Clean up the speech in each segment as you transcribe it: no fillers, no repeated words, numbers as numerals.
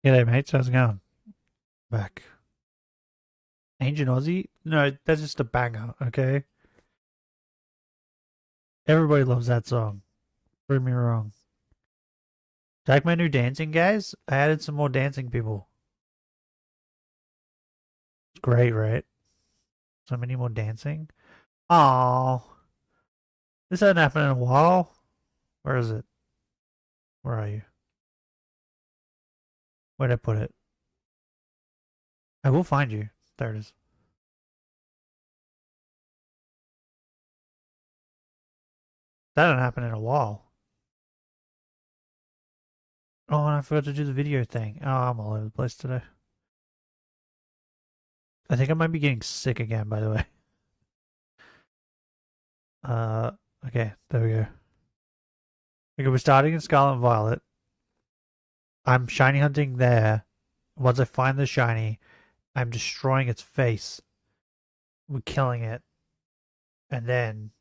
G'day, mates. How's it going? Back. Ancient Aussie? No, that's just a banger, okay? Everybody loves that song. Prove me wrong. Like my new dancing guys, I added some more dancing people. It's great, right? So many more dancing. Oh, this hasn't happened in a while. Where is it? Where are you? Where'd I put it? I will find you. There it is. That hasn't happened in a while. Oh, and I forgot to do the video thing. Oh, I'm all over the place today. I think I might be getting sick again, by the way. Uh, okay, there we go. Okay, we're starting in Scarlet and Violet. I'm shiny hunting there. Once I find the shiny, I'm destroying its face. We're killing it. And then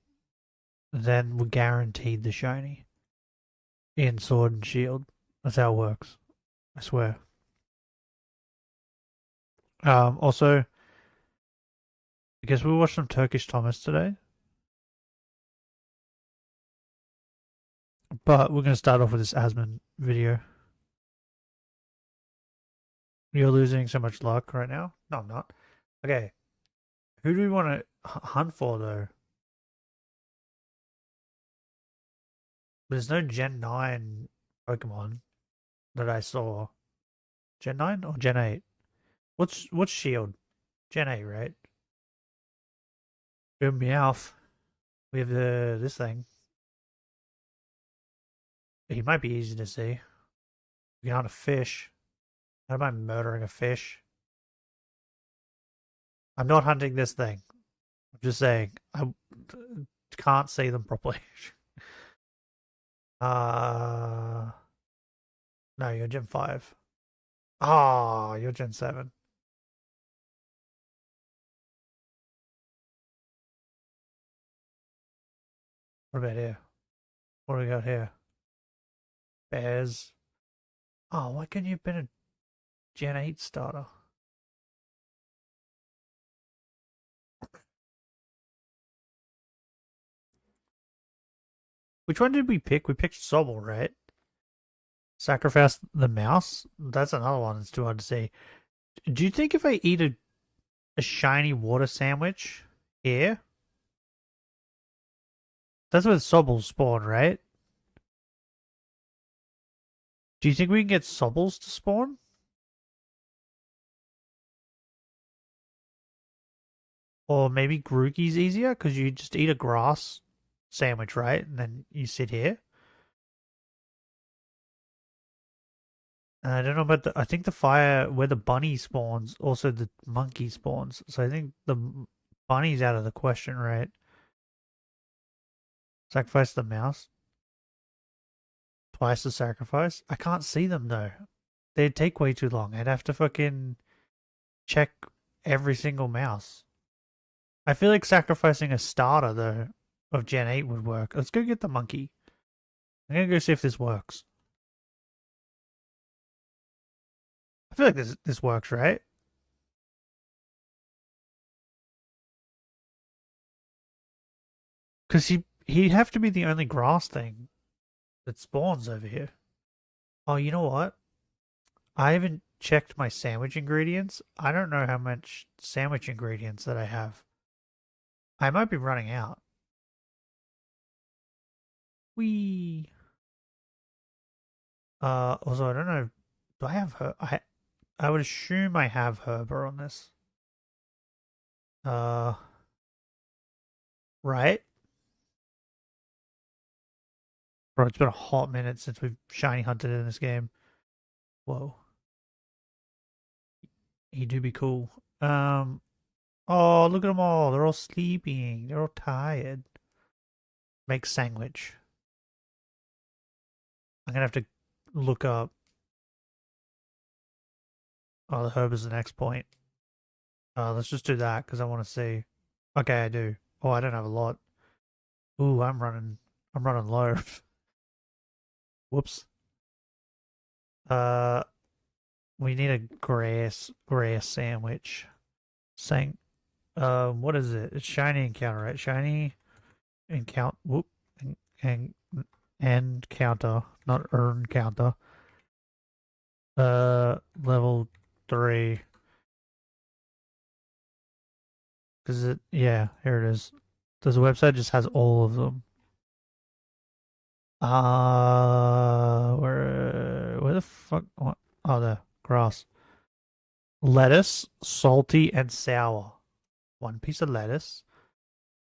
we're guaranteed the shiny. In Sword and Shield. That's how it works. I swear. Also, I guess we watched some Turkish Thomas today. But we're gonna start off with this Asmon video. You're losing so much luck right now? No, I'm not. Okay. Who do we want to hunt for, though? There's no Gen 9 Pokemon that I saw. Gen 9 or Gen 8? What's Shield? Gen 8, right? Boom Meowth. We have this thing. He might be easy to see. We can hunt a fish. How am I murdering a fish? I'm not hunting this thing. I'm just saying I can't see them properly. uh no, you're Gen 5. Ah, oh, you're Gen 7. What about here? What do we got here? Bears. Oh, why couldn't you have been a Gen 8 starter? Which one did we pick? We picked Sobble, right? Sacrifice the mouse? That's another one that's too hard to see. Do you think if I eat a shiny water sandwich here? That's where the Sobbles spawn, right? Do you think we can get Sobbles to spawn? Or maybe Grookey's easier because you just eat a grass sandwich, right? And then you sit here. And I don't know about I think the fire where the bunny spawns, also the monkey spawns. So I think the bunny's out of the question, right? Sacrifice the mouse. Twice the sacrifice. I can't see them though. They'd take way too long. I'd have to fucking check every single mouse. I feel like sacrificing a starter though of Gen 8 would work. Let's go get the monkey. I'm gonna go see if this works. I feel like this works, right? Because he'd have to be the only grass thing that spawns over here. Oh, you know what? I haven't checked my sandwich ingredients. I don't know how much sandwich ingredients that I have. I might be running out. Wee. Also, I don't know. Do I have her? I would assume I have Herber on this. Right? Bro, it's been a hot minute since we've shiny hunted in this game. Whoa. He do be cool. Oh, look at them all. They're all sleeping. They're all tired. Make sandwich. I'm gonna have to look up. Oh, the herb is the next point. Let's just do that because I want to see. Okay, I do. Oh, I don't have a lot. Ooh, I'm running low. Whoops. Uh, We need a grass sandwich. Saying, what is it? It's shiny encounter, right? Shiny encounter. Whoop, and counter, not earn counter. Level 3. Cause it, yeah, here it is. This website just has all of them. Where the fuck? What? Oh, the grass. Lettuce, salty and sour. 1 piece of lettuce.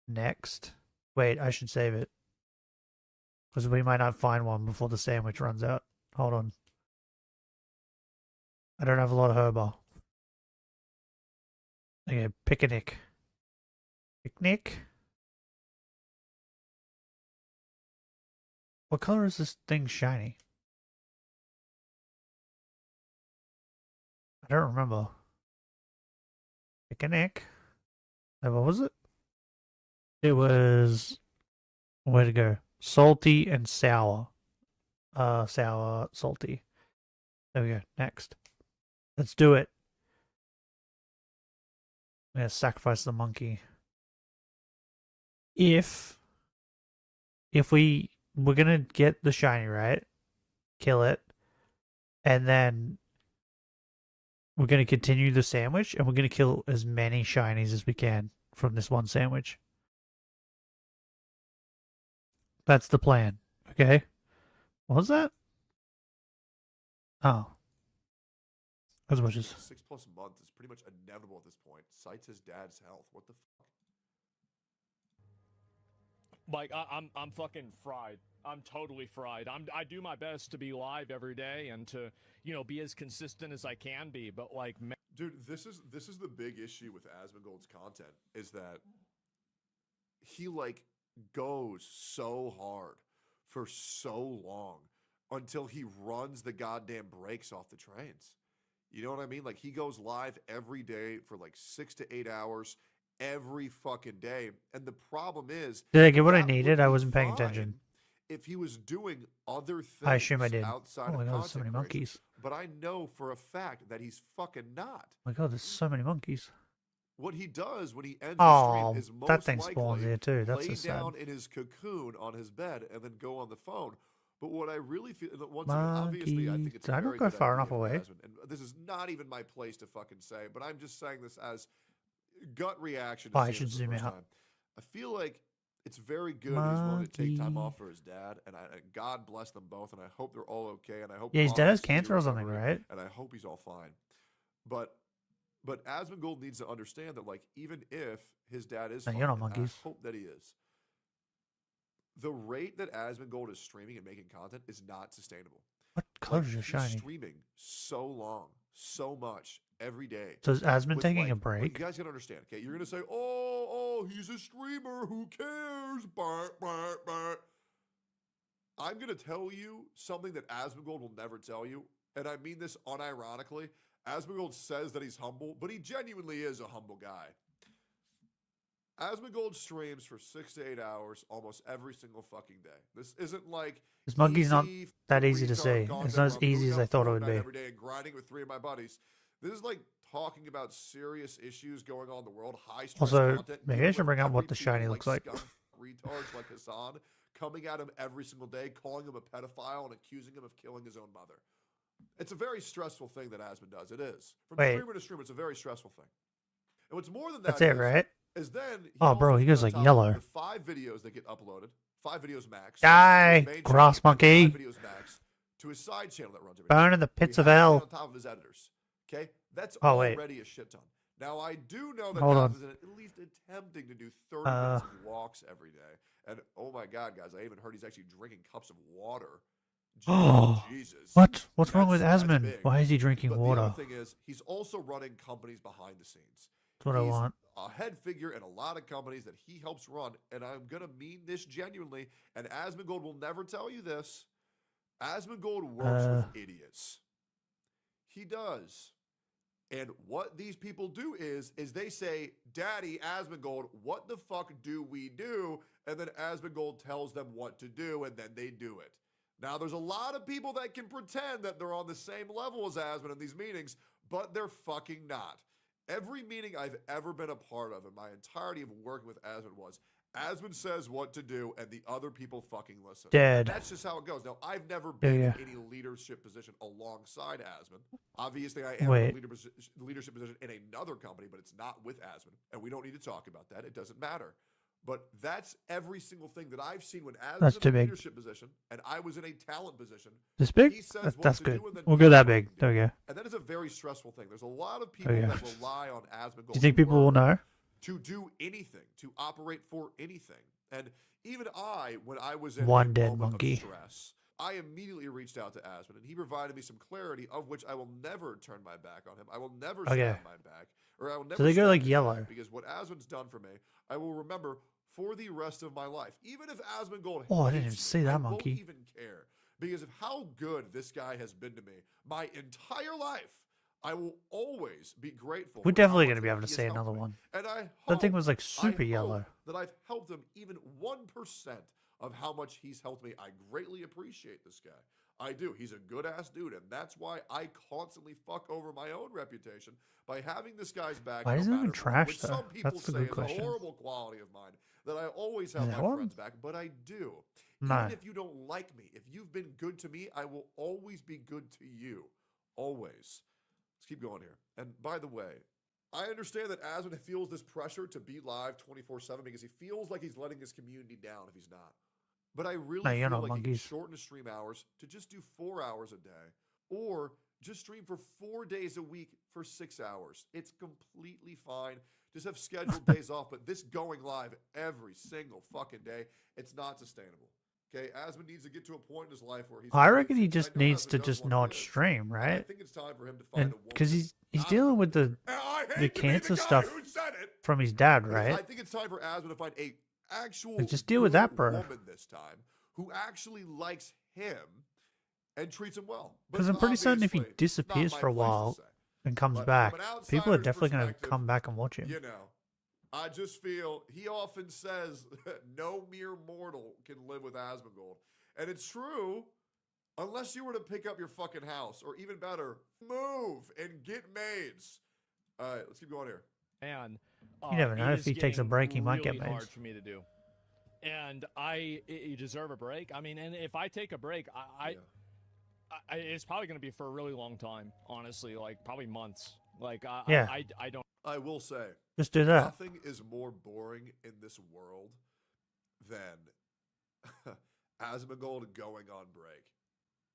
Next. Wait, I should save it. Because we might not find one before the sandwich runs out. Hold on. I don't have a lot of herba. Okay, picnic. Picnic? What color is this thing shiny? I don't remember. Picnic? What was it? It was... Where to go? Salty and sour. Sour, salty. There we go. Next. Let's do it. I'm gonna sacrifice the monkey. If we're gonna get the shiny, right? Kill it. And then we're gonna continue the sandwich and we're gonna kill as many shinies as we can from this one sandwich. That's the plan. Okay? What was that? Oh. As much as 6+ months is pretty much inevitable at this point. Cites his dad's health. What the fuck? Like I'm fucking fried. I'm totally fried. I do my best to be live every day and to, you know, be as consistent as I can be, but like dude, this is the big issue with Asmongold's content is that he like goes so hard for so long until he runs the goddamn brakes off the trains. You know what I mean? Like he goes live every day for like 6 to 8 hours every fucking day. And the problem is, did I get what I needed? I wasn't paying attention. If he was doing other things I assume I did. outside Oh my of god, there's so many monkeys. But I know for a fact that he's fucking not. Oh my god, there's so many monkeys. What he does when he ends the stream is most that thing likely spawns here too. That's lay so sad. down in his cocoon on his bed and then go on the phone. But what I really feel, once again, obviously, I think it's I don't go far enough away. And this is not even my place to fucking say, but I'm just saying this as gut reaction. I should zoom out. I feel like it's very good he's willing to take time off for his dad, and God bless them both, and I hope they're all okay, and I hope his dad has cancer or something, right? And I hope he's all fine. But Asmongold needs to understand that, like, even if his dad is fine, you're not monkeys. I hope that he is. The rate that Asmongold is streaming and making content is not sustainable. What colors are shiny? He's streaming so long, so much every day. So is Asmon taking a break? You guys gotta understand, okay? You're gonna say, "Oh, he's a streamer. Who cares?" I'm gonna tell you something that Asmongold will never tell you, and I mean this unironically. Asmongold says that he's humble, but he genuinely is a humble guy. Asmongold streams for 6 to 8 hours almost every single fucking day. This isn't like this monkey's not that easy to see. It's not as easy as I thought it would be. Every day and grinding with 3 of my buddies. This is like talking about serious issues going on in the world. High stress content. Maybe I should bring up what the shiny looks like. Retards like Hassan coming at him every single day, calling him a pedophile and accusing him of killing his own mother. It's a very stressful thing that Asmon does. It is. From streamer to streamer, it's a very stressful thing. And what's more than that, that's it, right? Is then bro, he goes like yellow. The 5 videos that get uploaded, 5 videos max. Die, grass monkey. 5 videos max to his side channel that runs every day. Burn in the pits of hell. On top of his editors. Okay, that's already a shit ton. Now I do know that Gav is at least attempting to do 30 minutes of walks every day. And oh my god, guys, I even heard he's actually drinking cups of water. Jesus. What's wrong with Asmon? Why is he drinking water? The other thing is, he's also running companies behind the scenes. That's what I want. A head figure in a lot of companies that he helps run, and I'm gonna mean this genuinely. And Asmongold will never tell you this. Asmongold works with idiots. He does. And what these people do is they say, "Daddy, Asmongold, what the fuck do we do?" And then Asmongold tells them what to do, and then they do it. Now, there's a lot of people that can pretend that they're on the same level as Asmund in these meetings, but they're fucking not. Every meeting I've ever been a part of in my entirety of working with Asmund was, Asmund says what to do, and the other people fucking listen. Dead. That's just how it goes. Now, I've never been Yeah. in any leadership position alongside Asmund. Obviously, I am Wait. in a leadership position in another company, but it's not with Asmund, and we don't need to talk about that. It doesn't matter. But that's every single thing that I've seen when Asmund's That's in too a big. leadership position, and I was in a talent position. This big? He says what That's to good. do, and then We'll we go that fucking big. do There we it. go. And that is a very stressful thing. There's a lot of people yeah. that rely on Asmund Do you think people will know? to do anything, to operate for anything. And even when I was in One a dead moment monkey. of stress, I immediately reached out to Asmund, and he provided me some clarity of which I will never turn my back on him. I will never stab my back, or I will never. So they go stab like his yellow. back, because what Asmund's done for me, I will remember for the rest of my life. Even if Asmund Gold Oh, I didn't hates even see me, that I monkey. won't even care, because of how good this guy has been to me my entire life. I will always be grateful. We're for how definitely much going to be able to he has see helped another me. one. And I That thing hope- was like I super hope yellow. that I've helped him even 1% of how much he's helped me. I greatly appreciate this guy. I do. He's a good ass dude, and that's why I constantly fuck over my own reputation by having this guy's back. Why no does it even matter what, trash, which though? some people That's the say good is question. a horrible quality of mine, that I always have Is my that one? friends back, but I do. No. Even if you don't like me, if you've been good to me, I will always be good to you. Always. Let's keep going here. And by the way, I understand that Asmund feels this pressure to be live 24/7 because he feels like he's letting his community down if he's not. But I really No, you're feel not like he can monkeys. shorten his stream hours to just do 4 hours a day, or just stream for 4 days a week for 6 hours. It's completely fine. Just have scheduled days off, but this going live every single fucking day, it's not sustainable. Okay, Asmund needs to get to a point in his life where he's. I reckon he I just know needs Asmund to does just want not kids. stream, I right? think it's time for him to find And a woman. because he's not- dealing with the And I hate to be cancer the guy stuff who said it. from his dad, I right? think it's time for Asmund to find a actual Like, just deal with that, good bro. woman this time who actually likes him and treats him well. But Because I'm pretty certain if he obviously, disappears not for a my place to while say. and comes But back, from an people are outsider's definitely going to perspective, come back and watch him. You know, I just feel he often says no mere mortal can live with Asmongold. And it's true, unless you were to pick up your fucking house, or even better, move and get maids. All right, let's keep going here. And You never it know, if is he takes a getting break, he might get really hard maids. for me to do. And you deserve a break. I mean, and if I take a break, Yeah. it's probably going to be for a really long time. Honestly, like probably months. Like Yeah. I don't. I will say, Just do that. nothing is more boring in this world than Asmongold going on break.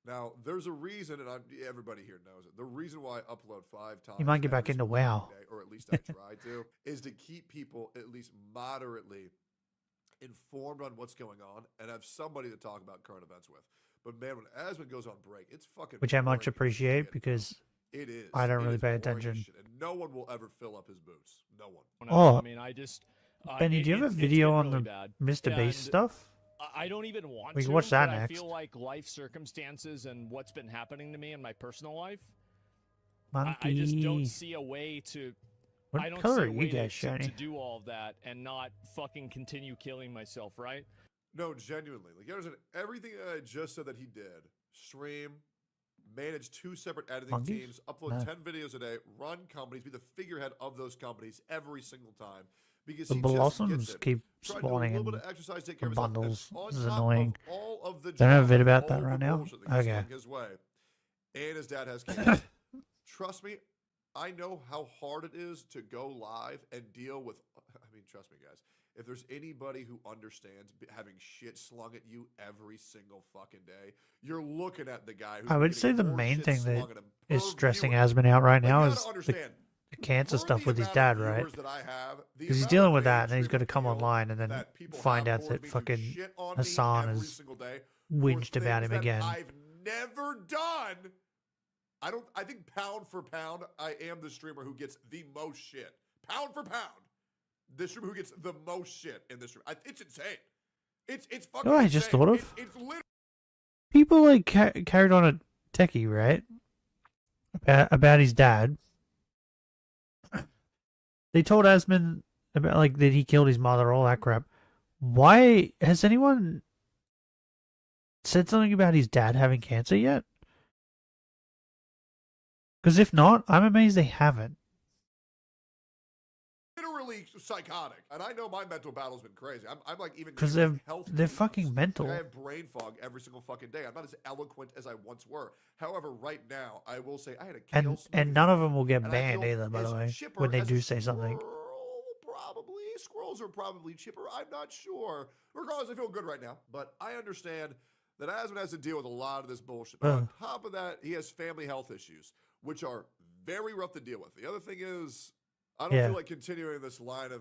Now, there's a reason, and everybody here knows it. The reason why I upload 5 times. You might get every back into single WoW. day, or at least I try to, is to keep people at least moderately informed on what's going on and have somebody to talk about current events with. But man, when Asmund goes on break, it's fucking Which I boring much as appreciate shit, because bro. It is. I don't It really is pay boring as attention. shit, and no one will ever fill up his boots. No one. Oh. I mean, I just. Benny, do you have a it's video been on really the bad. Mr. Beast And stuff? I don't even want We to. can watch that but next. I feel like life circumstances and what's been happening to me in my personal life. I just don't Monkey. see a way to. What I don't color see are a you way guys, to Shiny? do all of that and not fucking continue killing myself, right? No, genuinely. Like, you understand everything that I just said that he did. Stream, manage 2 separate editing Monkeys? teams, upload No. 10 videos a day, run companies, be the figurehead of those companies every single time. Because The he just blossoms gets it. keep Try to do a spawning little in bit of exercise, take care the of himself, and bundles. on This is top of annoying. all of the Don't have a vid drama, about that all right the now? bullshit that he's Okay. throwing his way, and his dad has kids. Trust me, I know how hard it is to go live and deal with. I mean, trust me, guys. If there's anybody who understands having shit slung at you every single fucking day, you're looking at the guy who's I would getting say the more main shit thing that slung at him per is stressing viewer. Asmund out right Like, now you is gotta understand, the cancer for stuff the with his amount dad, of right? viewers that I have, the Because he's amount dealing of with that, paid and he's going to streamers come feel online and then that people find have out towards that me to fucking shit on me Hassan every is single day for whinged about things him that again. I've never done. I think pound for pound, I am the streamer who gets the most shit. Pound for pound, the streamer who gets the most shit in this room. It's insane. It's fucking. You know what I just insane. thought of? It's literally. People like carried on a techie, right? About his dad. They told Asmund about like that he killed his mother, all that crap. Why has anyone said something about his dad having cancer yet? Because if not, I'm amazed they haven't. Literally psychotic, and I know my mental battle's been crazy. I'm like even Because they're fucking mental. Like I have brain fog every single fucking day. I'm not as eloquent as I once were. However, right now I will say I had a kale and none of them will get and I banned feel either. By the as way, chipper when they as do a say something. Probably squirrels are probably chipper. I'm not sure. Regardless, I feel good right now, but I understand that Asmund has to deal with a lot of this bullshit. But on top of that, he has family health issues, which are very rough to deal with. The other thing is, I don't feel like continuing this line of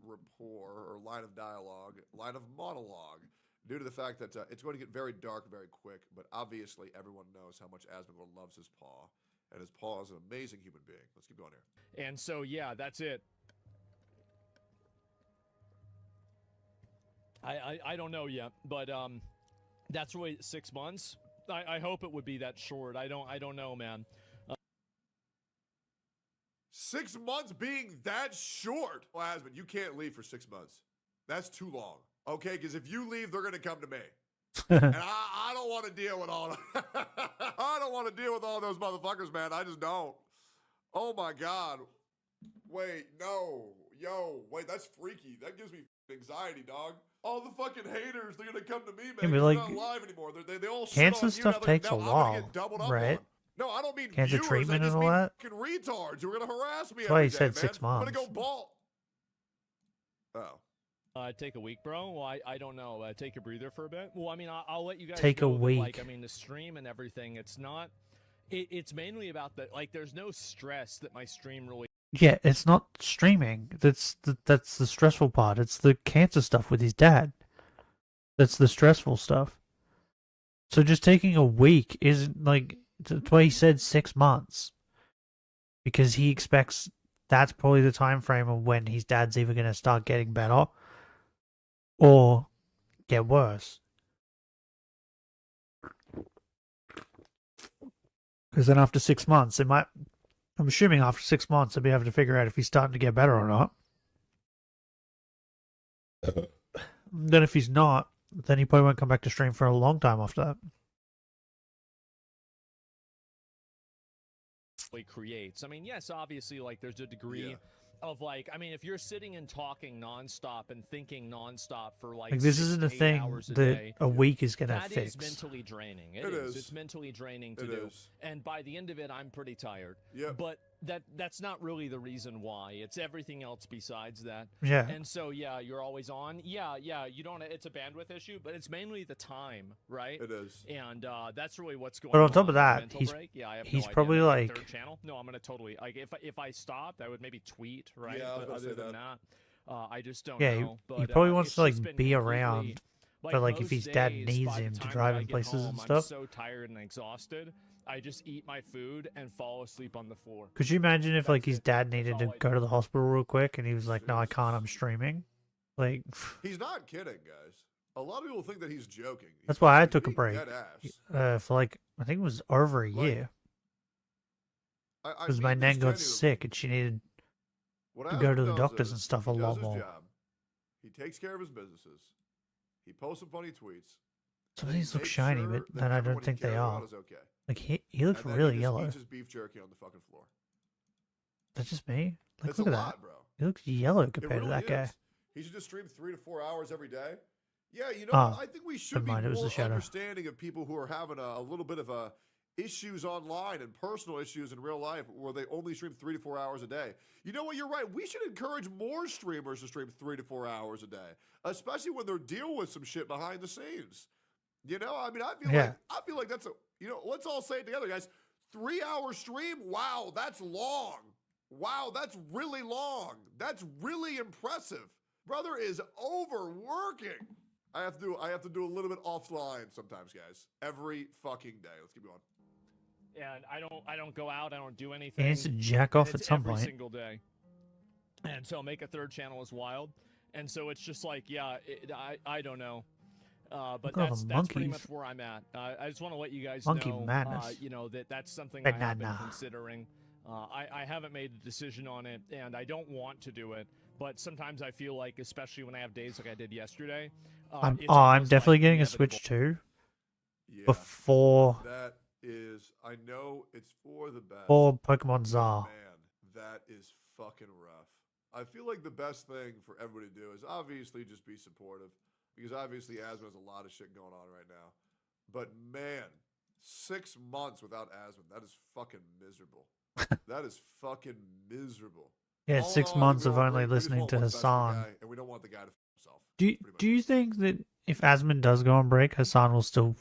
rapport or line of dialogue, line of monologue, due to the fact that it's going to get very dark very quick. But obviously, everyone knows how much Asmongold loves his paw, and his paw is an amazing human being. Let's keep going here. And so, yeah, that's it. I don't know yet, but that's really 6 months. I hope it would be that short. I don't know, man. 6 months being that short? Well, Asmund, you can't leave for 6 months. That's too long. Okay, because if you leave, they're gonna come to me. And I don't want to deal with all I don't want to deal with all those motherfuckers, man. I just don't. Oh my god. Wait, no. Yo, wait, that's freaky. That gives me anxiety, dog. All the fucking haters, they're gonna come to me, man. Yeah, but They're like, not live anymore. They all cancer shit on you. stuff takes a I'm gonna while, get doubled up right? on. No, I don't mean Cancer viewers, treatment I just and mean all that? fucking retards who are gonna harass me That's why every he day, said man. 6 I'm gonna months. go ball. Oh. Take a week, bro. Well, I don't know. Take a breather for a bit. Well, I mean, I'll let you guys Take a know that, week. like, I mean, the stream and everything. It's not. It's mainly about the like. There's no stress that my stream really. Yeah, it's not streaming. That's the stressful part. It's the cancer stuff with his dad. That's the stressful stuff. So just taking a week isn't like. That's why he said 6 months. Because he expects that's probably the time frame of when his dad's either going to start getting better or get worse. Because then after 6 months, it might. I'm assuming after 6 months, they'll be able to figure out if he's starting to get better or not. Then if he's not, then he probably won't come back to stream for a long time after that. Creates. I mean, yes, obviously, like there's a degree of like. I mean, if you're sitting and talking nonstop and thinking nonstop for like this 6 isn't to a 8 thing hours a that day, a week is going to that fix. is mentally draining. It is. is. It's mentally draining to It do. is. And by the end of it, I'm pretty tired. Yeah. But that's not really the reason why. It's everything else besides that. Yeah. And so you're always on. Yeah, you don't. It's a bandwidth issue, but it's mainly the time, right? It is. And that's really what's going on. But on top of that, mental he's break. Yeah, I have he's no idea. probably Maybe like third channel. No, I'm gonna totally like if I stopped, I would maybe tweet, right? Yeah, I was but gonna other say than that, I just don't yeah, know. he But, probably wants it's to like just been be completely- around. But like if most his dad days, needs by the him to time drive that I in get places home, and stuff. I'm so tired and exhausted. I just eat my food and fall asleep on the floor. Could you imagine if like That's his it. dad That's needed all to I go do. to the hospital real quick and he was like, "No, I can't. I'm streaming." Like, He's not kidding, guys. A lot of people think that he's joking. that's why I He's took a being break. dead ass. For like I think it was over a Like, year I because my mean nan this got genuinely. sick and she needed What to go to Asmund the does doctors is and stuff a he lot does his more. job. He takes care of his businesses. He posts some funny tweets. Some and of he these look makes shiny, sure but that then I everyone don't he think they cares about are. is okay. Like he looks And then really he just yellow. eats his beef jerky on the fucking floor. That's just me. Like It's look a at lot, that. bro. He looks yellow It compared really to that guy. is. He should just stream 3 to 4 hours every day. Yeah, you know Oh, what? I think we should never be mind, it was more the shadow. understanding of people who are having a little bit of issues online and personal issues in real life where they only stream 3 to 4 hours a day. You know what? You're right. We should encourage more streamers to stream 3 to 4 hours a day, especially when they're dealing with some shit behind the scenes. You know, I mean, I feel like that's let's all say it together, guys. 3 hour stream. Wow, that's long. Wow, that's really long. That's really impressive. Brother is overworking. I have to do a little bit offline sometimes, guys. Every fucking day. Let's keep going. And I don't go out. I don't do anything. He needs to jack off It's at some every point. single day. And so make a third channel is wild. And so it's just like, I don't know. But Look at all that's the pretty monkeys. much where I'm at. I just want to let you guys Monkey know, madness. that's something I have been Banana. considering. I haven't made a decision on it, and I don't want to do it. But sometimes I feel like, especially when I have days like I did yesterday, I'm it's I'm almost definitely like getting a inevitable. Switch too. Yeah, Before that is. I know it's for the best. Pokemon but Czar. man, that is fucking rough. I feel like the best thing for everybody to do is obviously just be supportive, because obviously Asmon has a lot of shit going on right now. But man, 6 months without Asmon, that is fucking miserable. That is fucking miserable. Yeah, All in 6 all, I think months we of all only agree. We just listening want to what's best for the Hassan. guy, and we don't want the guy to f himself. Do That's pretty much you it. think that if Asmon does go on break, Hassan will still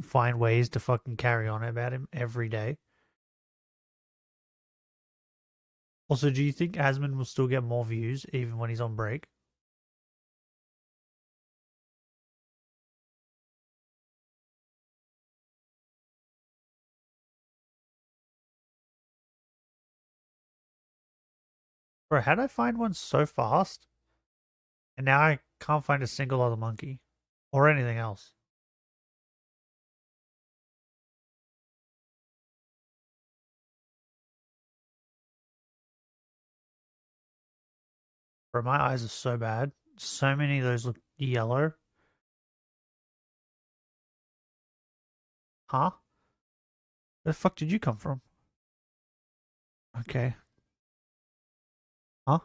find ways to fucking carry on about him every day? Also, do you think Asmon will still get more views even when he's on break? Bro, how'd I find one so fast? And now I can't find a single other monkey. Or anything else. Bro, my eyes are so bad. So many of those look yellow. Huh? Where the fuck did you come from? Okay. Huh?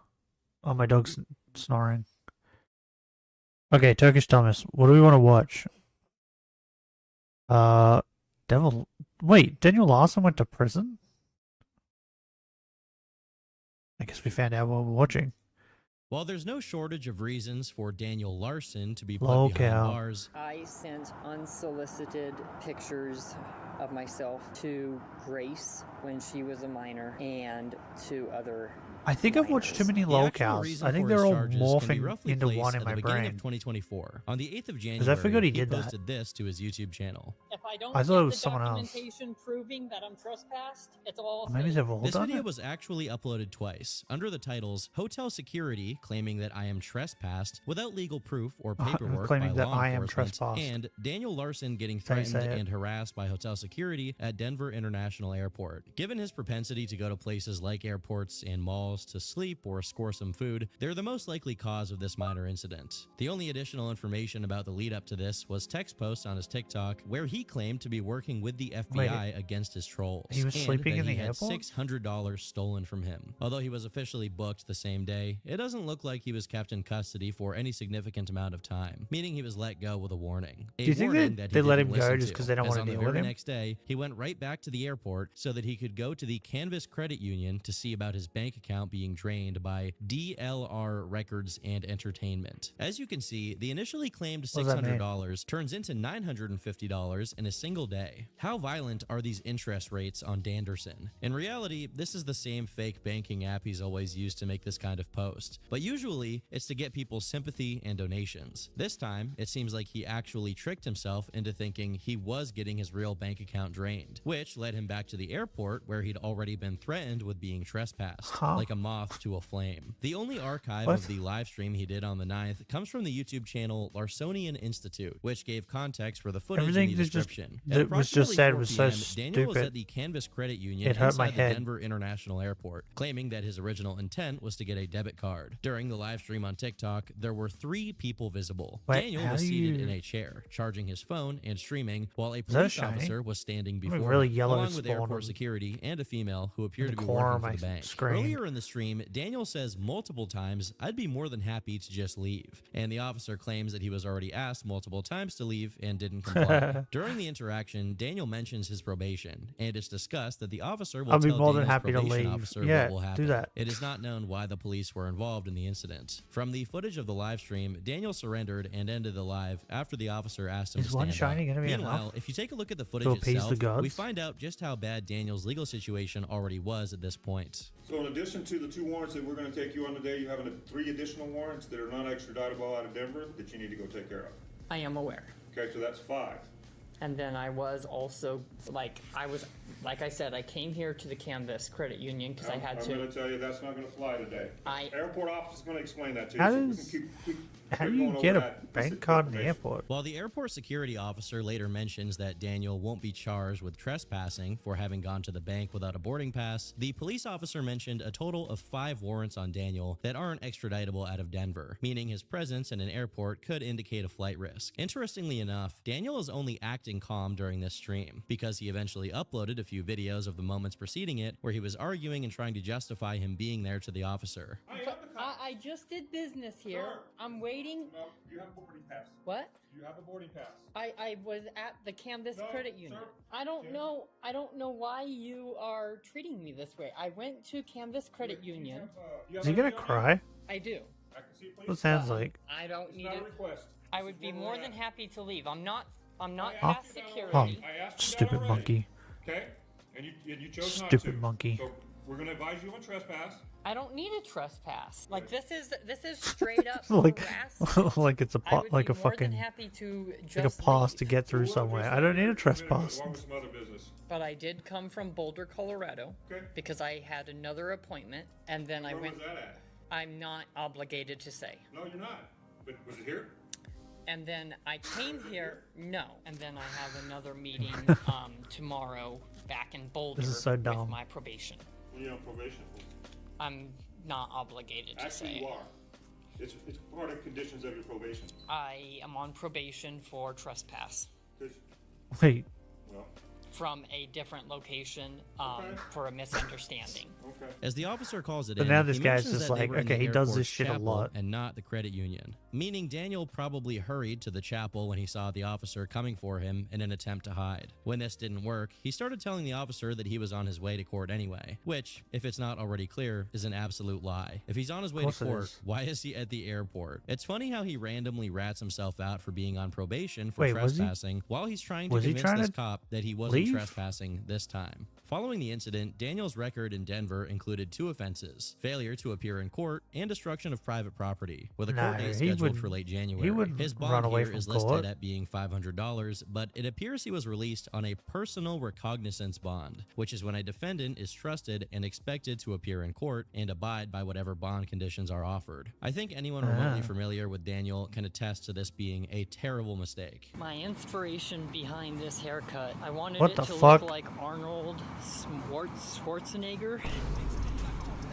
Oh, my dog's snoring. Okay, Turkish Thomas, what do we want to watch? Devil. Wait, Daniel Larson went to prison? I guess we found out what we're watching. While there's no shortage of reasons for Daniel Larson to be put Lolcow. behind bars, I sent unsolicited pictures of myself to Grace when she was a minor and to other I think I've watched too many the actual lolcows. reason I think for they're his all charges can be morphing roughly into placed one in at my the beginning brain. of 2024. On the 8th of I January, forgot he did that. posted this to his YouTube channel. If I don't I get thought it was the someone else. documentation proving that I'm trespassed, it's all Maybe fake. they've all This done video it. was actually uploaded twice, under the titles Hotel Security claiming that I am trespassed without legal proof or paperwork claiming by that law I am enforcement, trespassed. and Daniel Larson getting They threatened say it. and harassed by hotel security at Denver International Airport. Given his propensity to go to places like airports and malls to sleep or score some food, they're the most likely cause of this minor incident. The only additional information about the lead up to this was text posts on his TikTok where he claimed to be working with the FBI against his trolls. he was and sleeping that in he the had airport? $600 stolen from him. Although he was officially booked the same day, it doesn't look like he was kept in custody for any significant amount of time, meaning he was let go with a warning. Do you think warning that he they let didn't him go listen just to, 'cause they don't as wanna on the deal with very him? next day, he went right back to the airport so that he could go to the Canvas Credit Union to see about his bank account being drained by DLR Records and Entertainment. As you can see, the initially claimed does that mean? $600 turns into $950 in a single day. How violent are these interest rates on Danderson? In reality, this is the same fake banking app he's always used to make this kind of post, but usually it's to get people's sympathy and donations. This time, it seems like he actually tricked himself into thinking he was getting his real bank account drained, which led him back to the airport where he'd already been threatened with being trespassed, like a moth to a flame. The only archive of the live stream he did on the 9th comes from the YouTube channel Larsonian Institute, which gave context for the footage Everything in the that just- description. that was just said was so Daniel was stupid. at the Canvas Credit Union It hurt my inside the head. Denver International Airport, claiming that his original intent was to get a debit card. During the live stream on TikTok, there were 3 people visible. Wait, Daniel how was do seated you- in a chair, charging his phone and streaming, while a that a police shiny? officer was standing Something before really him, yellow along with spawned airport on- security and a female who appeared in to the be corner working of for the my bank. screen. Earlier in the stream, Daniel says multiple times, "I'd be more than happy to just leave," and the officer claims that he was already asked multiple times to leave and didn't comply. During the interaction, Daniel mentions his probation, and it's discussed that the officer will I'll be tell more than Daniel's happy to probation leave. officer Yeah, what will do happen. that. It is not known why the police were involved in the incident. From the footage of the live stream, Daniel surrendered and ended the live after the officer asked him Is to one stand shiny up. gonna be Meanwhile, enough if you take a look at the footage to appease the itself, gods? we find out just how bad Daniel's legal situation already was at this point. So in addition to the 2 warrants that we're going to take you on today, you have 3 additional warrants that are not extraditable out of Denver that you need to go take care of. I am aware. Okay, so that's 5. And then I was also, like I said, I came here to the Canvas Credit Union because I had I'm to. going to tell you that's not going to fly today. Airport office is going to explain that to you. How so we does- can keep How do going you over get a that bank card in the information. airport? While the airport security officer later mentions that Daniel won't be charged with trespassing for having gone to the bank without a boarding pass, the police officer mentioned a total of 5 warrants on Daniel that aren't extraditable out of Denver, meaning his presence in an airport could indicate a flight risk. Interestingly enough, Daniel is only acting calm during this stream, because he eventually uploaded a few videos of the moments preceding it where he was arguing and trying to justify him being there to the officer. I just did business here. Sir. I'm waiting. No, you have a boarding pass. What? You have a boarding pass. I was at the Canvas No, Credit Union. sir. I don't Jim. know. I don't know why you are treating me this way. I went to Canvas Credit Union. Is he gonna cry? I do. I can see, What please. sounds like? I don't It's need not a it. request. I This would is be where more we're than at. happy to leave. I'm not I past asked you that security. already. I asked you that Stupid already. monkey. Okay? And you chose not Stupid to. monkey. So we're going to advise you on trespass. I don't need a trespass. Like this is straight up like, harassment. like it's a I would like be a more than fucking happy to like a just pass leave. to get through We'll somewhere. address I that don't need a in minute, trespass. along with some other business. But I did come from Boulder, Colorado, Okay. because I had another appointment, and then I Where went. was that at? I'm not obligated to say. No, you're not. But was it here? And then I came here, no. And then I have another meeting tomorrow back in Boulder This is so dumb. with my probation. When you're on probation. I'm not obligated to Actually, say. you are. It's part of conditions of your probation. I am on probation for trespass 'Cause, Wait, well, from a different location Okay. for a misunderstanding. okay. As the officer calls it But in, now this he guy's mentions just that they like, were in the okay, he does this airport's shit a chapel lot. and not the credit union, meaning Daniel probably hurried to the chapel when he saw the officer coming for him in an attempt to hide. When this didn't work, he started telling the officer that he was on his way to court anyway, which, if it's not already clear, is an absolute lie. If he's on his way to Of course it court, is. why is he at the airport? It's funny how he randomly rats himself out for being on probation for Wait, was he- trespassing while he's trying to was he convince trying this to cop that he wasn't leave? trespassing this time. Following the incident, Daniel's record in Denver included 2 offenses: failure to appear in court and destruction of private property, with a court Nah, date he scheduled wouldn't- for late January. he wouldn't His bond run away here from is listed court. at being $500, but it appears he was released on a personal recognizance bond, which is when a defendant is trusted and expected to appear in court and abide by whatever bond conditions are offered. I think anyone remotely Ah. familiar with Daniel can attest to this being a terrible mistake. My inspiration behind this haircut, I wanted What it the to fuck? look like Arnold Schwarzenegger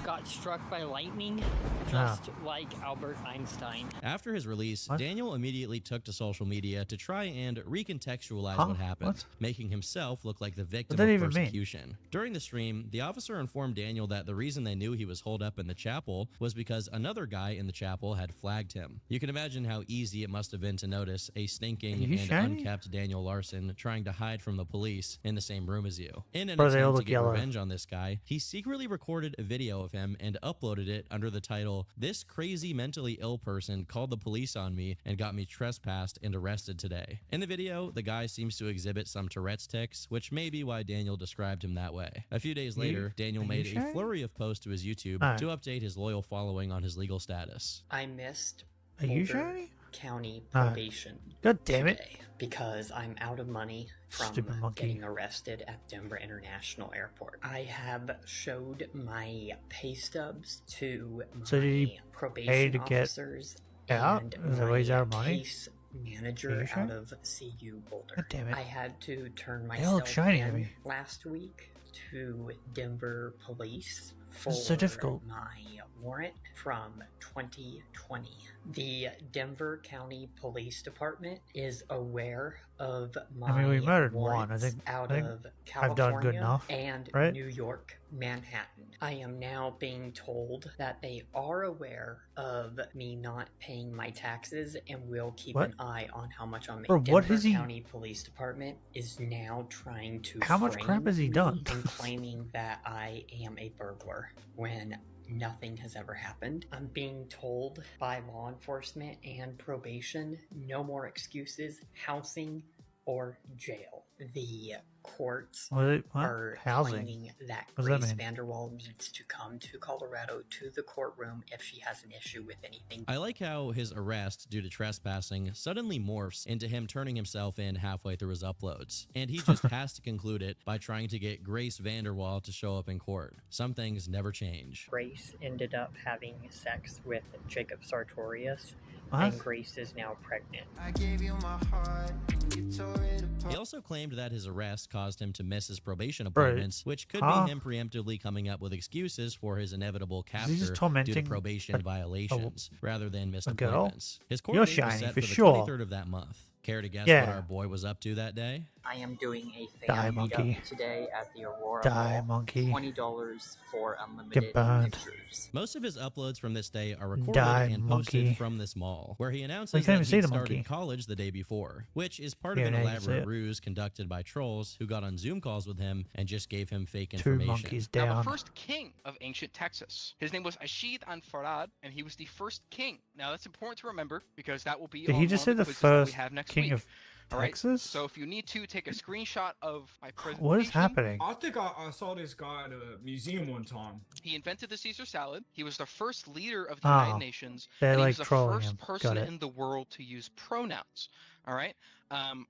got struck by lightning, just like Albert Einstein. After his release, What? Daniel immediately took to social media to try and recontextualize Huh? what happened, What? making himself look like the victim that of even mean? persecution. During the stream, the officer informed Daniel that the reason they knew he was holed up in the chapel was because another guy in the chapel had flagged him. You can imagine how easy it must have been to notice a stinking Are you and shiny? unkept Daniel Larson trying to hide from the police in the same room as you. In an Bro, they all attempt to look get yellow. revenge on this guy, he secretly recorded a video of him and uploaded it under the title, "This crazy mentally ill person called the police on me and got me trespassed and arrested today." In the video, the guy seems to exhibit some Tourette's tics, which may be why Daniel described him that way. A few days later, Daniel are you made a sure? flurry of posts to his YouTube Ah. to update his loyal following on his legal status. I missed Are you Boulder shiny? County Ah. probation God damn it. today because I'm out of money from Stupid monkey. getting arrested at Denver International Airport. I have showed my pay stubs to So did he my probation pay to get officers out? and Is that why he's my out of money? case manager Are you sure? out of CU Boulder. God damn it. I had to turn They all look myself shiny to in me. last week to Denver Police for This is so difficult. my warrant from 2020. The Denver County Police Department is aware of my we murdered one. warrants I think out I've of done good California enough, and right? New York, Manhattan. I am now being told that they are aware of me not paying my taxes and will keep What? an eye on how much I'm Bro, making. what Denver has he- County Police Department is now trying to How much frame crap has he me done? and claiming that I am a burglar when nothing has ever happened. I'm being told by law enforcement and probation, no more excuses, housing, or jail. The courts What? are Housing? claiming that What does that Grace mean? Vanderwall needs to come to Colorado to the courtroom if she has an issue with anything. I like how his arrest due to trespassing suddenly morphs into him turning himself in halfway through his uploads, and he just has to conclude it by trying to get Grace Vanderwall to show up in court. Some things never change. Grace ended up having sex with Jacob Sartorius, What? and Grace is now pregnant. I gave you my heart, and you tore it apart. He also claimed that his arrest caused him to miss his probation Bro, appointments, which could huh? be him preemptively coming up with excuses for his inevitable Is he just capture due to tormenting probation violations rather than missed a girl? appointments. His court You're date was shiny, set for for the sure. 23rd of that month. Care to guess Yeah. what our boy was up to that day? I am doing a Die, fan monkey. meetup today at the Aurora Die, Mall. monkey. $20 for unlimited Get burned. pictures. Most of his uploads from this day are recorded Die, and monkey. posted from this mall, where he announces You can't that even see he the started monkey. college the day before, which is part Yeah, of an now you can see elaborate it. ruse conducted by trolls who got on Zoom calls with him and just gave him fake Two information. monkeys Now, down. the first king of ancient Texas, his name was Ashid Anfarad, and he was the first king. Now, that's important to remember because that will be Did on he just say one the of the quizzes that we first have next king week. of All right? Texas? So if you need to, take a screenshot of my presentation. What is happening? I think I saw this guy at a museum one time. He invented the Caesar salad. He was the first leader of the Oh, United Nations. they're And he like was the trolling first him. Got person it. in the world to use pronouns. All right.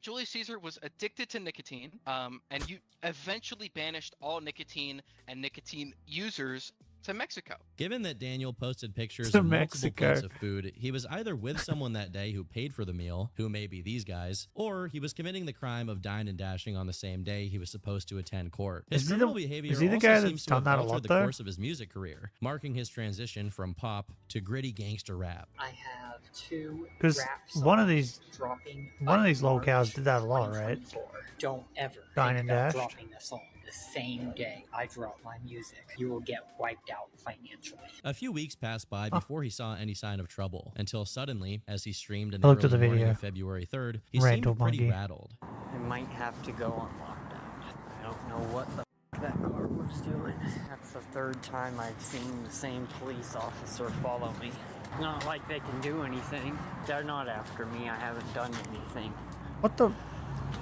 Julius Caesar was addicted to nicotine, and you eventually banished all nicotine and nicotine users to Mexico. Given that Daniel posted pictures To of multiple Mexico. plates of food, he was either with someone that day who paid for the meal, who may be these guys, or he was committing the crime of dine and dashing on the same day he was supposed to attend court. His Is he the- criminal behavior is he the also guy seems that's to done have that a altered lot, the though? course of his music career, marking his transition from pop to gritty gangster rap. I have two 'Cause rap one of songs these- dropping one of by these March lolcows did that a lot, right? 2024. Don't ever Dine think and about dashed? dropping a song the same day I drop my music. You will get wiped out financially. A few weeks passed by before he saw any sign of trouble, until suddenly, as he streamed in I the looked at early the morning video. of February 3rd, he Rental seemed pretty monkey. rattled. I might have to go on lockdown. I don't know what the that car was doing. That's the third time I've seen the same police officer follow me. Not like they can do anything. They're not after me. I haven't done anything. What the?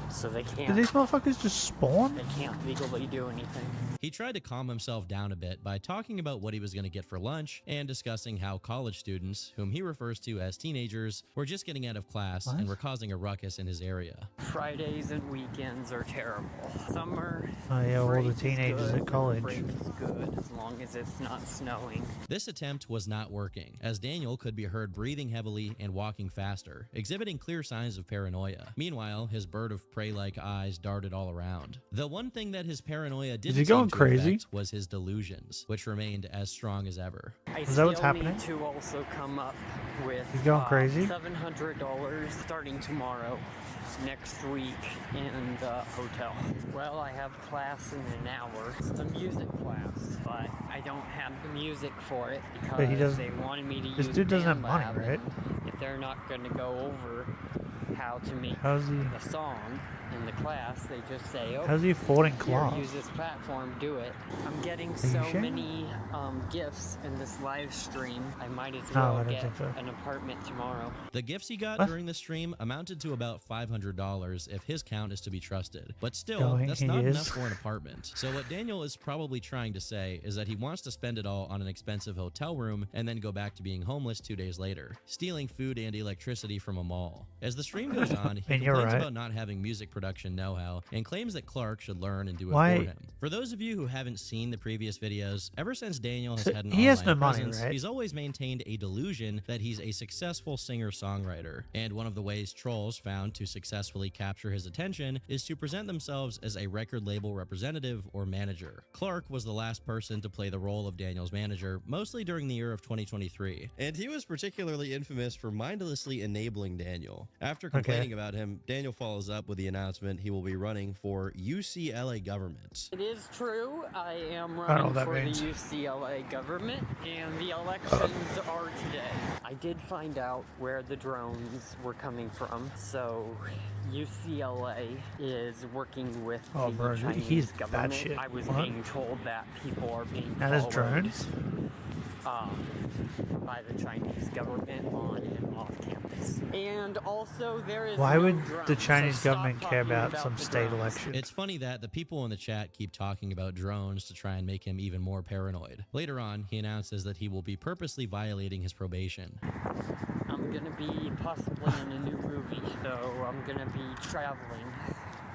So they Did can't. these motherfuckers just spawn? They can't legally do anything. He tried to calm himself down a bit by talking about what he was going to get for lunch and discussing how college students, whom he refers to as teenagers, were just getting out of class and were causing a ruckus in his area. Fridays and weekends are terrible. Summer. Oh yeah, all break the is teenagers good. at college. Break is good as long as it's not snowing. This attempt was not working, as Daniel could be heard breathing heavily and walking faster, exhibiting clear signs of paranoia. Meanwhile, his bird of prey-like eyes darted all around. The one thing that his paranoia didn't he going seem to crazy? affect was his delusions, which remained as strong as ever. I Is that still what's happening? need to also come up with He's going crazy? $700 starting tomorrow, next week in the hotel. Well, I have class in an hour. It's the music class, but I don't have the music for it But he because doesn't- they wanted me to this use dude doesn't have BandLab, money, right? and if they're not going to go over how to make How's he? the song in the class, they just say, oh, How's he affording here, class? use this platform, do it. I'm getting you so sure? many gifts in this live stream, I might as No, well I don't get think so. an apartment tomorrow. The gifts he got What? during the stream amounted to about $500 if his count is to be trusted. But still, Going that's he not is. enough for an apartment. So what Daniel is probably trying to say is that he wants to spend it all on an expensive hotel room and then go back to being homeless 2 days later, stealing food and electricity from a mall. As the stream goes on, he And you're complains right. about not having music production know-how and claims that Clark should learn and do it Why- for him. For those of you who haven't seen the previous videos, ever since Daniel has So had an he has online no money, presence, right? he's always maintained a delusion that he's a successful singer-songwriter. And one of the ways trolls found to successfully capture his attention is to present themselves as a record label representative or manager. Clark was the last person to play the role of Daniel's manager, mostly during the year of 2023. And he was particularly infamous for mindlessly enabling Daniel. After complaining about him, Daniel follows up with the announcement he will be running for UCLA government. It is true, I am I don't know running what that for means. the UCLA government, and the elections are today. I did find out where the drones were coming from, so UCLA is working with Oh, the bro, Chinese he's bad government. shit. I was What? being told that people are being Now there's followed. drones? by the Chinese government on and off campus. And also there is Why no would drones, the so Chinese stop government talking care about some the state drones. election? It's funny that the people in the chat keep talking about drones to try and make him even more paranoid. Later on, he announces that he will be purposely violating his probation. I'm gonna be possibly in a new movie, so I'm gonna be traveling.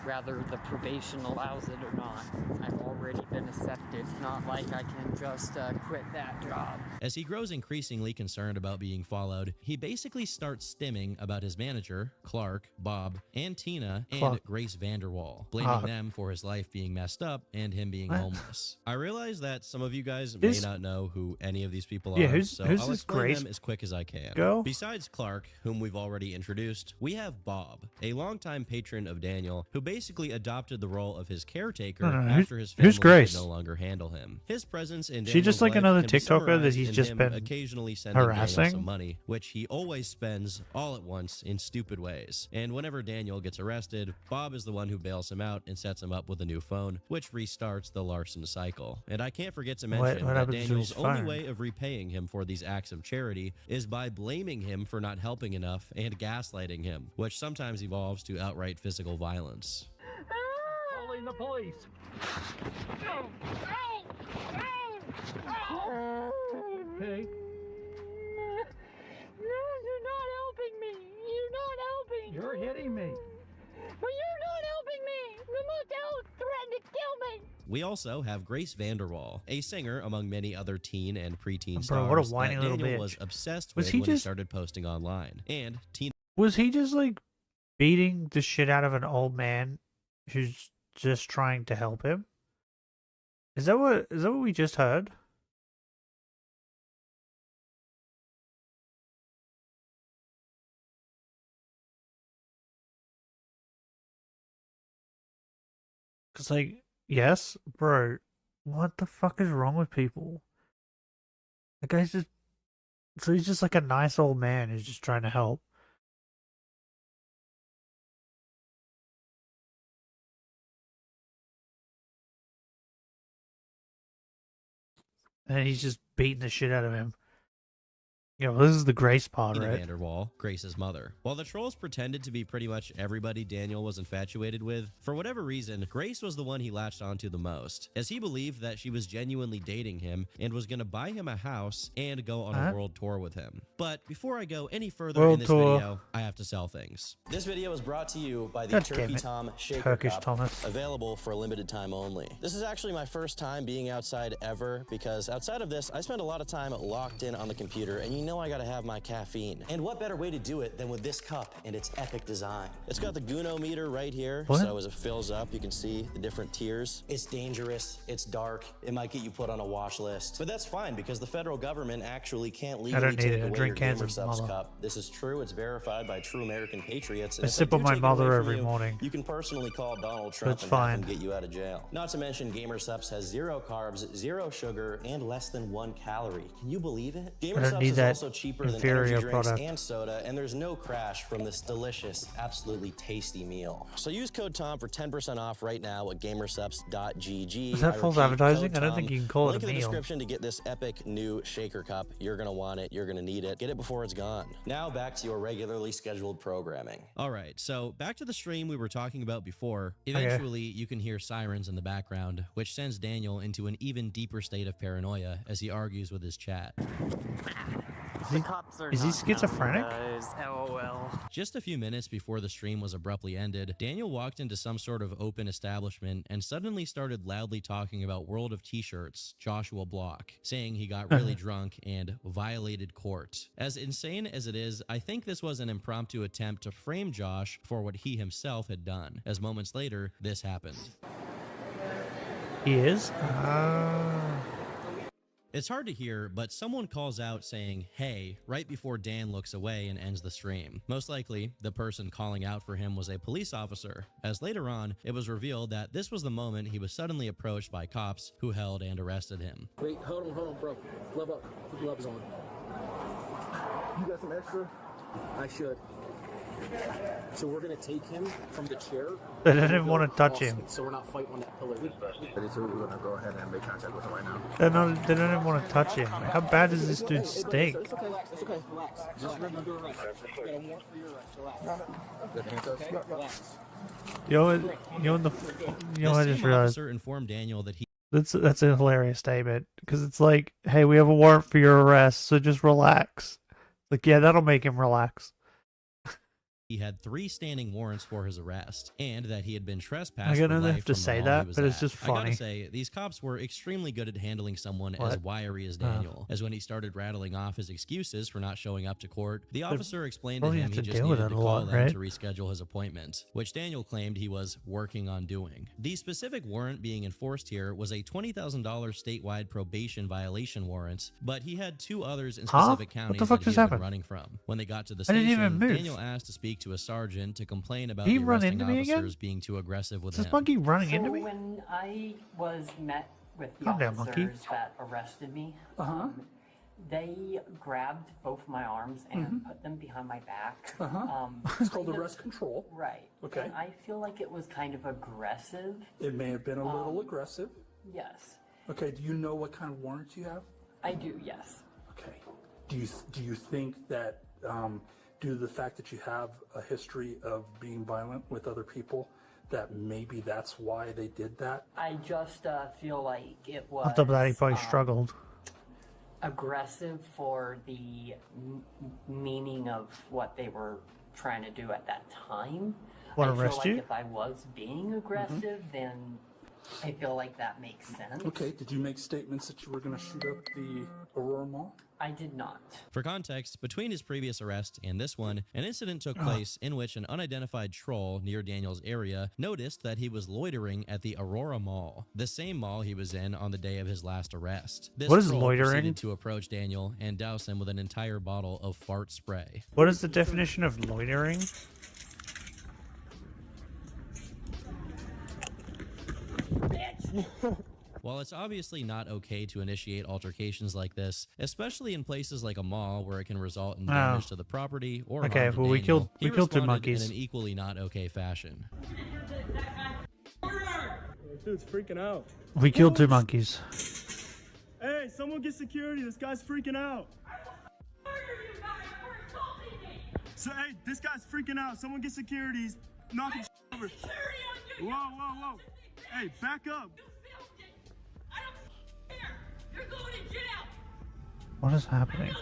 Whether the probation allows it or not. I've already been accepted. Not like I can just quit that job. As he grows increasingly concerned about being followed, he basically starts stimming about his manager, Clark, Bob, and Tina, and Clark. Grace Vanderwall, blaming them for his life being messed up and him being homeless. I realize that some of you guys may not know who any of these people are, so who's I'll this explain Grace them as quick as I can. girl? Besides Clark, whom we've already introduced, we have Bob, a longtime patron of Daniel, who basically adopted the role of his caretaker after his family who's Grace? could no longer handle him. His presence in She just Daniel's like life another can be TikToker that summarized he's in just him been occasionally sending Daniel harassing? some money, which he always spends all at once in stupid ways. And whenever Daniel gets arrested, Bob is the one who bails him out and sets him up with a new phone, which restarts the larceny cycle. And I can't forget to mention what that happens to Daniel's his only phone? way of repaying him for these acts of charity is by blaming him for not helping enough and gaslighting him, which sometimes evolves to outright physical violence. Calling the police. Hey. You're not helping me. You're not helping. You're hitting me. But you're not helping me. The motel threatened to kill me. We also have Grace Vanderwall, a singer among many other teen and preteen Bro, what a stars whiny that little Daniel bitch. was obsessed Was with he when he just- started posting online. And Tina Was he just like beating the shit out of an old man who's just trying to help him? Is that what we just heard? Cause like, yes, bro, what the fuck is wrong with people? The guy's just, so he's just like a nice old man who's just trying to help. And he's just beating the shit out of him. You know, this is the Grace pod, right? Vanderwall, Grace's mother. While the trolls pretended to be pretty much everybody Daniel was infatuated with, for whatever reason, Grace was the one he latched onto the most, as he believed that she was genuinely dating him and was going to buy him a house and go on a world tour with him. But before I go any further in this video, I have to sell things. This video is brought to you by the God Turkey damn it. Tom Shaker Turkish Cup, Thomas. available for a limited time only. This is actually my first time being outside ever, because outside of this, I spend a lot of time locked in on the computer, and you know I gotta have my caffeine. And what better way to do it than with this cup and its epic design? It's got the Guno meter right here, so as it fills up, you can see the different tiers. It's dangerous, it's dark, it might get you put on a watch list. But that's fine, because the federal government actually can't legally take away your GamerSupps cup. This is true, it's verified by true American patriots. I sip on my mother every morning. You can personally call Donald Trump and have him get you out of jail. Not to mention, GamerSupps has 0 carbs, 0 sugar, and less than 1 calorie. Can you believe it? GamerSupps is also cheaper than energy drinks and soda, and there's no crash from this delicious, absolutely tasty meal. So use code TOM for 10% off right now at gamersupps.gg. Is that false advertising? I don't think you can call it a Link in the meal. description to get this epic new shaker cup. You're gonna want it, you're gonna need it. Get it before it's gone. Now back to your regularly scheduled programming. All right, so back to the stream we were talking about before. Eventually, you can hear sirens in the background, which sends Daniel into an even deeper state of paranoia as he argues with his chat. Is he schizophrenic? LOL. Just a few minutes before the stream was abruptly ended, Daniel walked into some sort of open establishment and suddenly started loudly talking about World of T-Shirts, Joshua Block, saying he got really drunk and violated court. As insane as it is, I think this was an impromptu attempt to frame Josh for what he himself had done, as moments later, this happened. He is? It's hard to hear, but someone calls out saying, "Hey," right before Dan looks away and ends the stream. Most likely, the person calling out for him was a police officer, as later on, it was revealed that this was the moment he was suddenly approached by cops who held and arrested him. Wait, hold on, bro. Glove up. Put gloves on. You got some extra? I should. So we're gonna take him from the chair. They didn't even want to touch him. So we're not fighting on that pillar. So we're gonna go ahead and make contact with him right now. They don't even want to touch him. How bad does this dude stink? It's okay. It's okay. Relax. Just remember your arrest. You got a warrant for your arrest. Relax. Okay. Relax. I just realized. Informed Daniel that That's a hilarious statement because it's like, hey, we have a warrant for your arrest, so just relax. Like, yeah, that'll make him relax. he had 3 standing warrants for his arrest, and that he had been trespassed. I don't for life have to from the say mall that, he was but it's at. just I funny. gotta say, these cops were extremely good at handling someone as What? wiry as Daniel. As when he started rattling off his excuses for not showing up to court, the officer explained to probably him have he to just deal with needed it to a call lot, them right? to reschedule his appointment, which Daniel claimed he was working on doing. The specific warrant being enforced here was a $20,000 statewide probation violation warrant, but he had 2 others in specific counties fuck that he just had been happened? running from. When they got to the I didn't station, even move. Daniel asked to speak to a sergeant to complain about Did he the run arresting into me again? officers being too aggressive with Is this him. monkey running So into me? when I was met with the Calm down, monkey. officers that arrested me, they grabbed both my arms and put them behind my back. It's called arrest control. Right. Okay. And I feel like it was kind of aggressive. It may have been a little aggressive. Yes. Okay. Do you know what kind of warrants you have? I do, yes. Okay. Do you think that due to the fact that you have a history of being violent with other people, that maybe that's why they did that? I just feel like it was On top of that, he probably struggled. aggressive for the meaning of what they were trying to do at that time. Want I to feel arrest like you? if I was being aggressive, then I feel like that makes sense. Okay. Did you make statements that you were going to shoot up the Aurora Mall? I did not. For context, between his previous arrest and this one, an incident took place in which an unidentified troll near Daniel's area noticed that he was loitering at the Aurora Mall, the same mall he was in on the day of his last arrest. This What is troll loitering? proceeded to approach Daniel and douse him with an entire bottle of fart spray. What is the definition of loitering? While it's obviously not okay to initiate altercations like this, especially in places like a mall where it can result in damage to the property or Okay, harm to well, we Daniel, killed 2 responded monkeys. in an equally not okay fashion. Dude's freaking out. We killed 2 monkeys. Hey, someone get security. This guy's freaking out. So, hey, this guy's freaking out. Someone get security. He's knocking over. Whoa, whoa, whoa. Hey, back up. You're going to jail! What is happening?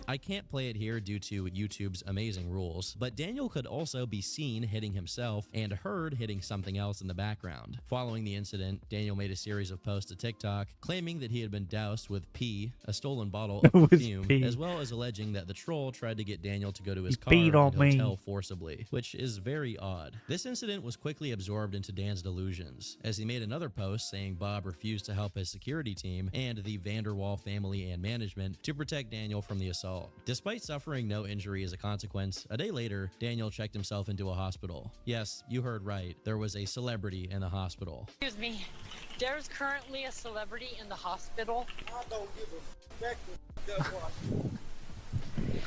I can't play it here due to YouTube's amazing rules, but Daniel could also be seen hitting himself and heard hitting something else in the background. Following the incident, Daniel made a series of posts to TikTok claiming that he had been doused with pee, a stolen bottle of With perfume, pee. as well as alleging that the troll tried to get Daniel to go to his He car peed on and me. hotel forcibly, which is very odd. This incident was quickly absorbed into Dan's delusions, as he made another post saying Bob refused to help his security team and the Vanderwall family and management to protect Daniel from the assault. Despite suffering no injury as a consequence, a day later, Daniel checked himself into a hospital. Yes, you heard right. There was a celebrity in the hospital. Excuse me. There's currently a celebrity in the hospital. I don't give a fuck.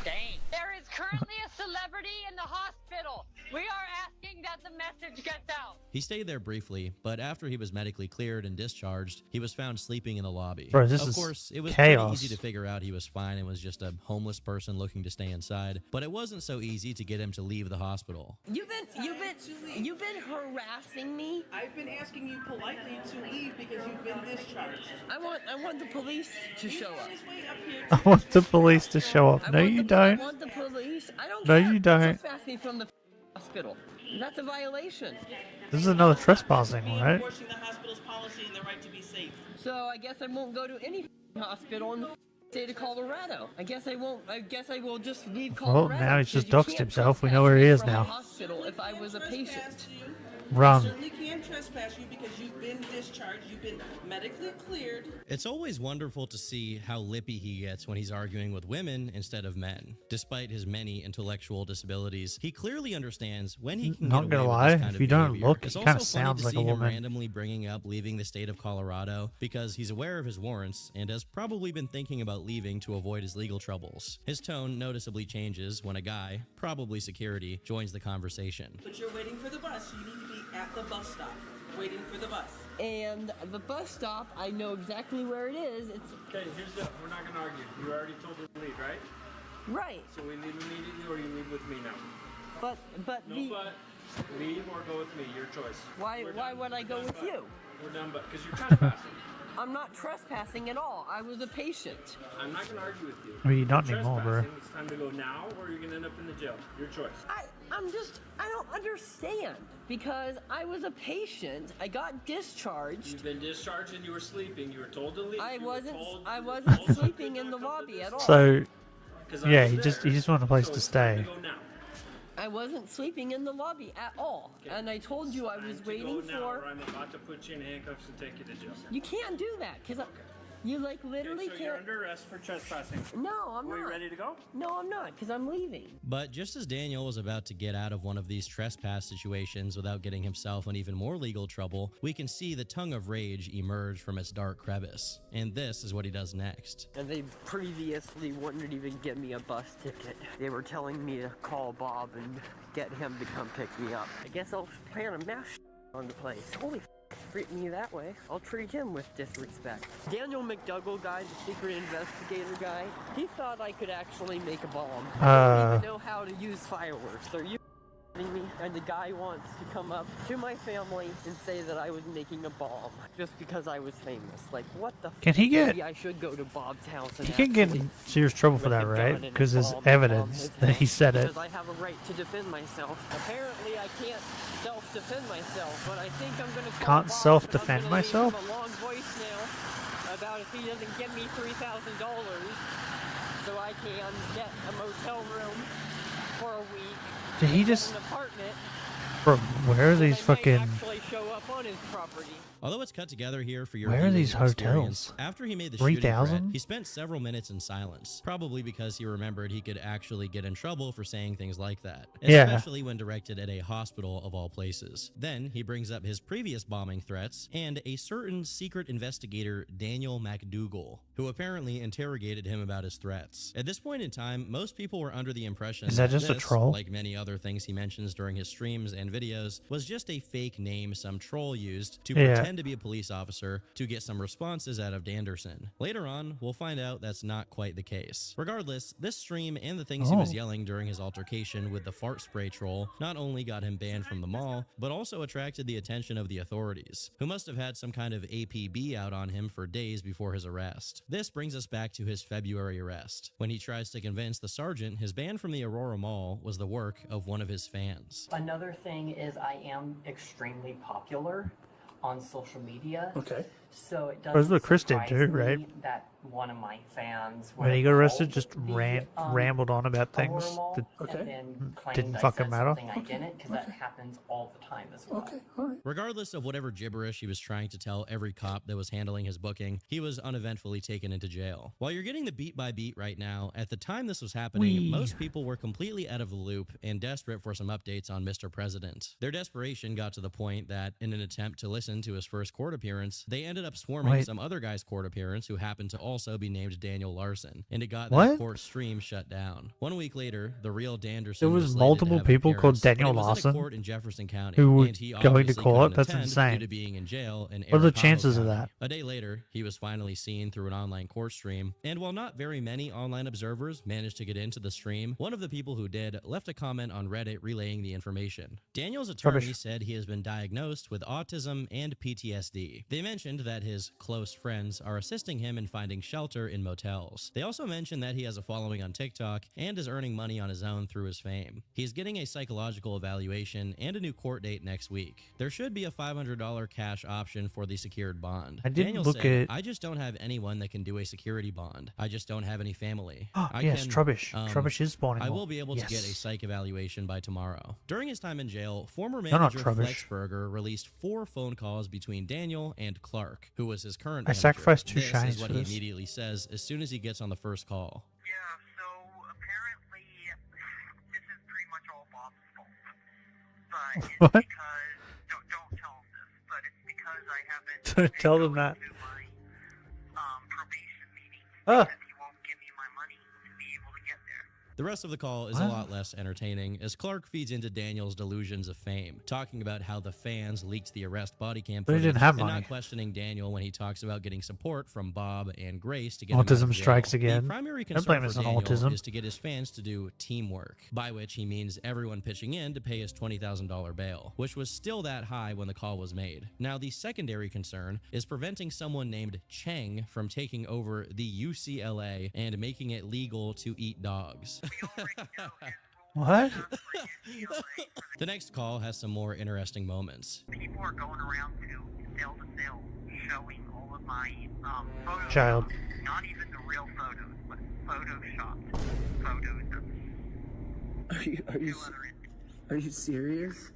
Dang. There is currently a celebrity in the hospital. We are asking that the message gets out. He stayed there briefly, but after he was medically cleared and discharged, he was found sleeping in the lobby. Bro, this of is course, it was chaos. pretty easy to figure out he was fine and was just a homeless person looking to stay inside, but it wasn't so easy to get him to leave the hospital. You've been harassing me. I've been asking you politely to leave because you've been discharged. I want the police to show up. I want the police to show up. No, you I don't. want the police. I don't No, care. you don't. Trespass me from the hospital. That's a violation. This is another trespassing, right? Enforcing the hospital's policy and the right to be safe. So I guess I won't go to any hospital in the state of Colorado. I guess I won't. I guess I will just leave Colorado. Now he's just because you doxed can't himself. We trespass know where he me is from a now. hospital if I was a patient. Run. Certainly can trespass you because you've been discharged, you've been medically cleared. It's always wonderful to see how lippy he gets when he's arguing with women instead of men. Despite his many intellectual disabilities, he clearly understands when he can Not get gonna away lie, with this kind if of you don't behavior. look, It's he also kinda funny sounds to like see a him woman. randomly bringing up leaving the state of Colorado because he's aware of his warrants and has probably been thinking about leaving to avoid his legal troubles. His tone noticeably changes when a guy, probably security, joins the conversation. But you're waiting for the bus. You need to be at the bus stop, waiting for the bus. And the bus stop, I know exactly where it is. It's Okay, we're not gonna argue. You already told her to leave, right? right. So we leave immediately or you leave with me now? But leave or go with me, your choice. why would I go with you? We're done, but because you're trespassing. I'm not trespassing at all. I was a patient. I'm not gonna argue with you. Well, you don't You're anymore, bro. trespassing. It's time to go now or you're gonna end up in the jail. Your choice. I don't understand because I was a patient. I got discharged. You've been discharged and you were sleeping. You were told to leave. I You were wasn't told- I you were wasn't told sleeping in the lobby at all. So, 'Cause I yeah, was he just wanted a place So to it's time stay. to go now. I wasn't sleeping in the lobby at all. Okay. And I told you I was Time to waiting go now, for or I'm about to put you in handcuffs and take you to jail. You can't do that cuz you like literally Okay, so you're can't. under arrest for trespassing. No, I'm Are not. you ready to go? No, I'm not cuz I'm leaving. But just as Daniel was about to get out of one of these trespass situations without getting himself in even more legal trouble, we can see the tongue of rage emerge from its dark crevice. And this is what he does next. And they previously wouldn't even give me a bus ticket. They were telling me to call Bob and get him to come pick me up. I guess I'll plan a mass on the place. Holy treat me that way. I'll treat him with disrespect. Daniel McDougall guy, the secret investigator guy, he thought I could actually make a bomb. I don't even know how to use fireworks. Are you kidding me? And the guy wants to come up to my family and say that I was making a bomb just because I was famous. Like, what the Can he get- Maybe I should go to Bob's house and He can get actually in serious trouble for that, right? Because there's evidence that he said it. because I have a right to defend myself. Apparently, I can't self-defend myself, but I think I'm gonna call Can't Bob, self-defend and I'm gonna myself? leave him a long voicemail about if he doesn't give me $3,000, so I can get a motel room for a week. Did he and get just- an apartment? Bro, where are so these they might fucking... actually show up on his property. Although it's cut together here for your Where are viewing these experience, hotels? after he made the shooting threat, 3,000? he spent several minutes in silence, probably because he remembered he could actually get in trouble for saying things like that, Yeah. especially when directed at a hospital of all places. Then he brings up his previous bombing threats and a certain secret investigator, Daniel McDougall, who apparently interrogated him about his threats. At this point in time, most people were under the impression Is that just a this, troll? like many other things he mentions during his streams and videos, was just a fake name some troll used to Yeah. pretend to be a police officer to get some responses out of Danderson. Later on, we'll find out that's not quite the case. Regardless, this stream and the things he was Oh. yelling during his altercation with the fart spray troll not only got him banned from the mall, but also attracted the attention of the authorities, who must have had some kind of APB out on him for days before his arrest. This brings us back to his February arrest, when he tries to convince the sergeant his ban from the Aurora Mall was the work of one of his fans. Another thing is I am extremely popular on social media. Okay. So it That's doesn't what Chris did surprise too, me right? that one of my fans When he got arrested, called just the, rambled on about things Aurora Mall that and then claimed didn't I fucking said matter. something I didn't, because that happens all the time as well. Okay, all right. Regardless of whatever gibberish he was trying to tell every cop that was handling his booking, he was uneventfully taken into jail. While you're getting the beat by beat right now, at the time this was happening, Wee. most people were completely out of the loop and desperate for some updates on Mr. President. Their desperation got to the point that, in an attempt to listen to his first court appearance, they ended up swarming Wait. some other guy's court appearance who happened to also be named Daniel Larson, and it got What? that court stream shut down. 1 week later, the real Danderson There was slated to multiple have an people called appearance, but Daniel it was in a Larson court in Jefferson County, who were and he going to obviously court? couldn't That's attend insane. due to being in jail in What are the Arizona chances of County. that? A day later, he was finally seen through an online court stream, and while not very many online observers managed to get into the stream, one of the people who did left a comment on Reddit relaying the information. Daniel's attorney Rubbish. said he has been diagnosed with autism and PTSD. They mentioned that his close friends are assisting him in finding shelter in motels. They also mention that he has a following on TikTok and is earning money on his own through his fame. He's getting a psychological evaluation and a new court date next week. There should be a $500 cash option for the secured bond. I didn't Daniel look said, at... I just don't have anyone that can do a security bond. I just don't have any family. Yes, Trubbish. Trubbish is spawning. I will be able to get a psych evaluation by tomorrow. During his time in jail, former You're not manager Trubbish. Flexberger released 4 phone calls between Daniel and Clark, who was his current I manager. sacrificed 2 This shinies is what for he this. immediately says as soon as he gets on the first call. What? Don't tell them this, but it's because I haven't. Tell them that. The rest of the call is a lot less entertaining as Clark feeds into Daniel's delusions of fame, talking about how the fans leaked the arrest body cam But he footage didn't have and money. not questioning Daniel when he talks about getting support from Bob and Grace to get him out Autism of jail. strikes again. The primary Don't concern blame for us on Daniel autism. is to get his fans to do teamwork, by which he means everyone pitching in to pay his $20,000 bail, which was still that high when the call was made. Now, the secondary concern is preventing someone named Cheng from taking over the UCLA and making it legal to eat dogs. What? The next call has some more interesting moments. People are going around to cell showing all of my photos. Child. Not even the real photos, but photoshopped photos of Are you serious?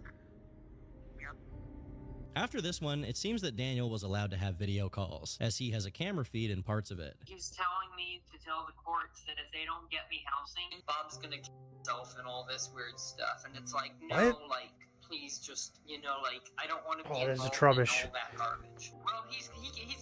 After this one, it seems that Daniel was allowed to have video calls, as he has a camera feed in parts of it. He's telling me to tell the courts that if they don't get me housing, Bob's gonna kill himself and all this weird stuff. And it's like, no, What? like, please just, like, I don't want to be Oh, there's a involved Trubbish. in all that garbage. Well, he's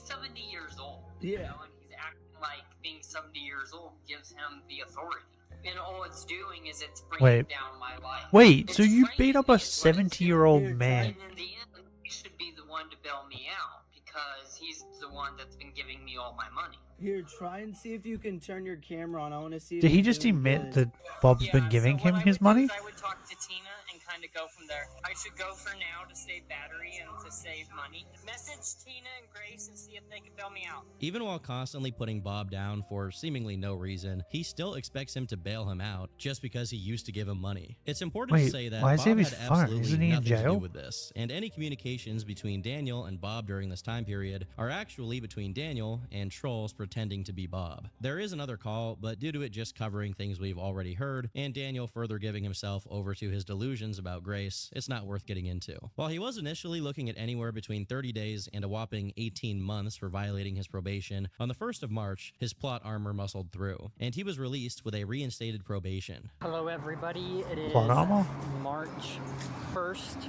70 years old. Yeah. And he's acting like being 70 years old gives him the authority. And all it's doing is it's bringing Wait. down my life. Wait, so It's you training beat up me a is what it's 70-year-old doing. man? And in the end, he should be the one to bail me out because he's the one that's been giving me all my money. Here, try and see if you can turn your camera on. I want to see. if Did he you're just doing admit good. that Bob's been giving him his money? I would talk to Tina and kind of go from there. I should go for now to save battery and to save money. Message Tina and Grace and see if they can bail me out. Even while constantly putting Bob down for seemingly no reason, he still expects him to bail him out just because he used to give him money. It's important to Wait, say that why is he Bob on had his phone? absolutely Isn't he in nothing to jail? do with this, and any communications between Daniel and Bob during this time period are actually between Daniel and trolls pretending to be Bob. There is another call, but due to it just covering things we've already heard, and Daniel further giving himself over to his delusions about Grace, it's not worth getting into. While he was initially looking at anywhere between 30 days and a whopping 18 months for violating his probation, on the 1st of March, his plot armor muscled through, and he was released with a reinstated probation. Hello, everybody. It is Plot armor? March 1st,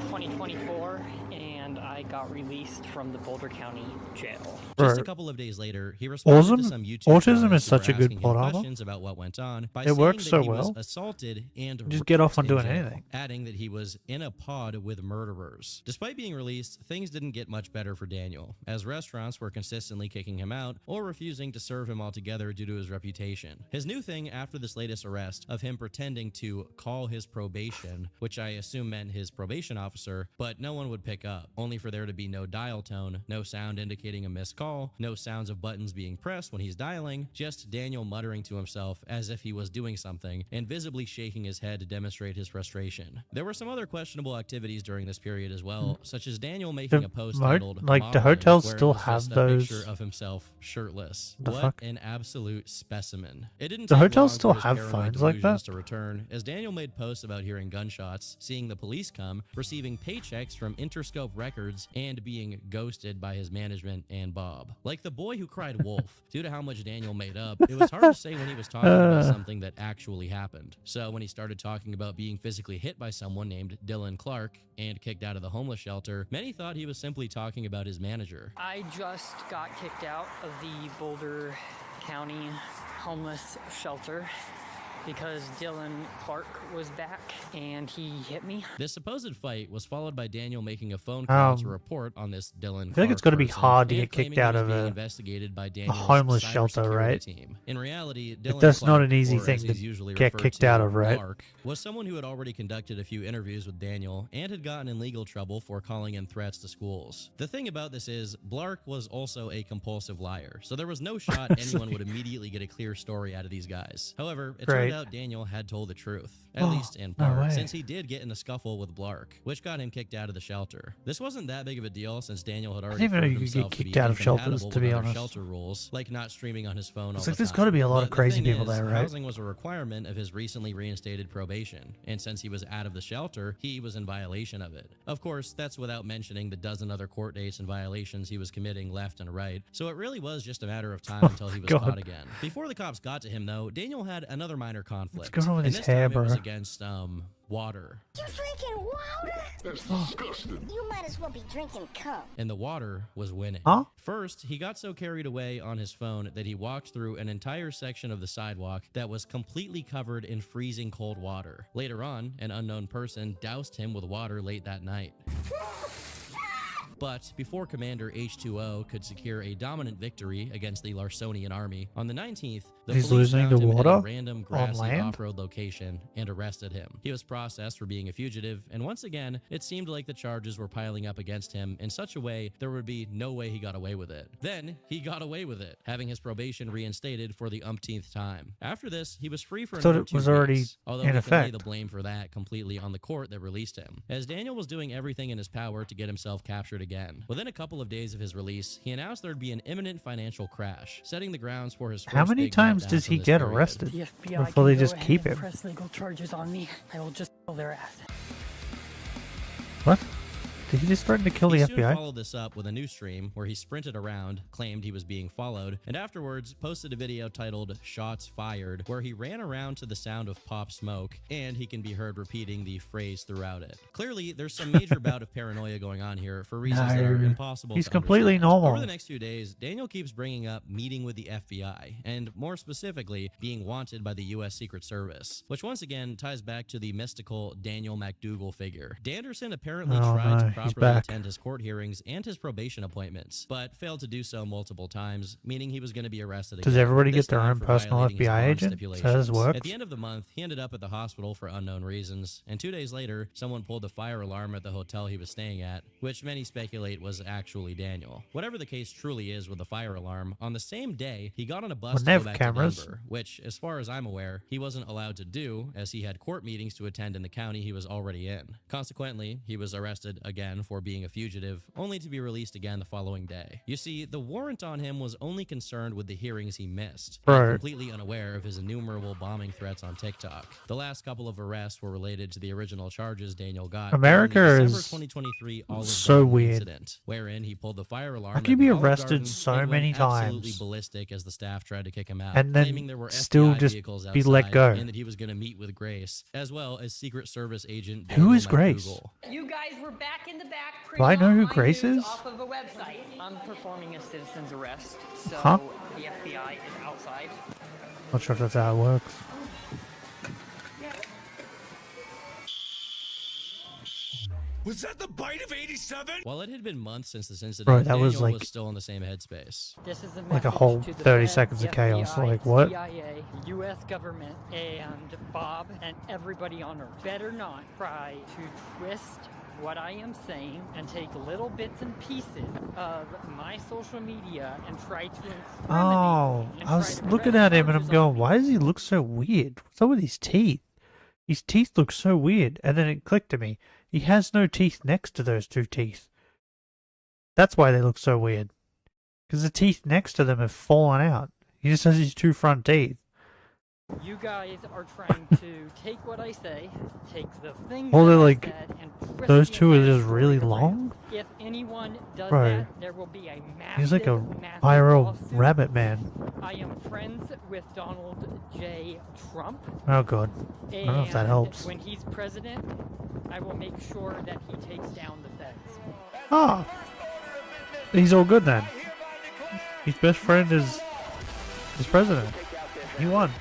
2024, and I got released from the Boulder County Jail. Just a couple of days later, he responded to some YouTube Autism comments is that such a were good asking him plot armor. questions about what went on by It saying works that so he was well. assaulted and Just get off on raped in doing jail, anything. adding that he was in a pod with murderers. Despite being released, things didn't get much better for Daniel, as restaurants were consistently kicking him out or refusing to serve him altogether due to his reputation. His new thing after this latest arrest of him pretending to call his probation, which I assume meant his probation officer, but no one would pick up, only for there to be no dial tone, no sound indicating a missed call, no sounds of buttons being pressed when he's dialing, just Daniel muttering to himself as if he was doing something and visibly shaking his head to demonstrate his frustration. There were some other questionable activities during this period as well, such as Daniel making a post titled like, the Modeling, hotels where it still was have just those- a picture of himself shirtless. The What fuck? an absolute specimen. It didn't The take hotels long still for his have paranoid phones like delusions that? to return, as Daniel made posts about hearing gunshots, seeing the police come, receiving paychecks from Interscope Records, and being ghosted by his management and Bob. Like the boy who cried wolf. Due to how much Daniel made up, it was hard to say when he was talking about something that actually happened. So when he started talking about being physically hit by someone named Dylan Clark and kicked out of the homeless shelter, many thought he was simply talking about his manager. I just got kicked out of the Boulder County homeless shelter because Dylan Clark was back and he hit me. This supposed fight was followed by Daniel making a phone call to report on this Dylan. I feel like it's got to be person, hard to and get kicked claiming out he was of being a investigated by a Daniel's homeless shelter, cybersecurity right? team. In reality, Dylan That's Clark, not an easy or thing as to he's usually get referred kicked to, out of, right? Clark, was someone who had already conducted a few interviews with Daniel and had gotten in legal trouble for calling in threats to schools. The thing about this is, Blark was also a compulsive liar, so there was no shot anyone would immediately get a clear story out of these guys. However, it turned out Daniel had told the truth, at least in part, since he did get in a scuffle with Blark, which got him kicked out of the shelter. This wasn't that big of a deal since Daniel had already proved himself to be kicked out of shelters, incompatible to with be other honest. shelter rules, like not streaming on his phone all It's the like time. there's got to be a lot of But the crazy thing people is, there, right? Housing was a requirement of his recently reinstated probation, and since he was out of the shelter, he was in violation of it. Of course, that's without mentioning the dozen other court dates and violations he was committing left and right, so it really was just a matter of time until he was caught again. Before the cops got to him, though, Daniel had another minor conflict. What's going on with and his this hair, time it was bro? against, water. You drinking water? That's disgusting. You might as well be drinking cum. And the water was winning. Huh? First, he got so carried away on his phone that he walked through an entire section of the sidewalk that was completely covered in freezing cold water. Later on, an unknown person doused him with water late that night. But before Commander H2O could secure a dominant victory against the Larsonian army, on the 19th, the He's police losing found to him at water a random on grassy land? off-road location and arrested him. He was processed for being a fugitive, and once again, it seemed like the charges were piling up against him in such a way there would be no way he got away with it. Then, he got away with it, having his probation reinstated for the umpteenth time. After this, he was free for Thought another it 2 was already weeks, although in he can lay effect. the blame for that completely on the court that released him, as Daniel was doing everything in his power to get himself captured again. Within a couple of days of his release, he announced there'd be an imminent financial crash, setting the grounds for his first How many big times meltdown does from he this get period. arrested The FBI before they can just go keep ahead and him? press legal charges on me. I will just kill their ass. What? Did he just threaten to kill the He soon FBI? followed this up with a new stream where he sprinted around, claimed he was being followed, and afterwards posted a video titled "Shots Fired," where he ran around to the sound of Pop Smoke, and he can be heard repeating the phrase throughout it. Clearly, there's some major bout of paranoia going on here for reasons that are No. impossible He's to completely understand. normal. Over the next few days, Daniel keeps bringing up meeting with the FBI, and more specifically, being wanted by the U.S. Secret Service, which once again ties back to the mystical Daniel McDougal figure. Danderson apparently Oh, tried no, to he's properly back. attend his court hearings and his probation appointments, but failed to do so multiple times, meaning he was going to be arrested Does again, everybody this get their time own for personal violating his FBI bond agent? So how this stipulations. works? At the end of the month, he ended up at the hospital for unknown reasons, and 2 days later, someone pulled the fire alarm at the hotel he was staying at, which many speculate was actually Daniel. Whatever the case truly is with the fire alarm, on the same day, he got on a bus When to they go have back cameras. to Denver, which, as far as I'm aware, he wasn't allowed to do, as he had court meetings to attend in the county he was already in. Consequently, he was arrested again for being a fugitive, only to be released again the following day. You see, the warrant on him was only concerned with the hearings he missed, Right. completely unaware of his innumerable bombing threats on TikTok. The last couple of arrests were related to the original charges Daniel got America during the is December 2023 Olive so Garden weird. incident, wherein he pulled the fire alarm. How can you at be the Olive arrested Garden so and went many absolutely times ballistic as the staff tried to kick him out, and then claiming there were still FBI just vehicles be let outside go? and that he was going to meet with Grace, as well as Secret Service agent Who Daniel is Grace? McDougal. You guys were back in the back. Do I know who my Grace news is? Off of a website. I'm performing a citizen's arrest, so Huh? the FBI is outside. Not sure if that's how it works. Was that the bite of 87? While it had been months since this incident, Bro, that Daniel was like- still in the same headspace. This is a Like a message whole to the 30 Fed, seconds of the chaos. FBI, Like, what? CIA, U.S. government, and Bob and everybody on Earth better not try to twist what I am saying and take little bits and pieces of my social media and try to incriminate Oh, me and I was try to looking press at him and I'm charges on going, me. why does he look so weird? What's up with his teeth? His teeth look so weird. And then it clicked to me. He has no teeth next to those two teeth. That's why they look so weird. Because the teeth next to them have fallen out. He just has his two front teeth. You guys are trying to take what I say, take the things Well, that they're I like, said, and twist those the two are entire just story really around. long? If anyone does Bro, that, there will be a massive, He's like a massive viral lawsuit. rabbit man. I am friends with Donald J. Trump. Oh, God. I don't know if that and helps. When he's president, I will make sure that he takes down the feds. Ah! He's all good then. His best friend is president. He won.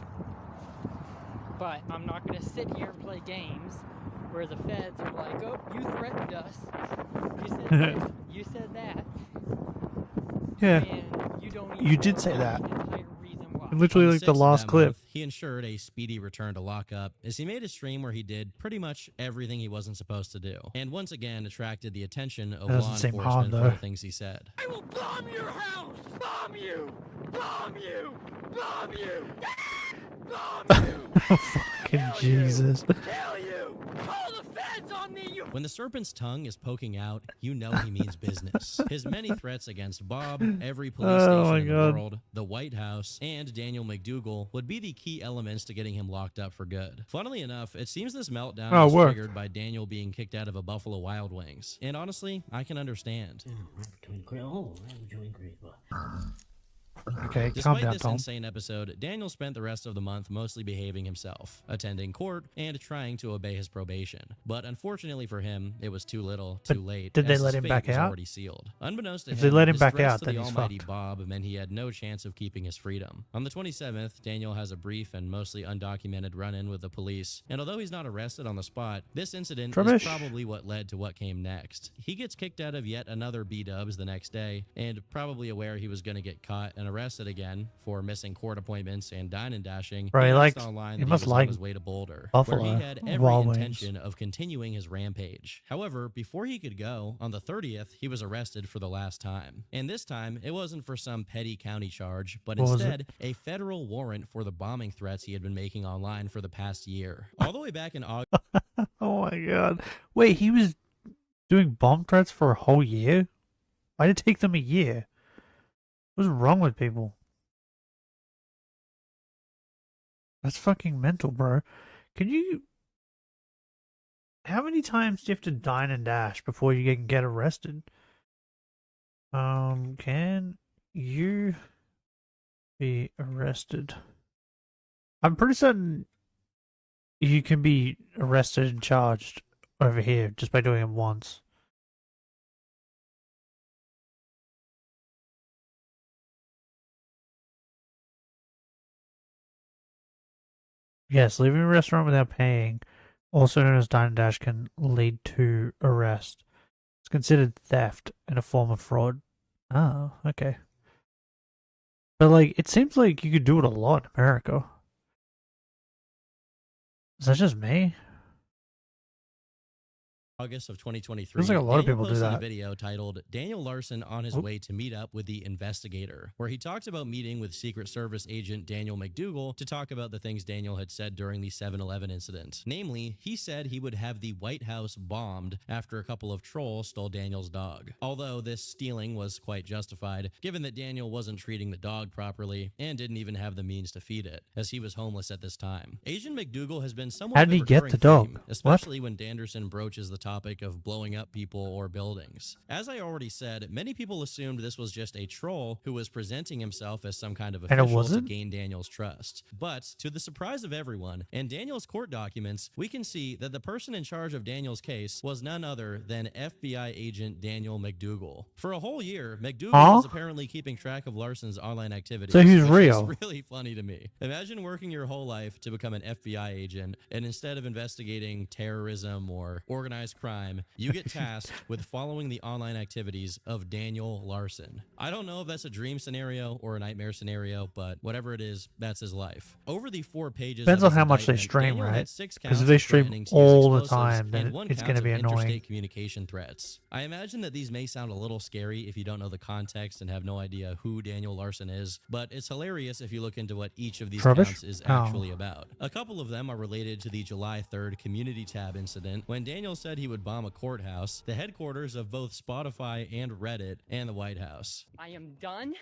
But I'm not going to sit here and play games where the feds are like, oh, you threatened us. You said this, you said that. Yeah. And you don't You did say that. why. Literally On like the 6th of last that clip. month, he ensured a speedy return to lockup as he made a stream where he did pretty much everything he wasn't supposed to do, and once again attracted the attention of That law doesn't seem enforcement hard, for though. the things he said. I will bomb your house! Bomb you! Bomb you! Bomb you! Bomb you! Fucking Jesus. Tell you! Call the feds on me, you When the serpent's tongue is poking out, you know he means business. His many threats against Bob, every police Oh station my in the God. world, the White House, and Daniel McDougal would be the key elements to getting him locked up for good. Funnily enough, it seems this meltdown Oh, it was worked. triggered by Daniel being kicked out of a Buffalo Wild Wings. And honestly, I can understand. Okay, calm Despite down, this Tom. insane episode, Daniel spent the rest of the month mostly behaving himself, attending court, and trying to obey his probation. But unfortunately for him, it was too little, too late. did they as let his him fate back was out? already sealed. Unbeknownst to If him, they let him his back threats out, to then the he's almighty fucked. Bob meant he had no chance of keeping his freedom. On the 27th, Daniel has a brief and mostly undocumented run-in with the police, and although he's not arrested on the spot, this incident Rubbish. is probably what led to what came next. He gets kicked out of yet another B-dubs the next day, and probably aware he was going to get caught and arrested again for missing court appointments and dine and dashing. Bro, he announced liked- online he that must he was on like his way to Boulder, Buffalo where he had every Wild Wings. intention of continuing his rampage. However, before he could go, on the 30th, he was arrested for the last time. And this time, it wasn't for some petty county charge, but What was it? instead, a federal warrant for the bombing threats he had been making online for the past year. All the way back in August. Oh my God. Wait, he was doing bomb threats for a whole year? Why did it take them a year? What's wrong with people? That's fucking mental, bro. Can you... How many times do you have to dine and dash before you can get arrested? Can you be arrested? I'm pretty certain you can be arrested and charged over here just by doing it once. Yes, leaving a restaurant without paying, also known as dine and dash, can lead to arrest. It's considered theft and a form of fraud. Oh, okay. But like, it seems like you could do it a lot in America. Is that just me? August of 2023, Feels like a lot of Daniel people do posted a that. video titled Daniel Larson on his Oop. way to meet up with the investigator, where he talked about meeting with Secret Service agent Daniel McDougal to talk about the things Daniel had said during the 7-Eleven incident. Namely, he said he would have the White House bombed after a couple of trolls stole Daniel's dog. Although this stealing was quite justified, given that Daniel wasn't treating the dog properly and didn't even have the means to feed it, as he was homeless at this time. Agent McDougal has been somewhat How of did a he get recurring the dog? theme, What? especially when Danderson broaches the topic of blowing up people or buildings. As I already said, many people assumed this was just a troll who was presenting himself as some kind of And it official to wasn't? gain Daniel's trust. But to the surprise of everyone, in Daniel's court documents, we can see that the person in charge of Daniel's case was none other than FBI agent Daniel McDougal. For a whole year, McDougal Huh? was apparently keeping track of Larson's online activities. So he's which real. is really funny to me. Imagine working your whole life to become an FBI agent, and instead of investigating terrorism or organized crime, you get tasked with following the online activities of Daniel Larson. I don't know if that's a dream scenario or a nightmare scenario, but whatever it is, that's his life. Over the 4 pages Depends of on his how much they indictment, stream, Daniel right? had 6 'Cause if counts they of stream threatening to use all the explosives time, then and 1 it's count gonna of be annoying. interstate communication threats. I imagine that these may sound a little scary if you don't know the context and have no idea who Daniel Larson is, but it's hilarious if you look into what each of these Rubbish? counts is Oh. actually about. A couple of them are related to the July 3rd Community Tab incident when Daniel said he would bomb a courthouse, the headquarters of both Spotify and Reddit, and the White House. I am done,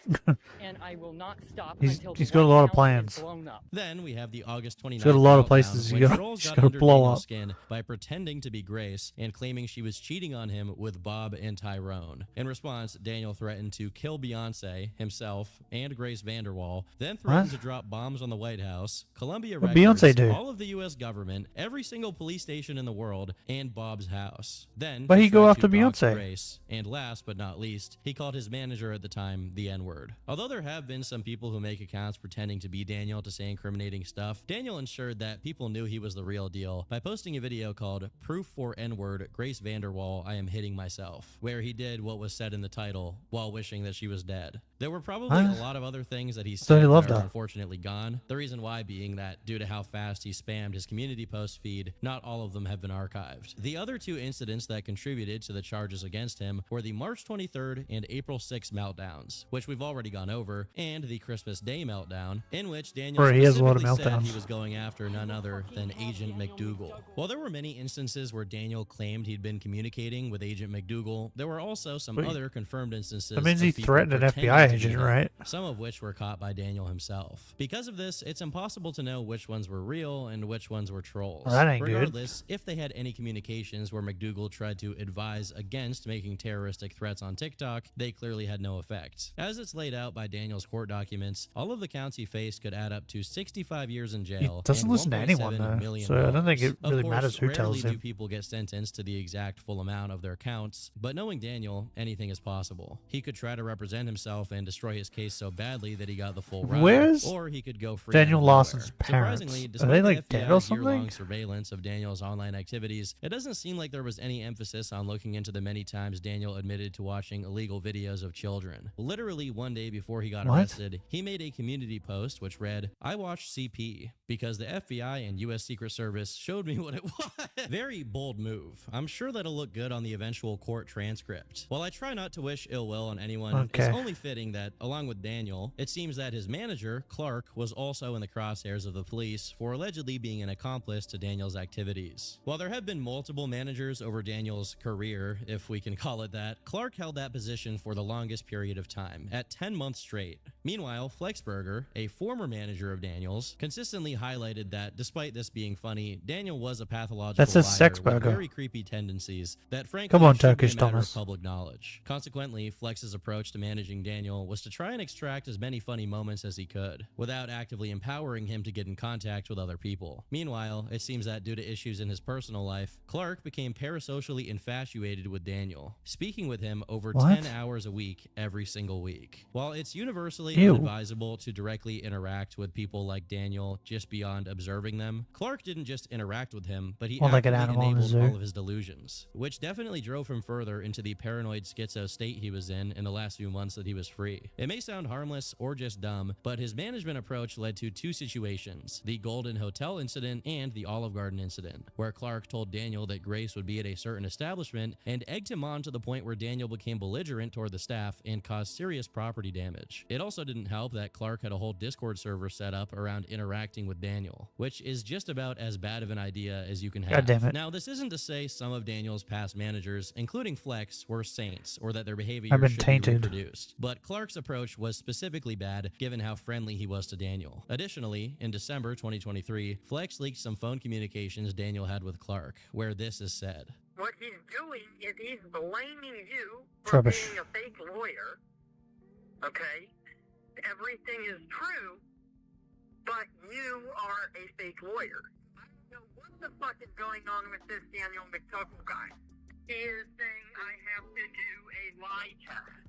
and I will not stop He's until got the a White lot of House plans. is blown up. Then we have the August 29th He's got a lot of meltdown places when he's got- trolls he's got gotta under blow Daniel's up. skin by pretending to be Grace and claiming she was cheating on him with Bob and Tyrone. In response, Daniel threatened to kill Beyonce, himself, and Grace Vanderwall, then threatened What? to drop bombs on the White House, Columbia What'd Records, Beyonce do? all of the U.S. government, every single police station in the world, and Bob's house. Then, But he he go tried after to dox Beyonce. Grace, and last but not least, he called his manager at the time the N-word. Although there have been some people who make accounts pretending to be Daniel to say incriminating stuff, Daniel ensured that people knew he was the real deal by posting a video called Proof for N-word Grace Vanderwall I Am Hitting Myself, where he did what was said in the title while wishing that she was dead. There were probably a lot of other things that he So said he loved that are her. unfortunately gone. The reason why being that due to how fast he spammed his community post feed, not all of them have been archived. The other two incidents that contributed to the charges against him were the March 23rd and April 6th meltdowns, which we've already gone over, and the Christmas Day meltdown, in which Daniel Bro, he has a lot of specifically said he meltdowns. was going after none other than Agent McDougal. While there were many instances where Daniel claimed he'd been communicating with Agent McDougal, there were also some Wait. other confirmed instances. That means of he people threatened an pretending FBI to be agent, him, right? some of which were caught by Daniel himself. Because of this, it's impossible to know which ones were real and which ones were trolls. Well, that ain't good. Regardless, if they had any communications where McDougal tried to advise against making terroristic threats on TikTok, they clearly had no effect. As it's laid out by Daniel's court documents, all of the counts he faced could add up to 65 years in jail. doesn't and listen to anyone, $1.7 though, million. so I don't think it Of really course, matters who tells rarely him. do people get sentenced to the exact full amount of their counts, but knowing Daniel, anything is possible. He could try to represent himself and destroy his case so badly that he got the full ride, Where's or he could go free. Daniel out of nowhere. Lawson's parents? Surprisingly, Are despite they the like dead or FBI's something? year-long surveillance of Daniel's online activities, it doesn't seem like there was any emphasis on looking into the many times Daniel admitted to watching illegal videos of children. Literally one day before he got What? arrested, he made a community post which read, "I watched CP because the FBI and US Secret Service showed me what it was." Very bold move. I'm sure that'll look good on the eventual court transcript. While I try not to wish ill will on anyone, Okay. it's only fitting that, along with Daniel, it seems that his manager, Clark, was also in the crosshairs of the police for allegedly being an accomplice to Daniel's activities. While there have been multiple managers over Daniel's career, if we can call it that, Clark held that position for the longest period of time, at 10 months straight. Meanwhile, Flexberger, a former manager of Daniel's, consistently highlighted that, despite this being funny, Daniel was a pathological That's a liar sex with burger. very creepy tendencies that frankly Come on, should be a Turkish matter of Thomas. public knowledge. Consequently, Flex's approach to managing Daniel was to try and extract as many funny moments as he could, without actively empowering him to get in contact with other people. Meanwhile, it seems that due to issues in his personal life, Clark became parasocially infatuated with Daniel, speaking with him over What? 10 hours a week every single week. While it's universally Ew. unadvisable to directly interact with people like Daniel just beyond observing them, Clark didn't just interact with him, but he Or like an actively animal in the enabled zoo. all of his delusions, which definitely drove him further into the paranoid schizo state he was in the last few months that he was free. It may sound harmless or just dumb, but his management approach led to two situations: the Golden Hotel incident and the Olive Garden incident, where Clark told Daniel that Grace would be at a certain establishment and egged him on to the point where Daniel became belligerent toward the staff and caused serious property damage. It also didn't help that Clark had a whole Discord server set up around interacting with Daniel, which is just about as bad of an idea as you can have. God damn it. Now, this isn't to say some of Daniel's past managers, including Flex, were saints or that their behavior I've been should tainted. be reproduced, but Clark's approach was specifically bad given how friendly he was to Daniel. Additionally, in December 2023, Flex leaked some phone communications Daniel had with Clark, where this is said. What he's doing is he's blaming you for Rubbish. being a fake lawyer. Okay? Everything is true, but you are a fake lawyer. I don't know what the fuck is going on with this Daniel McTuckle guy. He is saying I have to do a lie test,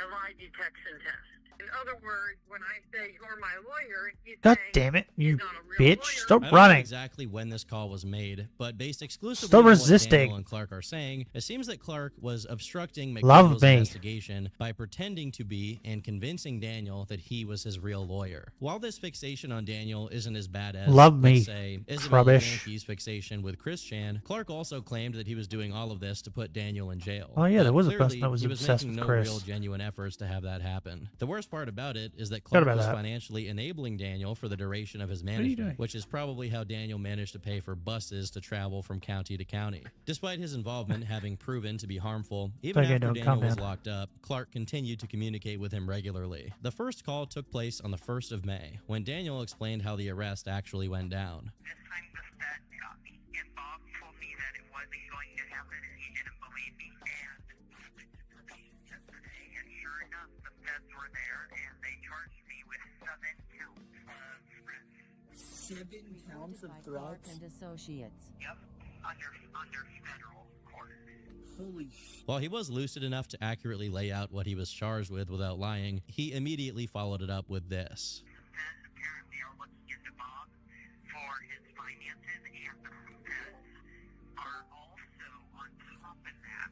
a lie detection test. In other words, when I say you're my lawyer, he's God saying damn it, you he's not a real bitch. lawyer. Stop I don't know running. exactly when this call was made, but based exclusively Stop on what resisting. Daniel and Clark are saying, it seems that Clark was obstructing Love McDougal's me. investigation by pretending to be and convincing Daniel that he was his real lawyer. While this fixation on Daniel isn't as bad as, Love me. let's say, Isabella Rubbish. Yankee's fixation with Chris Chan, Clark also claimed that he was doing all of this to put Daniel in jail. Oh, yeah, there But was a person clearly, that was he was obsessed making with no Chris. real genuine efforts to have that happen. The worst part about it is that Forgot Clark about was that. financially enabling Daniel for the duration of his are you management, doing? which is probably how Daniel managed to pay for buses to travel from county to county. Despite his involvement having proven to be harmful, even Okay, after no, Daniel calm was down. locked up, Clark continued to communicate with him regularly. The first call took place on the 1st of May, when Daniel explained how the arrest actually went down. This time the feds got me, and Bob told me that it wasn't going to happen, and he didn't believe me. And yesterday, and sure enough, the feds were there, and they charged me with 7 counts of threats. 7 counts of threats? and Associates. Yep, under federal. Holy While he was lucid enough to accurately lay out what he was charged with without lying, he immediately followed it up with this. Apparently are looking into Bob for his finances, and the Feds are also on top of that,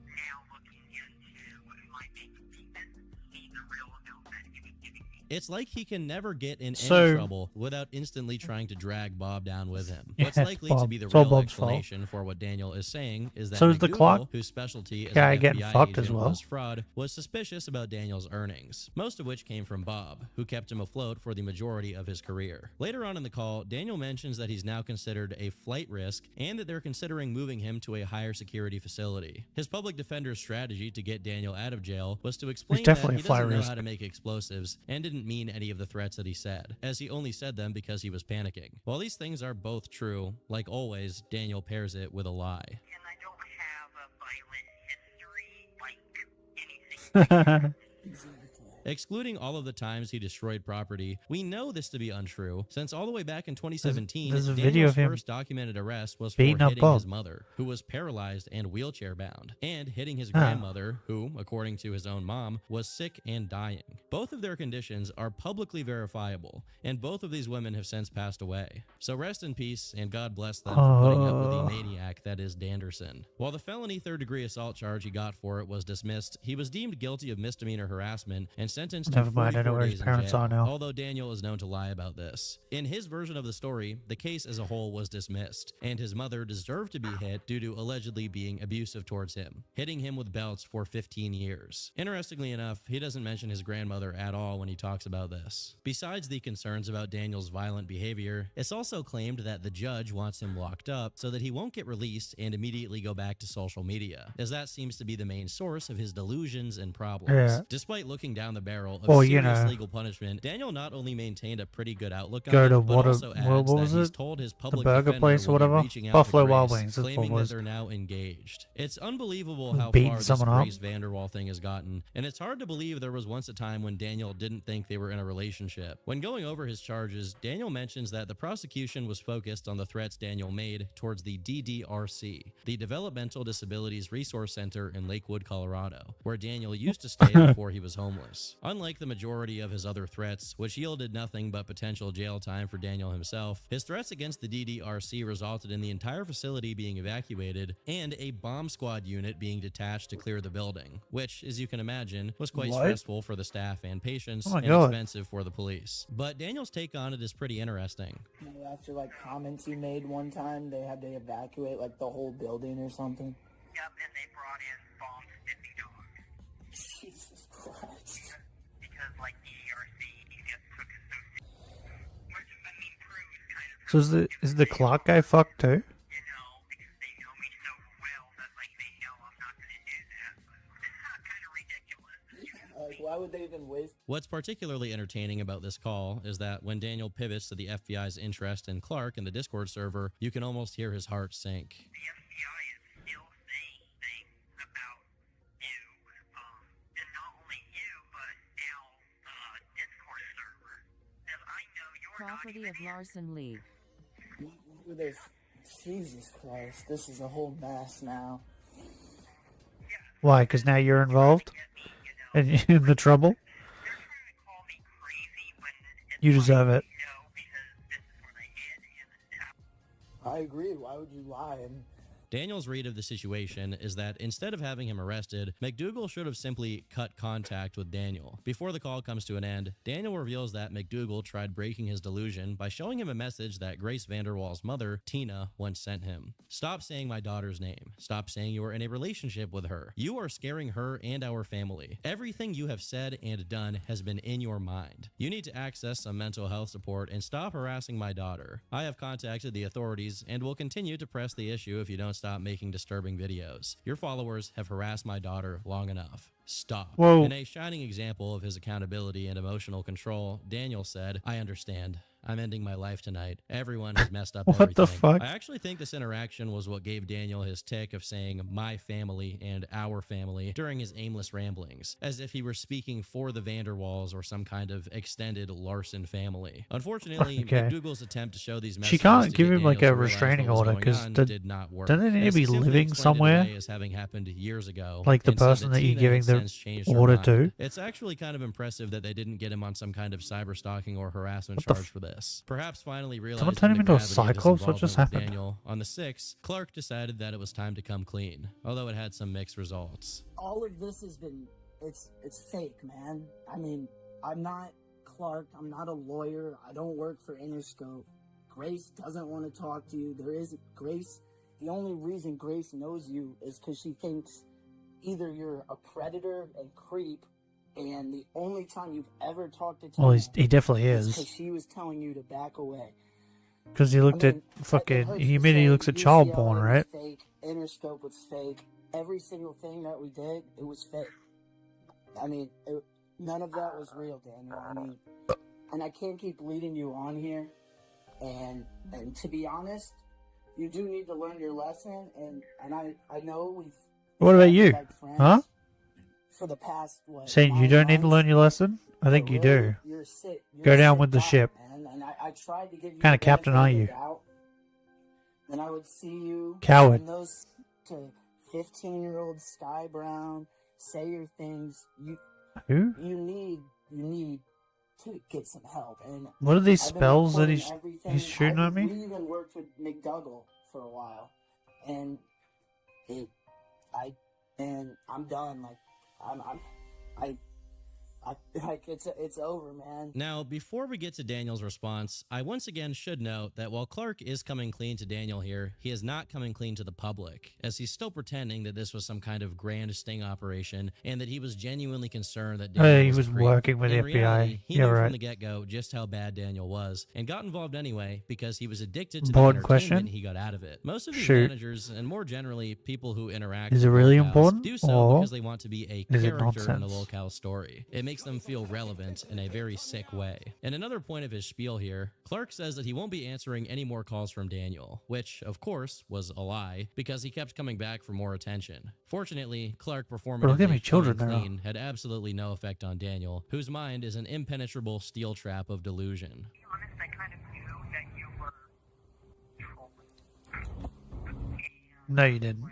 now looking into my bank statement, see the real amount that he was giving me. It's like he can never get in So- any trouble without instantly trying to drag Bob down with him. Yeah, What's it's likely to Bob. be the It's all real Bob's fault. explanation for what Daniel is saying is that So is the McDougal, clock whose specialty as guy an getting FBI fucked agent as well? was fraud, was suspicious about Daniel's earnings, most of which came from Bob, who kept him afloat for the majority of his career. Later on in the call, Daniel mentions that he's now considered a flight risk and that they're considering moving him to a higher security facility. His public defender's strategy to get Daniel out of jail was to explain that definitely he a flight doesn't know risk. how to make explosives and didn't mean any of the threats that he said, as he only said them because he was panicking. While these things are both true, like always, Daniel pairs it with a lie. And I don't have a violent history, like anything. Excluding all of the times he destroyed property, we know this to be untrue, since all the way back in 2017, There's a Daniel's video of him first documented arrest was for beating up hitting Bob. his mother, who was paralyzed and wheelchair bound, and hitting his Ah. grandmother, who, according to his own mom, was sick and dying. Both of their conditions are publicly verifiable, and both of these women have since passed away. So rest in peace, and God bless them for putting up with the maniac that is Danderson. While the felony third-degree assault charge he got for it was dismissed, he was deemed guilty of misdemeanor harassment and sentenced Never to mind, I know 44 where his days in parents jail, are now. although Daniel is known to lie about this. In his version of the story, the case as a whole was dismissed, and his mother deserved to be hit due to allegedly being abusive towards him, hitting him with belts for 15 years. Interestingly enough, he doesn't mention his grandmother at all when he talks about this. Besides the concerns about Daniel's violent behavior, it's also claimed that the judge wants him locked up so that he won't get released and immediately go back to social media, as that seems to be the main source of his delusions and problems. Yeah. Despite looking down the barrel of Well, serious you know, legal punishment, Daniel not only maintained a pretty good outlook Go on to it, but what also adds was that he's it? told his The public burger defender place or will be whatever? reaching out Buffalo to Wild Grace, Wings, that's what it claiming that was. they're now engaged. It's unbelievable how Beating far this someone up. Grace Vanderwall thing has gotten, and it's hard to believe there was once a time when Daniel didn't think they were in a relationship. When going over his charges, Daniel mentions that the prosecution was focused on the threats Daniel made towards the DDRC, the Developmental Disabilities Resource Center in Lakewood, Colorado, where Daniel used to stay before he was homeless. Unlike the majority of his other threats, which yielded nothing but potential jail time for Daniel himself, his threats against the DDRC resulted in the entire facility being evacuated and a bomb squad unit being detached to clear the building, which, as you can imagine, was quite What? stressful for the staff and patients Oh my and God. expensive for the police. But Daniel's take on it is pretty interesting. After like comments he made one time, they had to evacuate like the whole building or something. Yep, and they brought in bomb sniffing dogs. Jesus Christ. Because, like, DRC gets took associated. Which, I mean, proves kind of. So is the clock guy fucked too? You know, because they know me so well that, like, they know I'm not going to do that. But it's not kind of ridiculous. Like, why would they even waste? What's particularly entertaining about this call is that when Daniel pivots to the FBI's interest in Clark in the Discord server, you can almost hear his heart sink. The FBI is still saying things about you, and not only you, but now Discord server. As I know you're Property of Larson Lee. Jesus Christ, this is a whole mess now. Why? Because now you're involved and in the trouble. You deserve it. I agree. Why would you lie? And Daniel's read of the situation is that instead of having him arrested, McDougal should have simply cut contact with Daniel. Before the call comes to an end, Daniel reveals that McDougal tried breaking his delusion by showing him a message that Grace Vanderwall's mother, Tina, once sent him. Stop saying my daughter's name. Stop saying you are in a relationship with her. You are scaring her and our family. Everything you have said and done has been in your mind. You need to access some mental health support and stop harassing my daughter. I have contacted the authorities and will continue to press the issue if you don't stop making disturbing videos. Your followers have harassed my daughter long enough. Stop. Whoa. In a shining example of his accountability and emotional control, Daniel said, I understand. I'm ending my life tonight. Everyone has messed up What everything. the fuck? I actually think this interaction was what gave Daniel his tick of saying my family and our family during his aimless ramblings, as if he were speaking for the Vanderwalls or some kind of extended Larson family. Unfortunately, Okay. McDougal's attempt to show these messages She can't to give get him like Daniel a to realize restraining what was order going because on don't did not work. they need to As be he simply living explained it somewhere? away as having happened years ago, Like the and said person that you're Tina giving had the since changed her order mind. to? It's actually kind of impressive that they didn't get him on some kind of cyber stalking or harassment What the charge for this. Perhaps finally realizing Someone turned him the into a gravity of his Cyclops? What just involvement with happened? Daniel, on the 6th, Clark decided that it was time to come clean, although it had some mixed results. All of this has been, it's fake, man. I mean, I'm not Clark, I'm not a lawyer, I don't work for Interscope. Grace doesn't want to talk to you. The only reason Grace knows you is because she thinks either you're a predator and creep, and the only time you've ever talked to Well, Tina he definitely is is. because she was telling you to back away. Because he looked I mean, at fucking. it hurts He to immediately say looks at child UCLA porn, was right? Fake, Interscope was fake. Every single thing that we did, it was fake. I mean, none of that was real, Daniel. I mean, and I can't keep leading you on here. And to be honest, you do need to learn your lesson. And I know we've. What about you? Like friends Huh? For the past, what, Saying you 9 don't need to months, learn your lesson? I think but you really, do. You're sick. Go You're down sick with the guy, ship. man. And I tried to give you Kind the of captain benefit are of the you? doubt. Then I would see you Coward. on those to 15-year-old Sky Brown, say your things. Who? You need to get some help. And What are these I've been spells that recording everything. he's shooting at me? We even worked with McDougal for a while, and I'm done. Like it's over, man. Now, before we get to Daniel's response, I once again should note that while Clark is coming clean to Daniel here, he is not coming clean to the public, as he's still pretending that this was some kind of grand sting operation and that he was genuinely concerned that Daniel He was was a creep. working with In the FBI. reality, he Yeah, knew right. from the get-go just how bad Daniel was and got involved anyway because he was addicted to Important the entertainment question? he got out of it. Most of these Shoot. managers, and more generally people who interact Is it with really lolcows, important, do so or because they want to be a is it character in a nonsense? lolcow story. It makes them feel relevant in a very sick way. And another point of his spiel here, Clark says that he won't be answering any more calls from Daniel, which, of course, was a lie, because he kept coming back for more attention. Fortunately, Clark performing But look at me, children now. clean had absolutely no effect on Daniel, whose mind is an impenetrable steel trap of delusion. No, you didn't.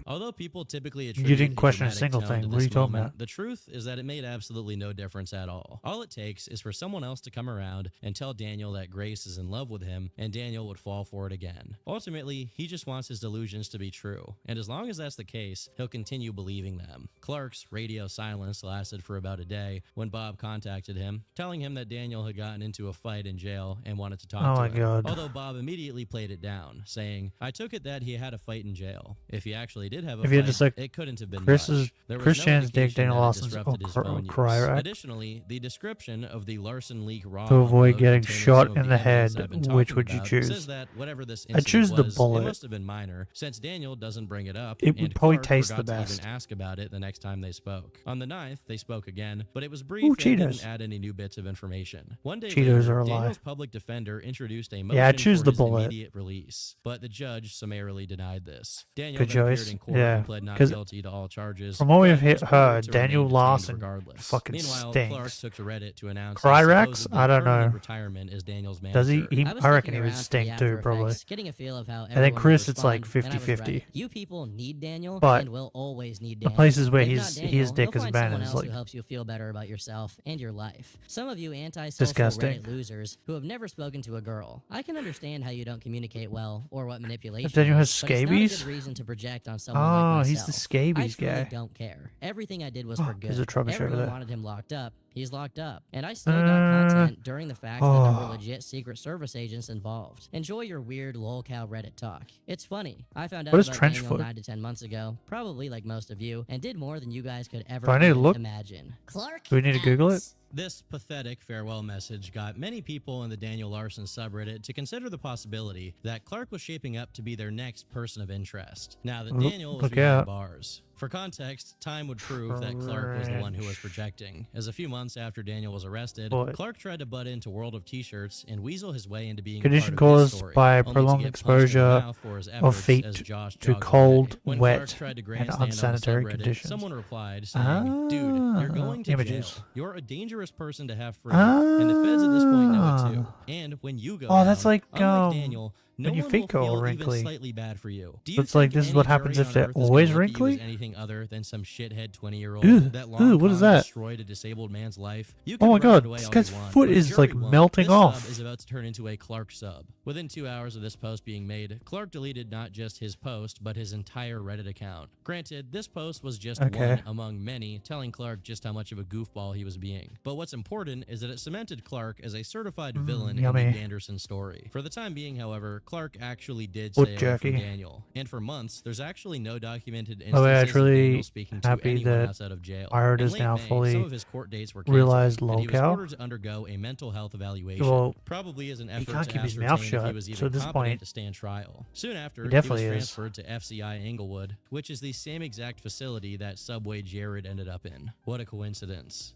Although people typically You attribute didn't the question a dramatic single tone thing. to What are this you talking moment, about? the truth is that it made absolutely no difference at all. All it takes is for someone else to come around and tell Daniel that Grace is in love with him, and Daniel would fall for it again. Ultimately, he just wants his delusions to be true, and as long as that's the case, he'll continue believing them. Clark's radio silence lasted for about a day when Bob contacted him, telling him that Daniel had gotten into a fight in jail and wanted to talk Oh to my him. God. Although Bob immediately played it down, saying, "I took it that he had a fight in jail. If he actually did have a If you fight, just like it couldn't have been Chris much. There was Christian's no dick, indication Daniel that it Lawson's disrupted his phone use. Cryrac. Additionally, the description of the Larson leak raw To avoid upload getting containing shot some of in the evidence head, I've been which talking would you about choose? says that whatever this I'd choose incident the bullet. It must have been minor, since Daniel doesn't bring it up. It would and probably Clark taste the forgot to best. even ask about it the next time they spoke. On the 9th, they spoke again, but it was brief Ooh, and Cheetos. didn't add any new bits of information. One day Cheetos later, are a lie. Daniel's public defender introduced a motion Yeah, I'd choose for the his bullet. immediate release, but the judge summarily denied this. Daniel Good then appeared choice. in court Yeah, and pled not 'cause guilty to all charges. from what we've but was ordered heard, to Daniel remain detained Lawson regardless. fucking Meanwhile, stinks. Clark took to Reddit to announce Cryrax? his supposedly I don't permanent know. retirement as Daniel's manager. Does he? was I reckon looking he would around for the stink after too, probably. effects, getting a feel of how And then everyone would Chris, it's like respond, and I was 50-50. right. You people need Daniel, But and will always need the Daniel. places where If his- not his Daniel, dick you'll is find banned someone is else like- who helps you feel better about yourself and your life. Some of you antisocial Disgusting. Reddit losers who have never spoken to a girl. I can understand how you don't communicate well or what manipulation Daniel has is, but it's not a scabies? good reason to project on someone Oh, like he's myself. the scabies I truly guy. don't care. Everything I did was Oh, for good. there's a rubbish over Everyone there. wanted him locked up. He's locked up. And I still got content during the fact that there were legit Secret Service agents involved. Enjoy your weird lolcow Reddit talk. It's funny. I found out What is about trench Daniel foot? 9 to 10 months ago, probably like most of you, and did more than you guys could ever Do I need to even look? imagine. Clark Do we need to Google it? This pathetic farewell message got many people in the Daniel Larson subreddit to consider the possibility that Clark was shaping up to be their next person of interest, now that Look- Daniel was look behind out. bars. For context, time would prove that Clark was the one who was projecting, as a few months after Daniel was arrested, Clark tried to butt into World of T-Shirts and weasel his way into being Condition a part of his caused story, by only to prolonged get punched in the exposure mouth for his of efforts feet as Josh to jogged cold, away. When Clark wet, tried to and grandstand on the unsanitary subreddit, conditions. someone replied saying, "Dude, you're going to images. jail. You're a dangerous person to have free, and the feds at this point know it too. And when you go down, that's like unlike Daniel, no when your one feet will go feel wrinkly. even slightly bad for you. Do So you it's like think this is any what happens jury if on they're Earth is gonna always look at you as wrinkly? anything other than some shithead 20-year-old Ew, that ew, what is that? destroyed a disabled man's life? You Oh can my run god, it away this all guy's you want, foot but a is jury like won't. melting This off. sub is about to turn into a Clark sub. Within 2 hours of this post being made, Clark deleted not just his post, but his entire Reddit account. Granted, this post was just Okay. one among many, telling Clark just how much of a goofball he was being. But what's important is that it cemented Clark as a certified villain in yummy. the Anderson story. For the time being, however, Clark actually did Foot stay away jerky. from Daniel. And for months, there's actually no documented By the way, instances I'm of really Daniel speaking to happy anyone that outside of jail. Ired In is late now May, fully some of his court dates were canceled, realized and he was lolcow. ordered to undergo a mental health evaluation, Well, probably as an he effort can't to keep his ascertain mouth if he shut, was even so at this competent point, to stand trial. Soon after, he he was definitely is. transferred to FCI Inglewood, which is the same exact facility that Subway Jared ended up in. What a coincidence.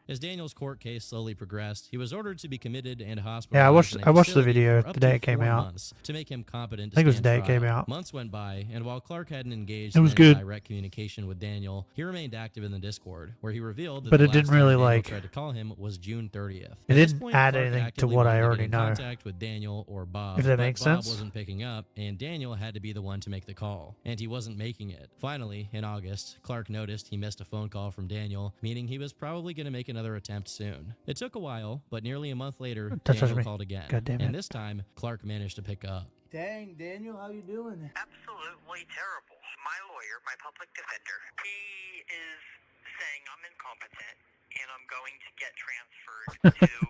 As Daniel's court case slowly progressed, he was ordered to be committed and hospitalized. Yeah, in a I watched the facility video for up the day to it came 4 out. months to make him competent I think it was to the day stand it came trial. out. Months went by, and while Clark hadn't engaged It was in any good. direct communication with Daniel, he remained active in the Discord, where he revealed that But the it didn't last time really, Daniel like- tried to call him was June 30th. It At this didn't point, add Clark anything to actively what I wanted to get already in know. contact with Daniel or Bob, If that but makes Bob sense. wasn't picking up, and Daniel had to be the one to make the call, and he wasn't making it. Finally, in August, Clark noticed he missed a phone call from Daniel, meaning he was probably going to make another attempt soon. It took a while, but nearly a month later, Don't touch Daniel me. called again. God damn And it. this time, Clark managed to pick up. Dang, Daniel, how you doing? Absolutely terrible. My lawyer, my public defender, he is saying I'm incompetent and I'm going to get transferred to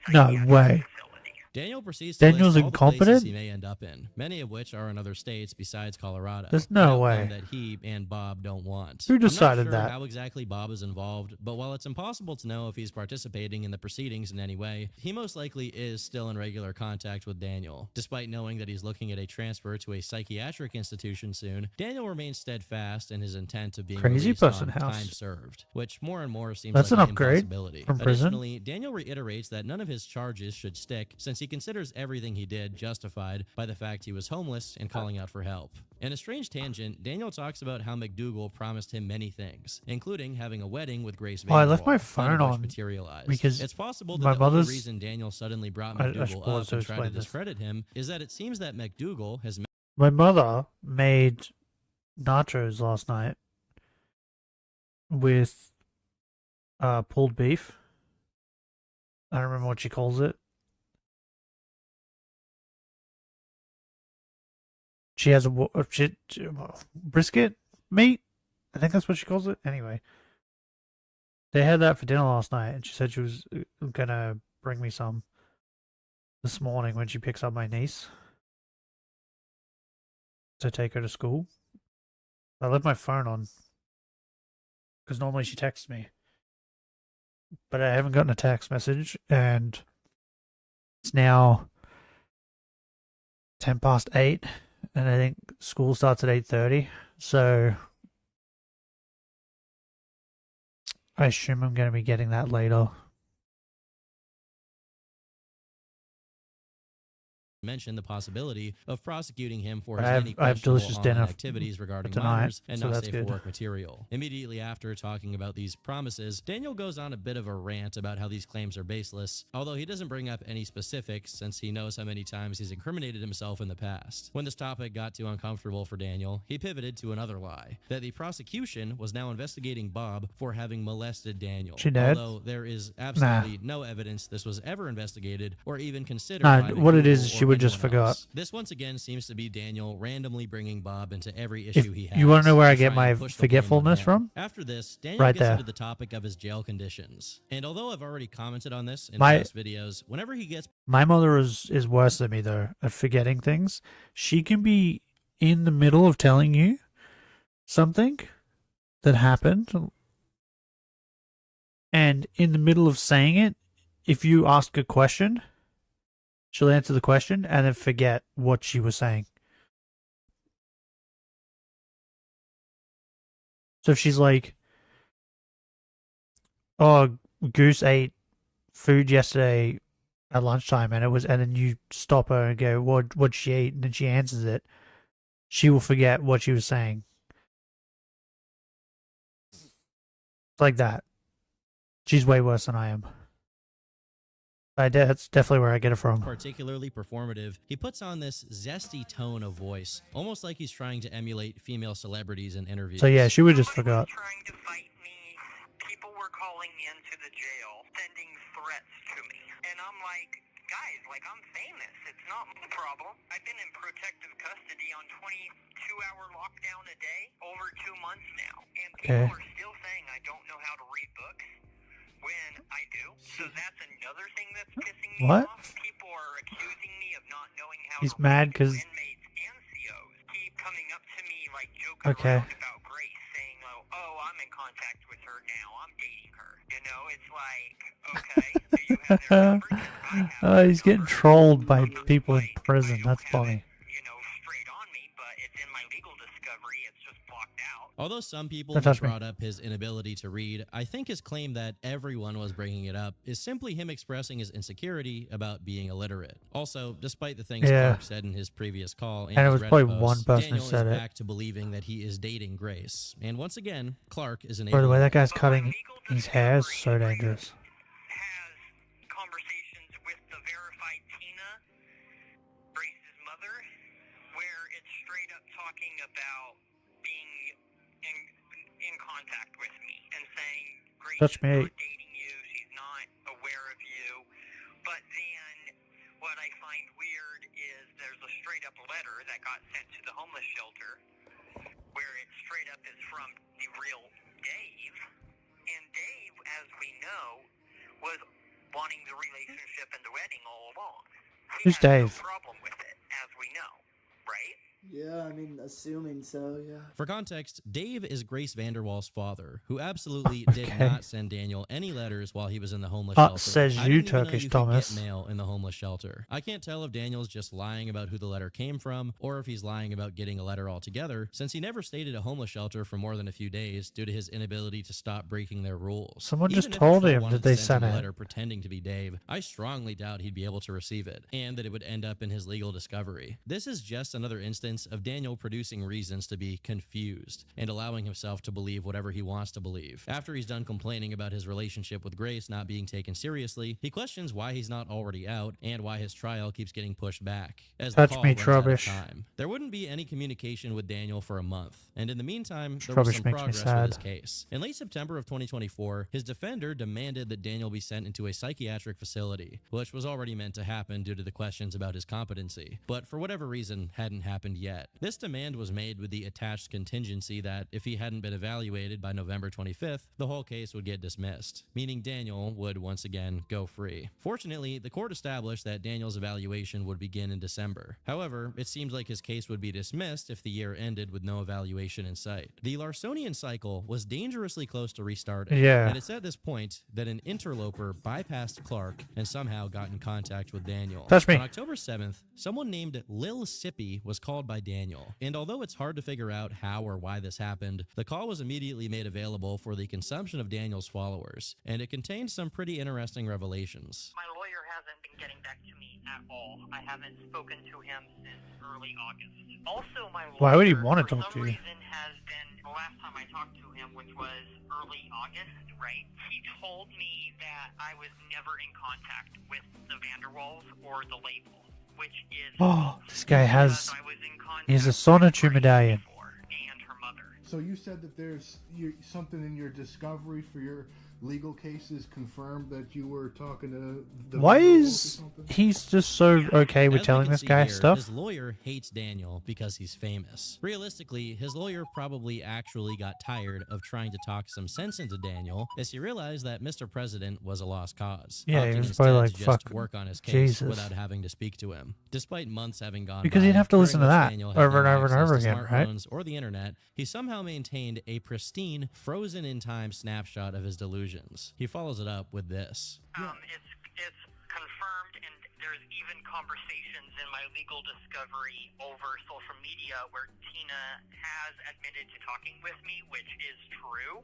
a No psychiatric way. facility. Daniel proceeds to Daniel's list all the places incompetent? he may end up in, many of which are in other states besides Colorado. There's an no outcome way. that he and Bob don't want. Who decided I'm not sure that? how exactly Bob is involved, but while it's impossible to know if he's participating in the proceedings in any way, he most likely is still in regular contact with Daniel. Despite knowing that he's looking at a transfer to a psychiatric institution soon, Daniel remains steadfast in his intent of being Crazy released person on house. time served, which more and more seems That's like an upgrade impossibility. from prison. Additionally, Daniel reiterates that none of his charges should stick, since he considers everything he did justified by the fact he was homeless and calling out for help. In a strange tangent, Daniel talks about how McDougal promised him many things, including having a wedding with Grace Oh, I left Vanderwall, my none of phone which on materialized. because It's possible that my the only mother's- reason Daniel suddenly brought I should McDougal pause up to and tried to explain this. discredit him is that it seems that McDougal has My mother made nachos last night with pulled beef. I don't remember what she calls it. She has brisket meat. I think that's what she calls it. Anyway, they had that for dinner last night, and she said she was gonna bring me some this morning when she picks up my niece to take her to school. I left my phone on because normally she texts me, but I haven't gotten a text message, and it's now 8:10, and I think school starts at 8:30. So I assume I'm going to be getting that later. mentioned the possibility of prosecuting him for I his have- many I have delicious questionable online dinner activities regarding tonight, minors and so not that's safe for good. work material. Immediately after talking about these promises, Daniel goes on a bit of a rant about how these claims are baseless, although he doesn't bring up any specifics since he knows how many times he's incriminated himself in the past. When this topic got too uncomfortable for Daniel, he pivoted to another lie, that the prosecution was now investigating Bob for having molested Daniel. She dead? Although there is absolutely no evidence this was ever investigated or even considered Nah, by what it is, McDougal she or would just anyone forgot. else. This once again seems to be Daniel randomly bringing Bob into every issue he has. You want to know where I to get try and my push the blame on forgetfulness him. from? After this, Daniel Right gets there. into the topic of his jail conditions. And although I've already commented on this in My- past videos, whenever he gets My mother is worse than me, though, at forgetting things. She can be in the middle of telling you something that happened, and in the middle of saying it, if you ask a question, she'll answer the question and then forget what she was saying. So if she's like, "Oh, Goose ate food yesterday at lunchtime," and then you stop her and go, "What'd she eat?" and then she answers it, she will forget what she was saying. Like that. She's way worse than I am. That's definitely where I get it from. Particularly performative, he puts on this zesty tone of voice, almost like he's trying to emulate female celebrities in interviews. So yeah, she would just forgot. People were calling into the jail, sending threats to me. And I'm like, guys, like, I'm famous. It's not my problem. I've been in protective custody on 22-hour lockdown a day over 2 months now. And people are still saying I don't know how to read books when I do. So that's another thing that's pissing me off. People are accusing me of not knowing how He's mad because... inmates and COs keep coming up to me, like, joking around about Grace, saying, oh, I'm in contact with her now. I'm dating her. You know, it's like, okay, do you have their numbers? He's getting trolled by people in prison. That's funny. Although some people have brought up his inability to read, I think his claim that everyone was bringing it up is simply him expressing his insecurity about being illiterate. Also, despite the things Clark said in his previous call and it his was Reddit probably posts, one person Daniel who said is it. back to believing that he is dating Grace. And once again, Clark is an By the way, that guy's cutting his hair is so dangerous. Touch me. Dating you, she's not aware of you. But then what I find weird is there's a straight up letter that got sent to the homeless shelter where it straight up is from the real Dave. And Dave, as we know, was wanting the relationship and the wedding all along. Who's Dave? No problem with it, as we know, right? Yeah, I mean, assuming so, yeah. For context, Dave is Grace Vanderwall's father, who absolutely did not send Daniel any letters while he was in the homeless shelter. Says I you, didn't even know Turkish you Thomas. could get mail in the homeless shelter. I can't tell if Daniel's just lying about who the letter came from, or if he's lying about getting a letter altogether, since he never stayed at a homeless shelter for more than a few days due to his inability to stop breaking their rules. Someone Even just if told Patrol him wanted that they to send sent him a it. letter pretending to be Dave, I strongly doubt he'd be able to receive it, and that it would end up in his legal discovery. This is just another instance of Daniel producing reasons to be confused and allowing himself to believe whatever he wants to believe. After he's done complaining about his relationship with Grace not being taken seriously, he questions why he's not already out and why his trial keeps getting pushed back. As the call runs out of time. There wouldn't be any communication with Daniel for a month, and in the meantime, there was some progress with his case. In late September of 2024, his defender demanded that Daniel be sent into a psychiatric facility, which was already meant to happen due to the questions about his competency, but for whatever reason hadn't happened yet. This demand was made with the attached contingency that if he hadn't been evaluated by November 25th, the whole case would get dismissed, meaning Daniel would once again go free. Fortunately, the court established that Daniel's evaluation would begin in December. However, it seemed like his case would be dismissed if the year ended with no evaluation in sight. The Larsonian cycle was dangerously close to restarting, and it's at this point that an interloper bypassed Clark and somehow got in contact with Daniel. Touch me. On October 7th, someone named Lil Sippy was called by Daniel, and although it's hard to figure out how or why this happened, the call was immediately made available for the consumption of Daniel's followers, and it contained some pretty interesting revelations. My lawyer hasn't been getting back to me at all. I haven't spoken to him since early August. Also, my lawyer, Why would he want to for talk to some you? reason, has been, the last time I talked to him, which was early August, right? He told me that I was never in contact with the Vanderwalls or the label, which is This guy has... He's a Sonichu medallion. So you said that there's something in your discovery for your legal cases confirmed that you were talking to the Why Vanderwalls or is something? he's just so okay with As we telling can this see guy here, stuff? His lawyer hates Daniel because he's famous. Realistically, his lawyer probably actually got tired of trying to talk some sense into Daniel as he realized that Mr. President was a lost cause. Yeah, he opting was instead probably like, to just "Fuck, work on his case Jesus." without having to speak to him. Despite months having gone Because by, he'd have to during listen to which that Daniel had over and no over and access over to again, right? smartphones or the internet, he somehow maintained a pristine, frozen-in-time snapshot of his delusions. He follows it up with this. It's confirmed, and there's even conversations in my legal discovery over social media where Tina has admitted to talking with me, which is true,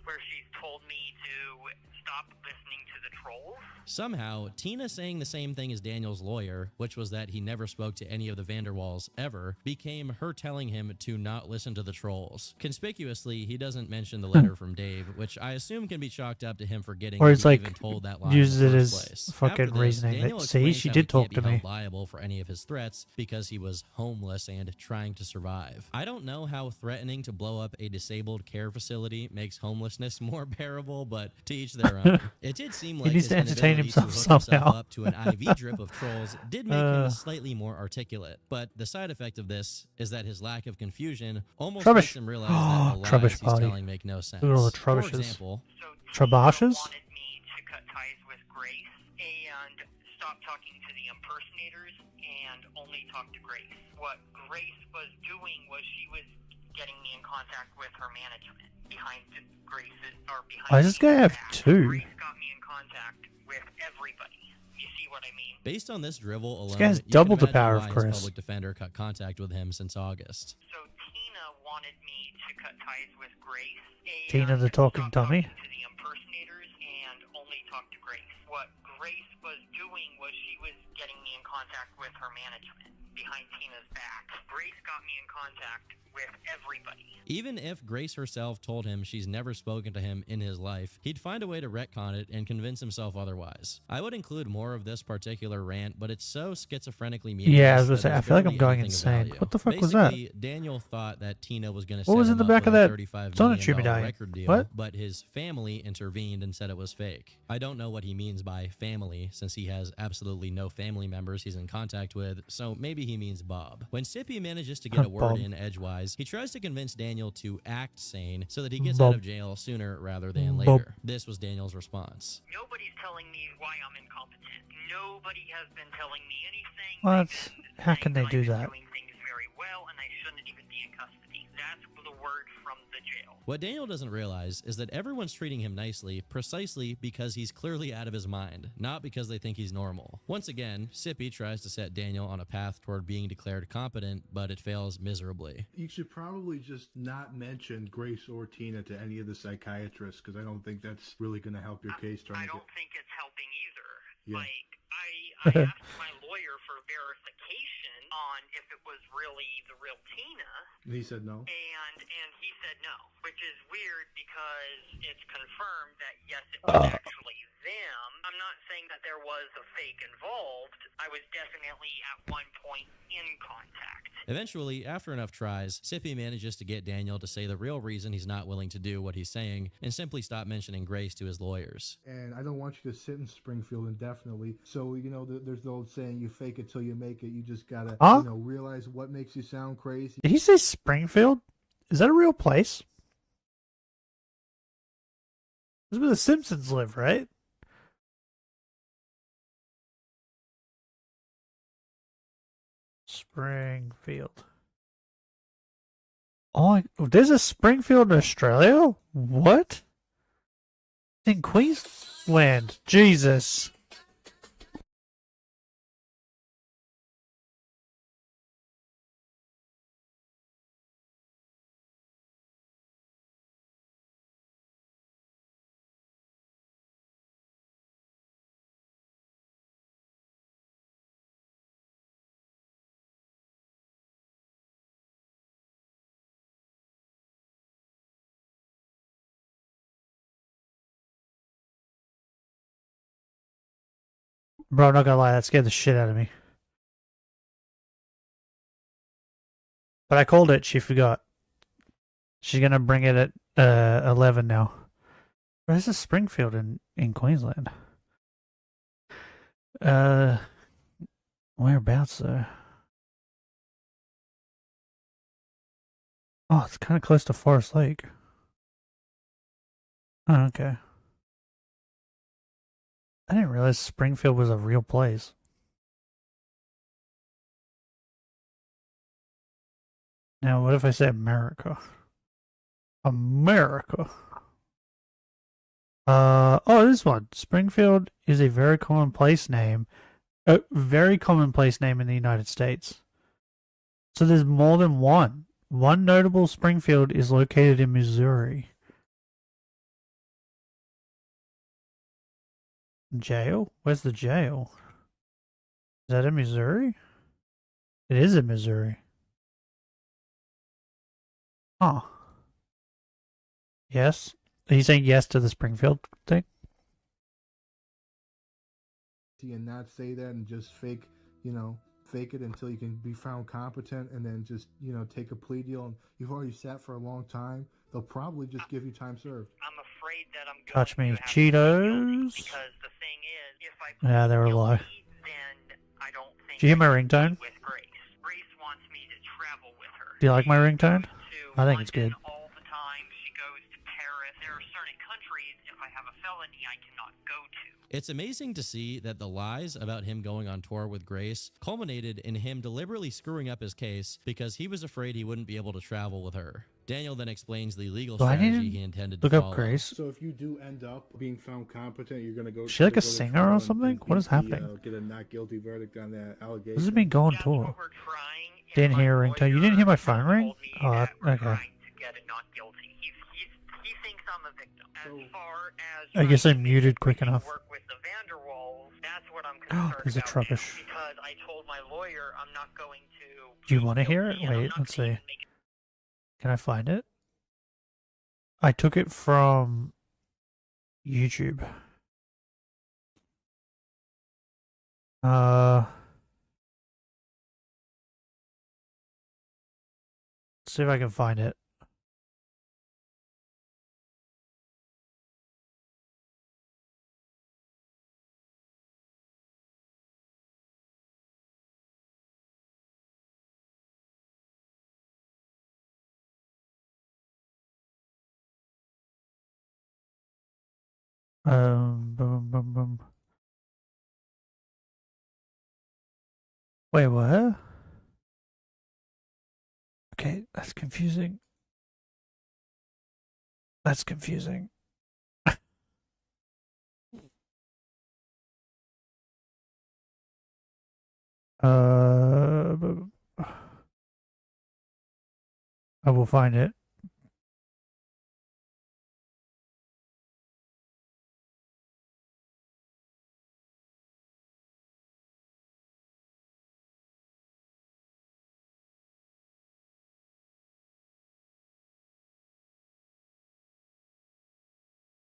where she's told me to stop listening to the trolls. Somehow, Tina saying the same thing as Daniel's lawyer, which was that he never spoke to any of the Vanderwalls ever, became her telling him to not listen to the trolls. Conspicuously, he doesn't mention the letter from Dave, which I assume can be chalked up to him forgetting Or that it's he like, even told that lie uses in it the as first place. fucking After this, reasoning. Daniel That, see, explains she how did he talk can't to be me. held liable for any of his threats because he was homeless and trying to survive. I don't know how threatening to blow up a disabled care facility makes homelessness more bearable, but to each their own. It did seem like needs his to entertain inability to himself hook himself somehow. up to an IV drip of trolls did make him slightly more articulate, but the side effect of this is that his lack of confusion almost Trubbish. makes him realize that the Trubbish lies he's party. telling make no sense. Look at all the For Trubbishes. example, Trabashes? Wanted me to cut ties with Grace and stop talking to the impersonators and only talk to Grace. What Grace was doing was she was getting me in contact with her management behind Grace's or behind. Why does this guy have back. two? Grace got me in contact with everybody. You see what I mean? based on this drivel alone, guy has you can double the imagine power why of his Chris. public defender cut contact with him since August. So Tina wanted me to cut ties with Grace. Tina the talking dummy. To the impersonators and only talk to Grace. What Grace was doing was she was getting me in contact with her management behind Tina's back. Grace got me in contact with everybody. Even if Grace herself told him she's never spoken to him in his life, he'd find a way to retcon it and convince himself otherwise. I would include more of this particular rant, but it's so schizophrenically meaningless. Yeah, I was gonna that say, I there's feel like I'm barely going anything of insane. value. What the fuck was that? Basically, Daniel thought that Tina was going to What set was in him the up back of with a that $35 donut you million medallion? record deal, What? but his family intervened and said it was fake. I don't know what he means by family, since he has absolutely no family members he's in contact with, so maybe he means Bob. When Sippy manages to get a word Bob. in edgewise, he tries to convince Daniel to act sane so that he gets Bob. out of jail sooner rather than Bob. later. This was Daniel's response. Nobody's telling me why I'm incompetent. Nobody has been telling me anything. What? How can they do that? Doing things very well, and I shouldn't even be in custody. That's the word from the jail. What Daniel doesn't realize is that everyone's treating him nicely precisely because he's clearly out of his mind, not because they think he's normal. Once again, Sippy tries to set Daniel on a path toward being declared competent, but it fails miserably. You should probably just not mention Grace or Tina to any of the psychiatrists, because I don't think that's really going to help your case. I don't think it's helping either. Yeah. Like, I asked my lawyer for verification on if it was really the real Tina, And he said no. and he said no, which is weird because it's confirmed that yes, it was actually them. I'm not saying that there was a fake involved. I was definitely at one point in contact. Eventually, after enough tries, Sippy manages to get Daniel to say the real reason he's not willing to do what he's saying and simply stop mentioning Grace to his lawyers. And I don't want you to sit in Springfield indefinitely. So, you know, there's the old saying, you fake it till you make it. You just got to, Huh? you know, realize what makes you sound crazy. Did he say Springfield? Is that a real place? This is where the Simpsons live, right? Springfield. Oh, there's a Springfield in Australia? What? In Queensland. Jesus. Bro, I'm not gonna lie, that scared the shit out of me. But I called it, she forgot. She's gonna bring it at 11 now. Where's the Springfield in Queensland? Whereabouts though? Oh, it's kind of close to Forest Lake. Oh, okay. I didn't realize Springfield was a real place. Now, what if I say America? America. Oh, this one. Springfield is a very commonplace name. A very commonplace name in the United States. So there's more than one. One notable Springfield is located in Missouri. Jail? Where's the jail? Is that in Missouri? It is in Missouri. Huh. Yes? Are you saying yes to the Springfield thing? And not say that and just fake it until you can be found competent and then just, take a plea deal. And you've already sat for a long time. They'll probably just give you time served. I'm afraid that I'm going Touch me, to have to Cheetos. because the thing is, if I Yeah, they were low. then I don't think Do you hear my ringtone? with Grace. Grace wants me to travel with her. Do you like my ringtone? I think it's good. All the time. She goes to Paris. There are certain countries, if I have a felony, I cannot go to. It's amazing to see that the lies about him going on tour with Grace culminated in him deliberately screwing up his case because he was afraid he wouldn't be able to travel with her. Daniel then explains the legal Do I need strategy to he intended look to up follow. Grace? So if you do end up being found competent, you're going to go... Is she like a go to singer trial or and something? What is beat the, happening? get a not guilty verdict on that allegation. This has been going tour. Didn't hear a ringtone. You didn't hear my phone ring? Oh, okay. Get it not guilty. He thinks I'm a victim. As far as I guess I muted quick enough. work with the Vanderwalls, that's what I'm concerned There's a about trubbish. now, because I told my lawyer I'm not going to. Do you want to hear it? Wait, let's see. Can I find it? I took it from YouTube. Let's see if I can find it. Boom, boom, boom. Wait, what? Okay, that's confusing. That's confusing. I will find it.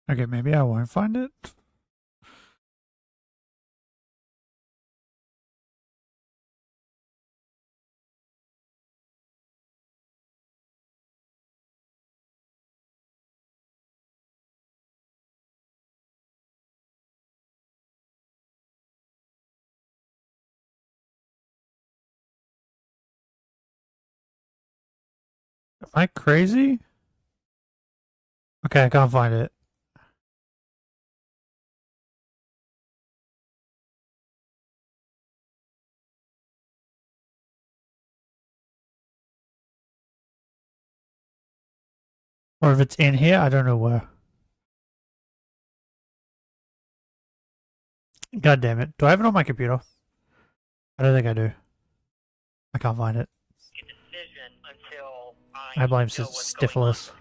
Okay, maybe I won't find it. Am I crazy? Okay, I can't find it. Or if it's in here, I don't know where. God damn it. Do I have it on my computer? I don't think I do. I can't find it. I blame Stifilus.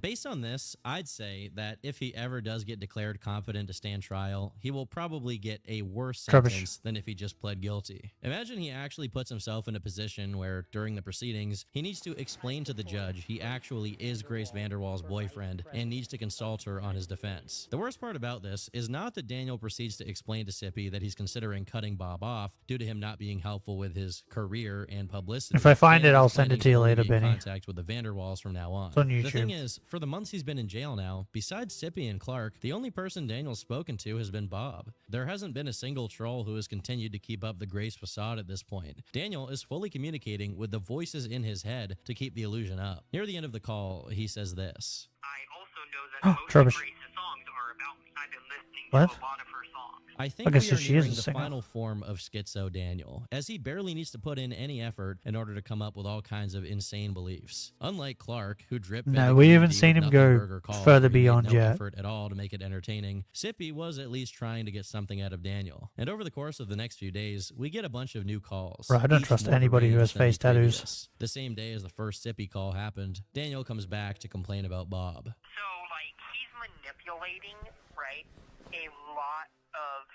Based on this, I'd say that if he ever does get declared competent to stand trial, he will probably get a worse Rubbish. sentence than if he just pled guilty. Imagine he actually puts himself in a position where, during the proceedings, he needs to explain to the judge he actually is Grace Vanderwall's boyfriend and needs to consult her on his defense. The worst part about this is not that Daniel proceeds to explain to Sippy that he's considering cutting Bob off due to him not being helpful with his career and publicity. If I find it, Daniel I'll is send it planning to you only later, be in Benny. contact with the Vanderwalls from now on. It's on The thing YouTube. is, for the months he's been in jail now, besides Sippy and Clark, the only person Daniel's spoken to has been Bob. There hasn't been a single troll who has continued to keep up the Grace facade at this point. Daniel is fully communicating with the voices in his head to keep the illusion up. Near the end of the call, he says this. I also know that most Trubbish. of Grace's songs are about me. I've been listening What? to a lot of her songs. I think Okay, we so are she is nearing a the singer. final form of Schizo Daniel, as he barely needs to put in any effort in order to come up with all kinds of insane beliefs. Unlike Clark, who drip No, fed we the haven't community seen with him nothing go burger calls further where he made beyond no yet. effort at all to make it entertaining, Sippy was at least trying to get something out of Daniel. And over the course of the next few days, we get a bunch of new calls. Right, I don't each trust more anybody who has deranged than the face tattoos. previous. The same day as the first Sippy call happened, Daniel comes back to complain about Bob. So, like, he's manipulating, right, a lot of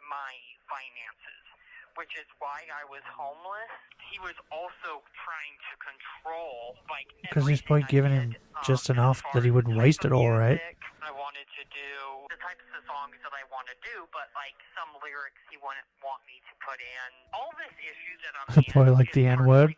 my finances, which is why I was homeless. He was also trying to control, like, Because he's probably giving him just enough that he wouldn't waste it all, right? I wanted to do the types of songs that I want to do, but, like, some lyrics he wouldn't want me to put in. All this issue that I'm in Probably like the N-word,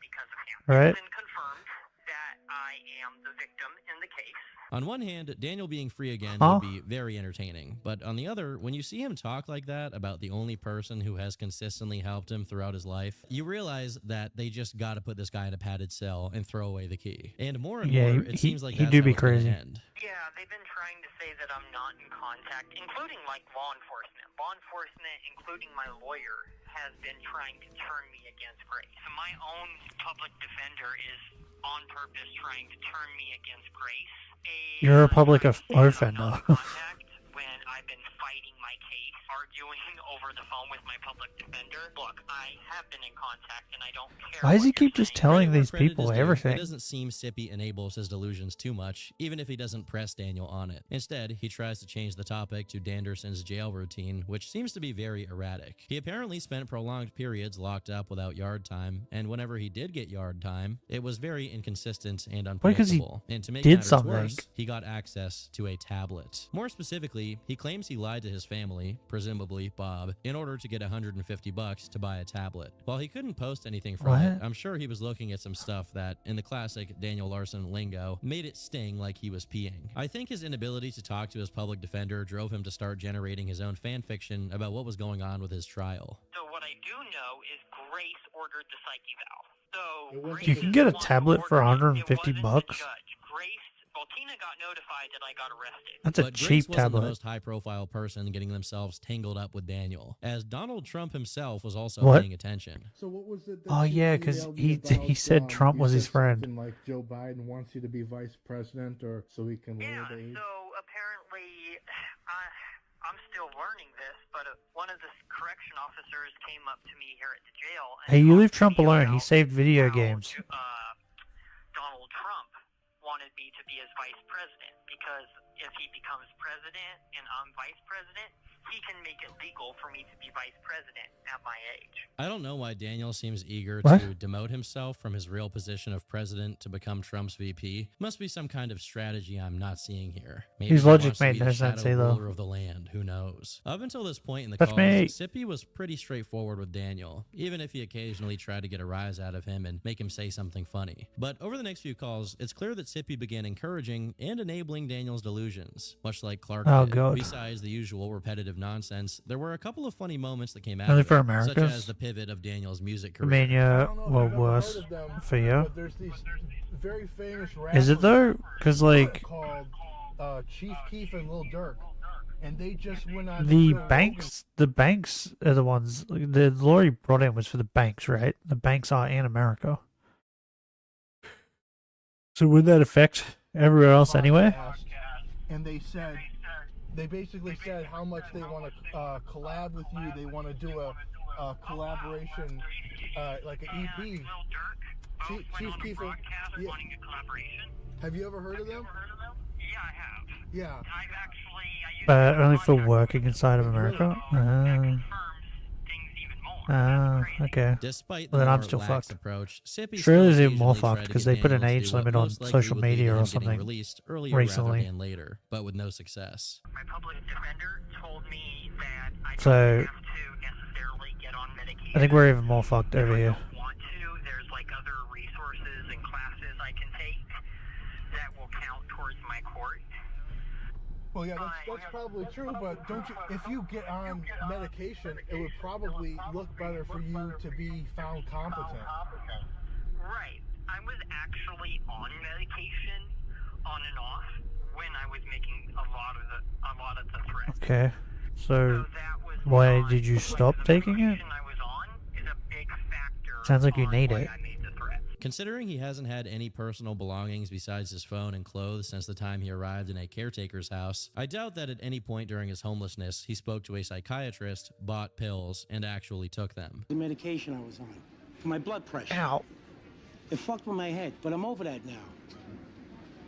right? been confirmed that I am the victim in the case. On one hand, Daniel being free again Huh? would be very entertaining, but on the other, when you see him talk like that about the only person who has consistently helped him throughout his life, you realize that they just gotta put this guy in a padded cell and throw away the key. And more, Yeah, it seems like he that's do how be it's gonna crazy. end. Yeah, they've been trying to say that I'm not in contact, including, like, law enforcement. Law enforcement, including my lawyer, has been trying to turn me against Grace. So my own public defender is on purpose trying to turn me against Grace. You're a public offender. When I've been fighting my case, arguing over the phone with my public defender. Look, I have been in contact and I don't care. Why does he keep just telling Credit where these credit people is due. everything? It doesn't seem Sippy enables his delusions too much, even if he doesn't press Daniel on it. Instead, he tries to change the topic to Danderson's jail routine, which seems to be very erratic. He apparently spent prolonged periods locked up without yard time, and whenever he did get yard time, it was very inconsistent and Why, 'cause he unpredictable. And to make did matters something. worse, he got access to a tablet. More specifically, he claims he lied to his family, presumably Bob, in order to get $150 to buy a tablet. While he couldn't post anything from it, What? I'm sure he was looking at some stuff that, in the classic Daniel Larson lingo, made it sting like he was peeing. I think his inability to talk to his public defender drove him to start generating his own fan fiction about what was going on with his trial. So what I do know is Grace ordered the psych eval. So You can get a tablet for $150. well, Tina got notified that I got arrested. That's a But Grace cheap wasn't tablet. the most high-profile person getting themselves tangled up with Daniel, as Donald Trump himself was also What? paying attention. So what was it? Oh, yeah, 'cause he said Trump was his friend. something Like Joe Biden wants you to be vice president, or so he can lower the age. So apparently, I'm still learning this, but one of the correction officers came up to me here at the jail. And Hey, you leave Trump alone. He saved video games. Donald Trump wanted me to be his vice president because if he becomes president and I'm vice president, he can make it legal for me to be vice president at my age. I don't know why Daniel seems eager What? to demote himself from his real position of president to become Trump's VP. Must be some kind of strategy I'm not seeing here. Maybe His he logic wants to made be the no sense shadow either. ruler of the land. Who knows? Up until this point in the That's calls, me. Sippy was pretty straightforward with Daniel, even if he occasionally tried to get a rise out of him and make him say something funny. But over the next few calls, it's clear that Sippy began encouraging and enabling Daniel's delusions, much like Clark Oh, did. God. Besides the usual repetitive nonsense, there were a couple of funny moments that came out Only of for it, such Americans? as the pivot of Daniel's music I career. mean, yeah, I don't know if well, you've ever worse heard of them, for you. But there's these very famous Is it rappers though? Because, like, called Chief Keef and Lil Durk, and they just went on the Joe banks are the ones, the law he brought in was for the banks, right? The banks are in America. So would that affect everywhere else anyway? and they basically said how much they want to collab with you. They want to do a collaboration, like an EP. Chief Keef. Yeah. Have you ever heard of them? Yeah, I have. Yeah. I've actually But only for working inside of America? Okay. Despite Well, the then I'm more still lax fucked. approach, Sippy Australia's still even more occasionally fucked tried to because get they put an Daniel to age do what limit on most likely social would lead media to or him getting something released earlier recently. rather than later, but with no success. My public defender told me that I So, don't have to necessarily get on medication. I think we're even more fucked over here. Want to? There's like other resources and classes I can take that will count towards my court. Well, yeah, that's probably true, but don't you? If you get on medication, it would probably look better for you to be found competent. Right. I was actually on medication, on and off, when I was making a lot of the threats. Okay. So, Why did you stop taking it? Sounds like you need it. Considering he hasn't had any personal belongings besides his phone and clothes since the time he arrived in a caretaker's house, I doubt that at any point during his homelessness he spoke to a psychiatrist, bought pills, and actually took them. The medication I was on for my blood pressure. Ow. It fucked with my head, but I'm over that now.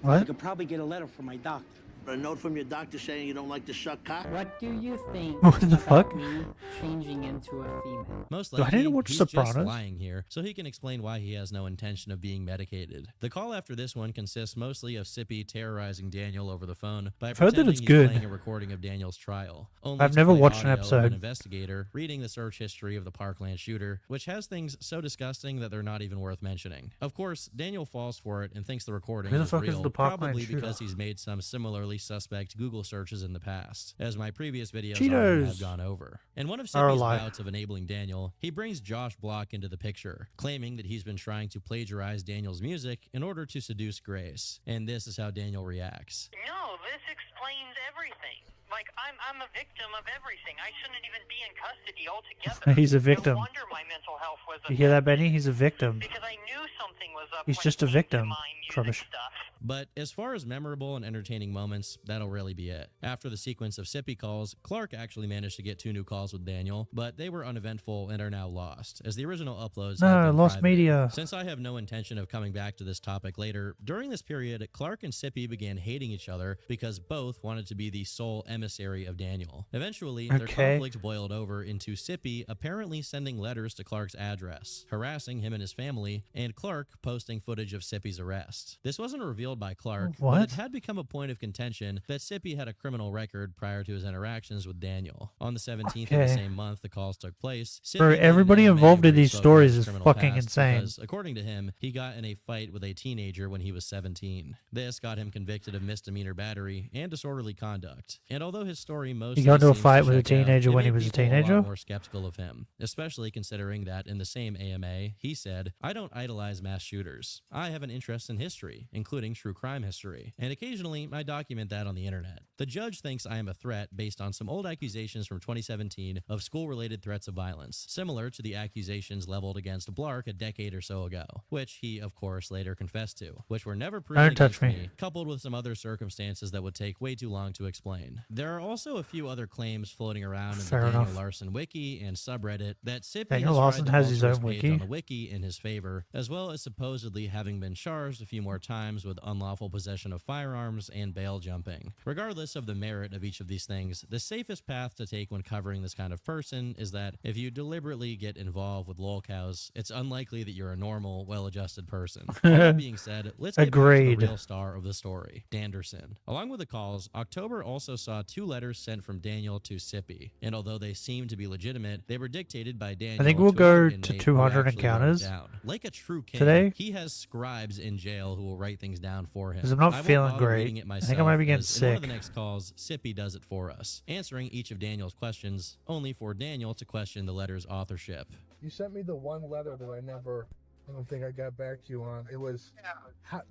What? I could probably get a letter from my doctor. A note from your doctor saying you don't like to suck cock? What do you think What the fuck? me changing into a female? Most Do I need likely, to watch he's Sopranos? just lying here, so he can explain why he has no intention of being medicated. The call after this one consists mostly of Sippy terrorizing Daniel over the phone by I've heard that pretending it's he's good. playing a recording of Daniel's trial. Only I've to never play watched an audio of episode. An investigator reading the search history of the Parkland shooter, which has things so disgusting that they're not even worth mentioning. Of course, Daniel falls for it and thinks the recording Who the is fuck is real, the Parkland probably shooter? because he's made some similarly suspect Google searches in the past, as my previous videos Cheetos already have gone over. In one of are Sippy's alive. bouts of enabling Daniel, he brings Josh Block into the picture, claiming that he's been trying to plagiarize Daniel's music in order to seduce Grace. And this is how Daniel reacts. No, this explains everything. Like, I'm a victim of everything. I shouldn't even be in custody altogether. He's a victim. No wonder my mental health was You hear that, Benny? He's a victim. because I knew something was up. He's when just a it came to victim. my music Rubbish. stuff. But as far as memorable and entertaining moments, that'll really be it. After the sequence of Sippy calls, Clark actually managed to get 2 new calls with Daniel, but they were uneventful and are now lost, as the original uploads have No, been lost private. media. Since I have no intention of coming back to this topic later, during this period, Clark and Sippy began hating each other because both wanted to be the sole emissary of Daniel. Eventually, their Okay. conflict boiled over into Sippy apparently sending letters to Clark's address, harassing him and his family, and Clark posting footage of Sippy's arrest. This wasn't revealed by Clark, but What? it had become a point of contention that Sippy had a criminal record prior to his interactions with Daniel. On the 17th of the Okay. same month the calls took place, Sippy Bro, made an everybody AMA involved where in he these spoke about stories his is criminal fucking past insane. because, according to him, he got in a fight with a teenager when he was 17. This got him convicted of misdemeanor battery and disorderly conduct. And although his story mostly got into a seems to fight with a check out, teenager it when he made was a people teenager? lot more skeptical of him, especially considering that in the same AMA, he said, "I don't idolize mass shooters. I have an interest in history, including true crime history, and occasionally I document that on the internet. The judge thinks I am a threat based on some old accusations from 2017 of school-related threats of violence, similar to the accusations leveled against Blark a decade or so ago, which he, of course, later confessed to, which were never proven Don't touch against me. me, coupled with some other circumstances that would take way too long to explain. There are also a few other claims floating around in the Fair Daniel enough. Larson wiki and subreddit that Sippy Daniel has Larson tried to has his bolster own page wiki? on the wiki in his favor, as well as supposedly having been charged a few more times with unlawful possession of firearms and bail jumping. Regardless of the merit of each of these things, the safest path to take when covering this kind of person is that if you deliberately get involved with lolcows, it's unlikely that you're a normal, well-adjusted person. All that being said, let's get back to Agreed. the real star of the story, Danderson. Along with the calls, October also saw 2 letters sent from Daniel to Sippy, and although they seem to be legitimate, they were dictated by Daniel. I think we'll to go an to inmate who 200 actually wrote it encounters down. Like a true king, today. he has scribes in jail who will write things down for him. 'Cause I'm not I won't feeling bother great. reading it I think I might be getting myself, as in one of sick. the next calls, Sippy does it for us, answering each of Daniel's questions, only for Daniel to question the letter's authorship. You sent me the one letter that I don't think I got back to you on. It was,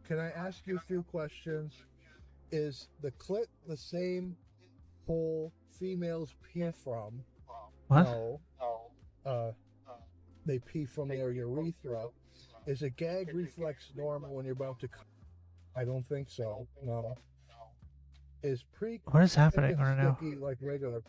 can I ask you a few questions? Is the clit the same hole females pee from? What? No. They pee from their urethra. Is a gag reflex normal when you're about to come? I don't think so. No. Is What is happening right now? sticky like regular?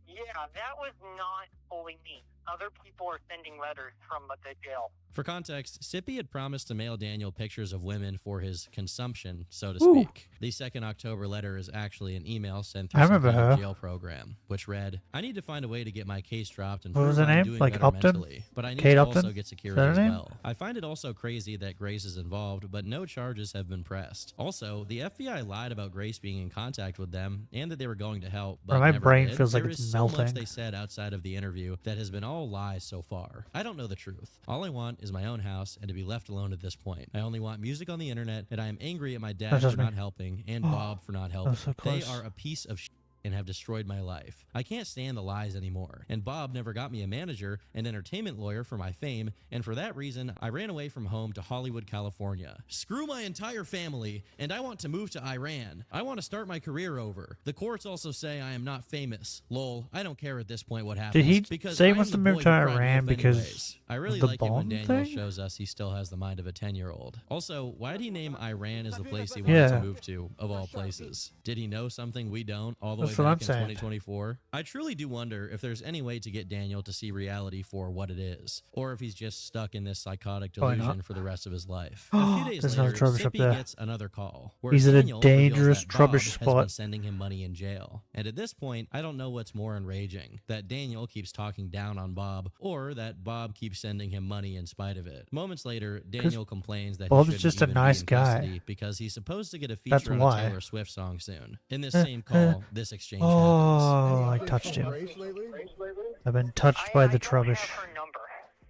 Yeah, that was not fully me. Other people are sending letters from the jail. For context, Sippy had promised to mail Daniel pictures of women for his consumption, so to Ooh. speak. The second October letter is actually an email sent I through some remember kind of her. jail program, which read, "I need to find a way to get my case dropped and What was prove her I'm name? doing Like better Upton? mentally, but I need Kate to Upton? also get Is security that her as name? well. I find it also crazy that Grace is involved, but no charges have been pressed. Also, the FBI lied about Grace being in contact with them and that they were going to help, but Bro, my never brain did. feels like There it's is so much melting. they said outside of the interview that has been all lies so far. I don't know the truth. All I want is my own house and to be left alone at this point. I only want music on the internet, and I am angry at my dad That's for just me. not helping and Oh, Bob for not that helping. was so They close. are a piece of shit, and have destroyed my life. I can't stand the lies anymore, and Bob never got me a manager and entertainment lawyer for my fame, and for that reason, I ran away from home to Hollywood, California. Screw my entire family, and I want to move to Iran. I want to start my career over. The courts also say I am not famous. Lol, I don't care at this point what happens. Did he because say he I am wants the to move boy to who cried Iran wolf because anyways. I really of the like it when bomb Daniel thing? shows us he still has the mind of a 10-year-old. Also, why did he name Iran as the place he wanted Yeah. to move to, of all places? Did he know something we don't, all the That's way what back I'm in saying. 2024? I truly do wonder if there's any way to get Daniel to see reality for what it is, or if he's just stuck in this psychotic Probably not. delusion for the rest of his life. A few days There's another later, Trubbish up Sippy there. gets another call, where He's at a Daniel reveals dangerous that Bob Trubbish has spot. been sending him money in jail. And at this point, I don't know what's more enraging, that Daniel keeps talking down on Bob, or that Bob keeps sending him money in spite of it. Moments later, Daniel complains that Bob's he shouldn't just a even nice be in guy. custody because he's supposed to get a That's feature on why. a Taylor Swift song soon. In this same call, this exchange happens. Oh, I touched him. I've been touched by the Trubbish.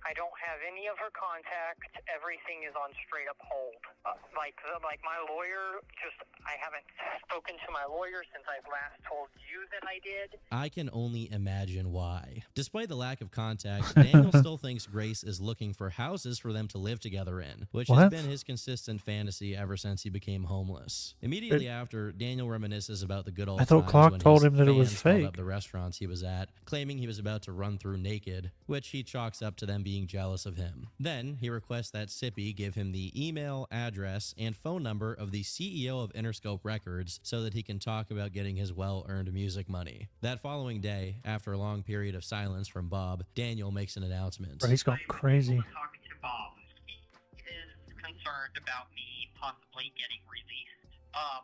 I don't have any of her contact. Everything is on straight up hold. Like my lawyer, I haven't spoken to my lawyer since I last told you that I did. I can only imagine why. Despite the lack of contact, Daniel still thinks Grace is looking for houses for them to live together in, which has What? been his consistent fantasy ever since he became homeless. Immediately after, Daniel reminisces about the good old I thought times Clark when told his him that it was fans called fake. up the restaurants he was at, claiming he was about to run through naked, which he chalks up to them being jealous of him. Then, he requests that Sippy give him the email, address, and phone number of the CEO of Interscope Records so that he can talk about getting his well-earned music money. That following day, after a long period of silence from Bob, Daniel makes an announcement. Bro, he's gone crazy. Talking to Bob. He is concerned about me possibly getting released.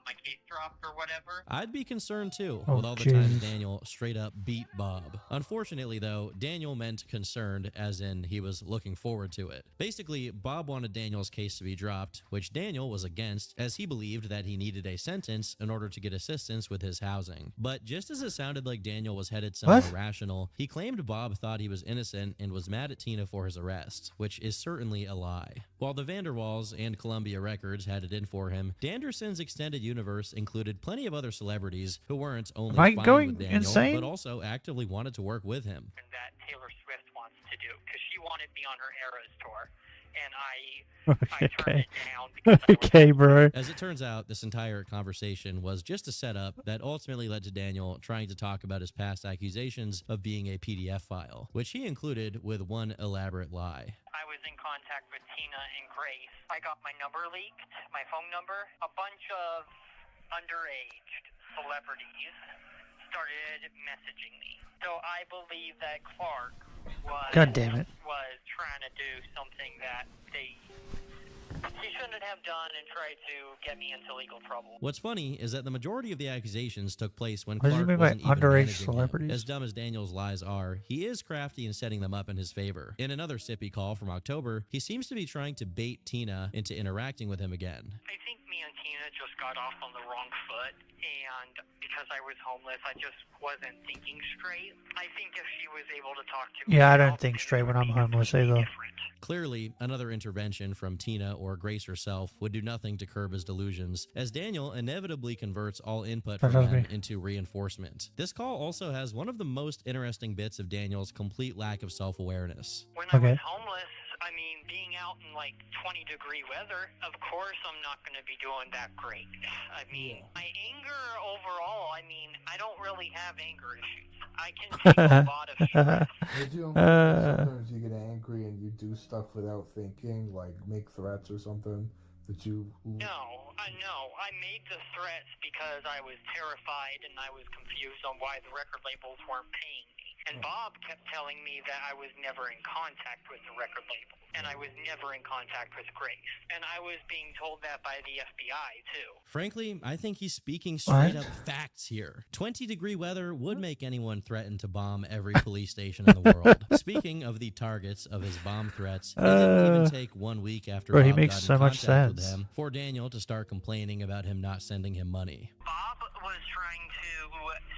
My case dropped or whatever. I'd be concerned too, Oh, with all the times Jesus. Daniel straight up beat Bob. Unfortunately, though, Daniel meant concerned, as in he was looking forward to it. Basically, Bob wanted Daniel's case to be dropped, which Daniel was against, as he believed that he needed a sentence in order to get assistance with his housing. But just as it sounded like Daniel was headed somewhere What? rational, he claimed Bob thought he was innocent and was mad at Tina for his arrest, which is certainly a lie. While the Vanderwalls and Columbia Records had it in for him, Danderson's extended universe included plenty of other celebrities who weren't only Am I fine going with Daniel, insane? but also actively wanted to work with him. That Taylor Swift wants to do because she wanted me on her Eras tour, and Okay. Okay, bro. As it turns out, this entire conversation was just a setup that ultimately led to Daniel trying to talk about his past accusations of being a PDF file, which he included with one elaborate lie. I was in contact with Tina and Grace. I got my number leaked, my phone number. A bunch of underage celebrities started messaging me. So I believe that Clark God damn it. was trying to do something that he shouldn't have done and tried to get me into legal trouble. What's funny is that the majority of the accusations took place when What does he Clark mean by wasn't even underage managing him. celebrities? As dumb as Daniel's lies are, he is crafty in setting them up in his favor. In another Sippy call from October, he seems to be trying to bait Tina into interacting with him again. I think me and Tina just got off on the wrong foot, and because I was homeless, I just wasn't thinking straight. I think if she was able to talk to me, Yeah, I don't think straight when I'm homeless either. Clearly, another intervention from Tina or Grace herself would do nothing to curb his delusions, as Daniel inevitably converts all input from That tells them me. into reinforcement. This call also has one of the most interesting bits of Daniel's complete lack of self-awareness. when I was homeless, I mean, being out in like 20-degree weather, of course I'm not going to be doing that great. I mean, my anger overall, I mean, I don't really have anger issues. I can take a lot of shit. Did you? Sometimes you get angry and you do stuff without thinking, like make threats or something that you. No, I made the threats because I was terrified and I was confused on why the record labels weren't paying me. And Bob kept telling me that I was never in contact with the record label, and I was never in contact with Grace. And I was being told that by the FBI, too. Frankly, I think he's speaking straight What? up facts here. 20-degree weather would make anyone threaten to bomb every police station in the world. Speaking of the targets of his bomb threats, it didn't even take 1 week after Bro, he Bob makes got so in much contact with sense. him for Daniel to start complaining about him not sending him money. Bob was trying to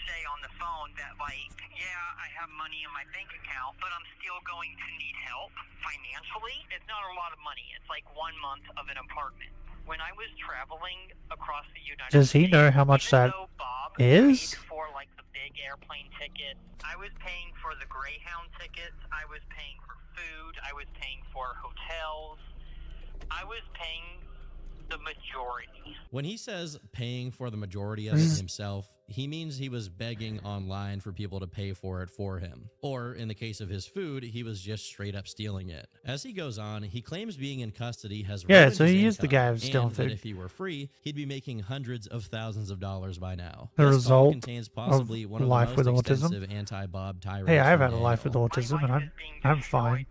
say on the phone that, like, yeah, I have money in my bank account, but I'm still going to need help financially. It's not a lot of money. It's like 1 month of an apartment. When I was traveling across the United Does he States, know how much even that though Bob is? paid for like the tickets. I was paying for the Greyhound tickets. I was paying for food. I was paying for hotels. I was paying the majority. When he says paying for the majority of it himself, he means he was begging online for people to pay for it for him. Or in the case of his food, he was just straight up stealing it. As he goes on, he claims being in custody has ruined so his he is the income, guy who's stealing and that food. if he were free, he'd be making hundreds of thousands of dollars by now. The This call result contains possibly of one of life the with most autism. extensive anti-Bob tirades. Hey, I've from had a life with Daniel. autism, and I'm fine.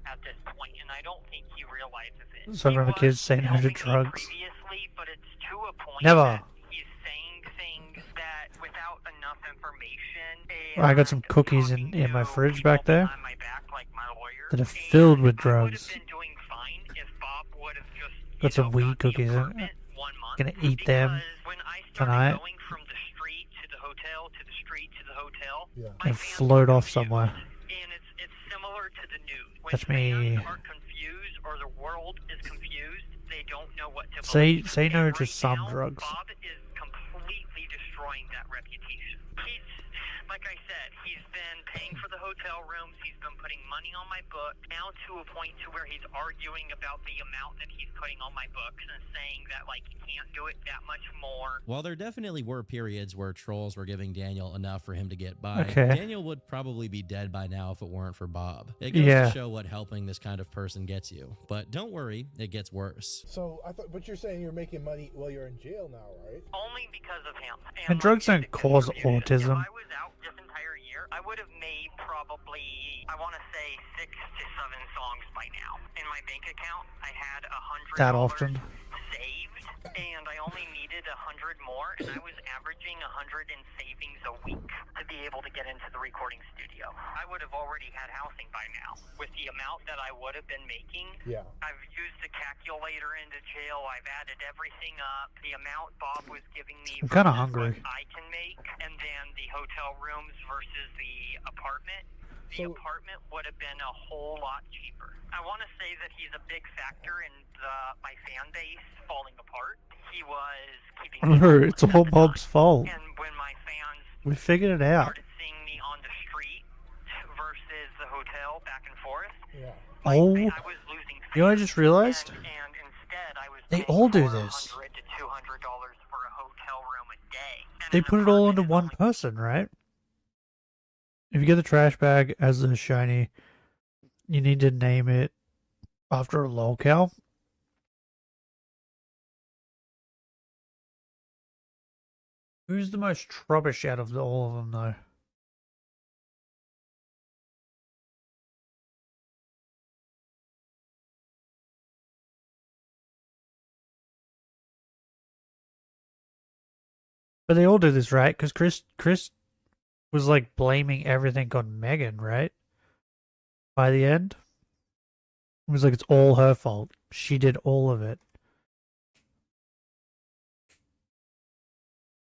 At this point, and I don't think he realizes it. So I remember kids saying no to drugs. Previously, but it's to a point Never. that he's saying things that without enough information. I got some cookies in my fridge back there that are filled with drugs. Got some weed cookies in it. Gonna eat them tonight and float off somewhere. That's me. Say no to some drugs. Bob is completely destroying that reputation. Like I said, he's been paying for the hotel rooms. He's been putting money on my book, now to a point to where he's arguing about the amount that he's putting on my books and saying that, like, he can't do it that much more. While there definitely were periods where trolls were giving Daniel enough for him to get by, Okay. Daniel would probably be dead by now if it weren't for Bob. It goes to show what helping this kind of person gets you. But don't worry, it gets worse. So I thought, but you're saying you're making money while you're in jail now, right? Only because of him. And drugs don't cause autism. This entire year, I would have made probably, I want to say, 6 to 7 songs by now. In my bank account, I had $100 That often. saved, and I only needed 100 more, and I was averaging 100 in savings a week to be able to get into the recording studio. I would have already had housing by now. With the amount that I would have been making, Yeah. I've used the calculator into jail, I've added everything up, the amount Bob was giving me I'm kind of versus hungry. what I can make, and then the hotel rooms versus the apartment. The apartment would have been a whole lot cheaper. I want to say that he's a big factor in my fan base falling apart. He was keeping me No, it's all Bob's fault. and when my fans We figured it out. started seeing me on the street versus the hotel back and forth, Yeah. Oh, I was losing you know what I just realized? and instead I was They paying all do this. $100 to $200 for a hotel room a day. And They put it all into one person, right? If you get the trash bag as a shiny, you need to name it after a lolcow. Who's the most trubbish out of all of them, though? But they all do this, right? Because Chris was like blaming everything on Megan, right? By the end, it was like it's all her fault. She did all of it.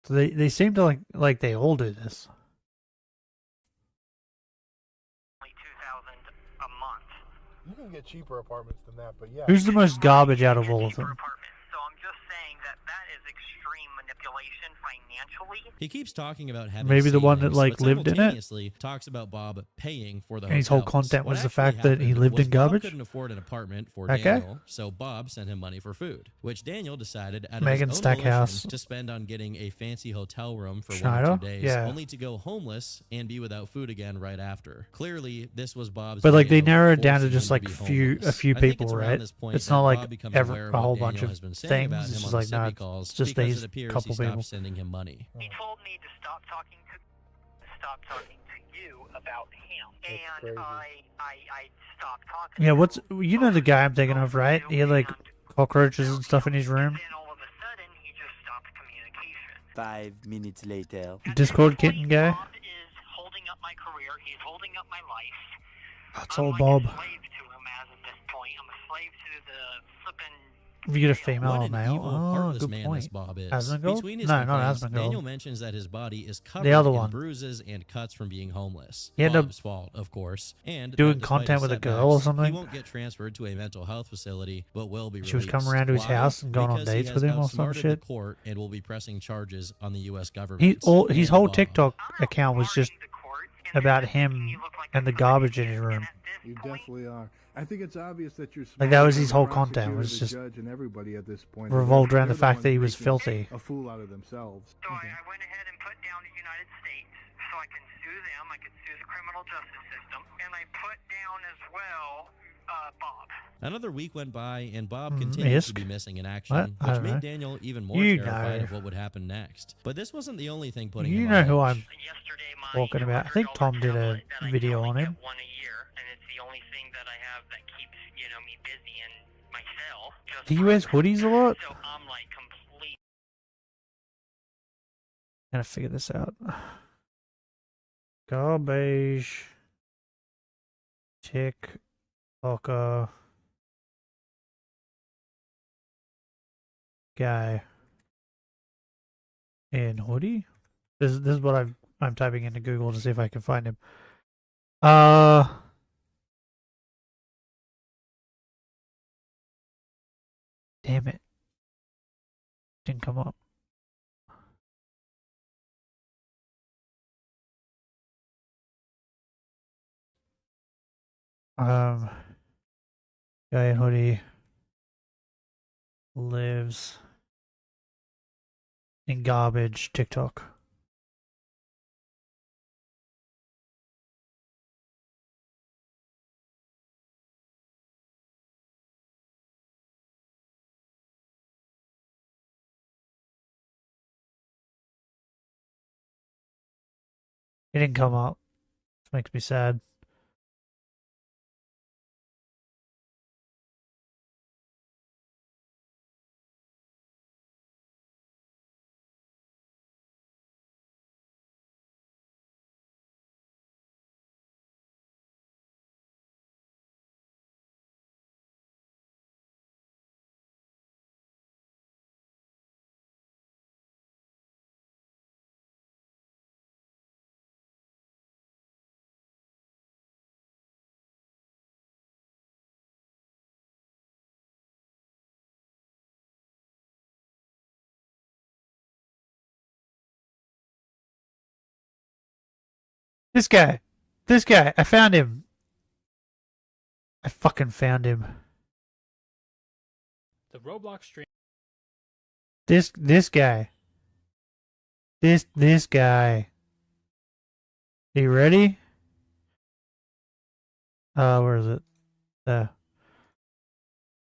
So they seem to like they all do this. $2,000 a month. You can get cheaper apartments than that, but yeah. Who's the most garbage out of all of them? So I'm just saying that that is extreme manipulation financially. He keeps talking about having Maybe the one that, savings, like, but lived in it? simultaneously talks about Bob paying for the And his whole hotels. content What was the actually fact that he happened lived was in Bob garbage? couldn't afford an apartment for Okay. Daniel, so Bob sent him money for food, which Daniel decided out of Megan his own Stackhouse. volition to spend on getting a fancy hotel room for 1 or Schneider? 2 days, Yeah. only to go homeless and be without food again right after. Clearly, this was Bob's. But like way they of narrowed it down to forcing just him like be a homeless. few I think people, it's around right? this point It's that not like Bob becomes ever aware of a what whole Daniel bunch of has been saying about things. him It's on just like the nah, Sippy calls it's just because these it appears couple he stopped people. sending him money. He told me to stop talking to you about him, and I stopped talking. Yeah, what's you know the guy I'm thinking of, right? He had like cockroaches and stuff in his room. 5 minutes later. Discord kitten guy. Holding up my career, he's holding up my life. That's all Bob. I'm a slave to him as of this point. I'm a slave to the flippin' If you get a female What or an male. evil, Oh, heartless good man point. this Bob is. Asmongold? Between his No, not complaints, Asmongold. Daniel mentions that his body is covered The other in one. bruises and cuts from being homeless. He ended up Bob's fault, of course. And doing that despite content his with a girl or setbacks, something? He won't get transferred to a mental health facility, but will be She was coming released. around to his Why? house and going on Because he dates has with him or some outsmarted shit? the court and will be pressing charges on the U.S. government. His whole TikTok account was just about him and the garbage in his room. You definitely are. I think it's obvious that you're Like, that smart was than his the whole prosecutor, content, was the just judge and everybody at this point. revolved around the They're fact ones that he was making filthy. A fool out of themselves. So I went ahead and put down the United States so I can sue them, I can sue the criminal justice system, and I put down as well Bob. Another week went by, and Bob continued to be missing in action, What? I which don't made know. Daniel even more You terrified know. of what would happen next. But this wasn't the only thing putting You him know on who edge. I'm talking about. I think Tom did a video on him. One a year, and it's the only thing that I have that keeps, me busy and myself. Do you wear hoodies a lot? So I'm like complete. Gotta figure this out. Garbage. TikToker. Guy. In hoodie? This is what I'm typing into Google to see if I can find him. Damn it. Didn't come up. Guy in hoodie lives in garbage TikTok. It didn't come up. This makes me sad. This guy, I found him. I fucking found him. The Roblox stream. This guy. This guy. You ready? Where is it?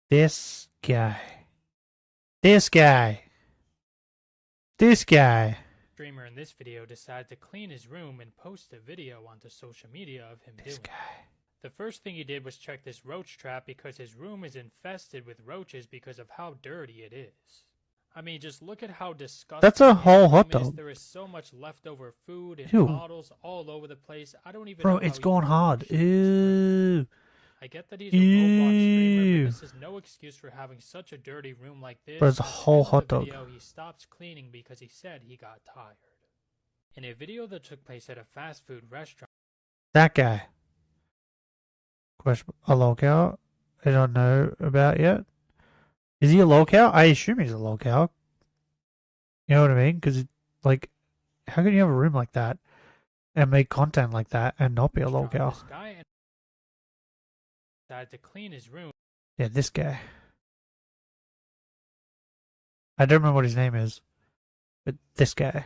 This guy. This guy. Streamer in this video decided to clean his room and post a video onto social media of him doing it. The first thing he did was check this roach trap because his room is infested with roaches because of how dirty it is. I mean, just look at how disgusting That's a his whole room hot is. dog. There is so much leftover food and Ew. bottles all over the place. I don't even Bro, know how it's he going hard. Ew. I get that he's a Roblox streamer, Ew. but this is no excuse for having such a dirty room like this. Bro, it's a At the whole end of hot the dog. video, he stops cleaning because he said he got tired. In a video that took place at a fast food restaurant. That guy. Question: a lolcow? I don't know about yet. Is he a lolcow? I assume he's a lolcow. You know what I mean? Because, like, how can you have a room like that and make content like that and not be a lolcow? This guy decided to clean his room. Yeah, this guy. I don't remember what his name is, but this guy.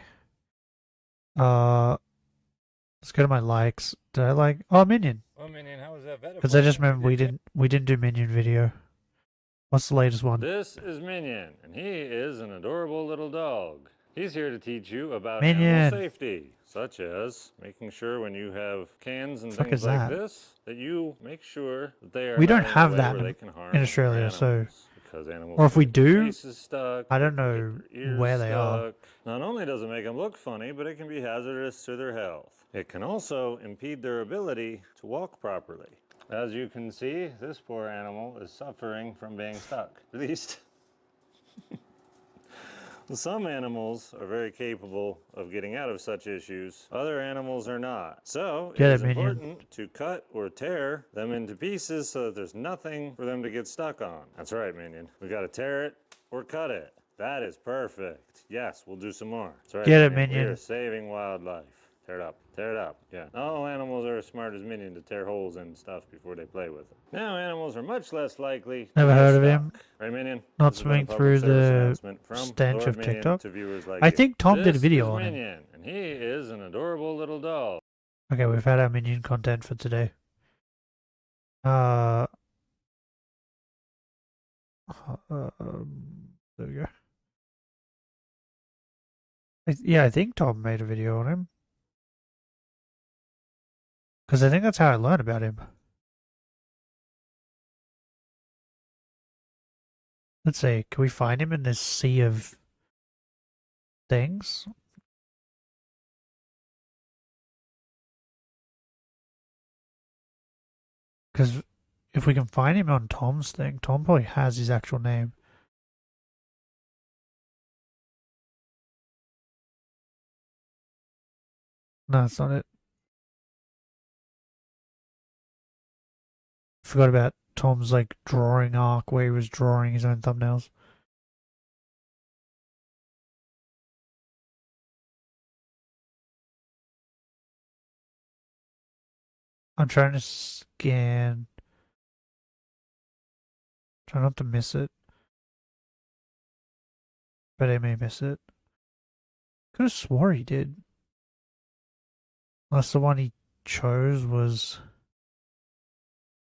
Let's go to my likes. Did I like? Oh, Minion. Well, Minion, how was that better? Because I just remember we didn't do Minion video. What's the latest one? This is Minion, and he is an adorable little dog. He's here to teach you about Minion. animal safety, such as making sure when you have cans and The fuck things is like that? this, that you make sure that they are We don't not in a have way that where in- they can harm in Australia, animals, so- because animals or if we get their do, faces stuck, I don't they know get their ears where they are. stuck. Not only does it make them look funny, but it can be hazardous to their health. It can also impede their ability to walk properly. As you can see, this poor animal is suffering from being stuck. At least, Some animals are very capable of getting out of such issues. Other animals are not. So it is important to cut or tear them into pieces so that there's nothing for them to get stuck on. That's right, Minion. We got to tear it or cut it. That is perfect. Yes, we'll do some more. That's right, Get it, Minion. We are saving wildlife. Tear it up. Tear it up. Yeah. Not all animals are as smart as Minion to tear holes in stuff before they play with it. Now animals are much less likely to Never get heard of stuck. him. Right, Minion? Not This has been a swimming public through service the announcement from stench Lord of Minion TikTok. to viewers like I you. think Tom did a This video is on him. Minion, and he is an adorable little doll. Okay, we've had our Minion content for today. There we go. Yeah, I think Tom made a video on him. Because I think that's how I learned about him. Let's see, can we find him in this sea of things? Because if we can find him on Tom's thing, Tom probably has his actual name. No, that's not it. Forgot about Tom's like drawing arc where he was drawing his own thumbnails. I'm trying to scan. Try not to miss it. But I may miss it. Could have swore he did. Unless the one he chose was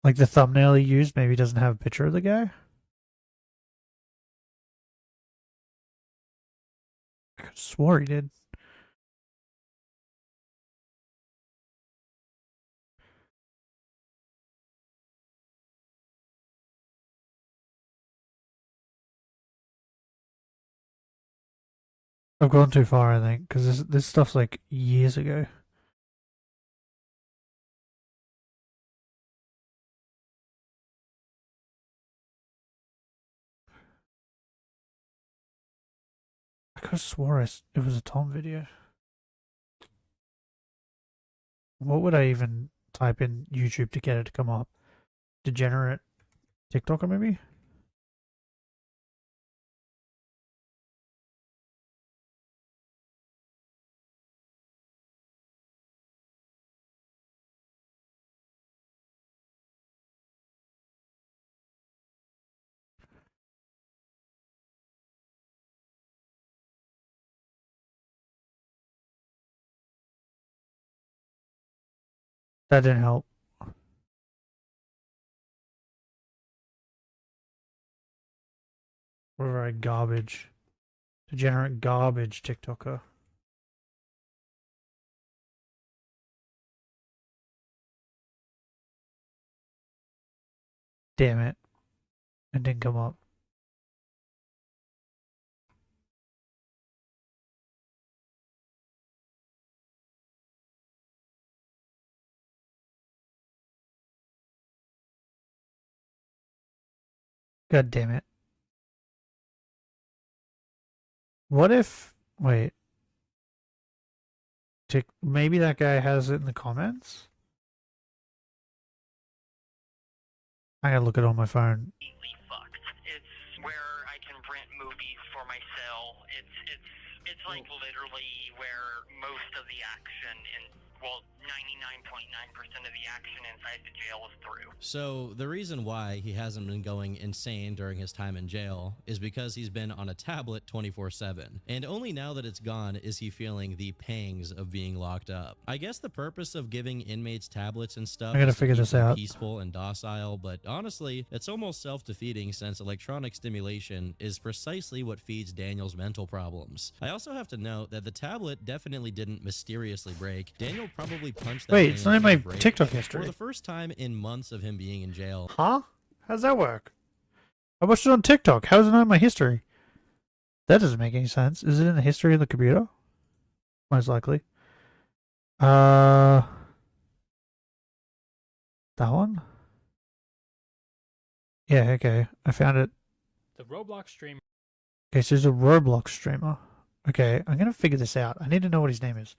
like the thumbnail he used maybe doesn't have a picture of the guy. I could have swore he did. I've gone too far, I think, because this stuff's like years ago. I could have swore it was a Tom video. What would I even type in YouTube to get it to come up? Degenerate TikToker, maybe? That didn't help. We're very garbage. Degenerate garbage TikToker. Damn it. It didn't come up. God damn it. What if... Wait. Maybe that guy has it in the comments? I gotta look it on my phone. It's where I can rent movies for my cell. It's like literally where most of the action and 99.9% of the action inside the jail is through. So the reason why he hasn't been going insane during his time in jail is because he's been on a tablet 24/7. And only now that it's gone is he feeling the pangs of being locked up. I guess the purpose of giving inmates tablets and stuff I gotta is to figure keep this them out. peaceful and docile, but honestly, it's almost self-defeating since electronic stimulation is precisely what feeds Daniel's mental problems. I also have to note that the tablet definitely didn't mysteriously break. Daniel probably punched that Wait, thing it's not in my into a break TikTok history. for the first time in months of him being in jail. Huh? How's that work? I watched it on TikTok. How is it not in my history? That doesn't make any sense. Is it in the history of the computer? Most likely. That one? Yeah, okay. I found it. The Roblox streamer Okay, so he's a Roblox streamer. Okay, I'm gonna figure this out. I need to know what his name is.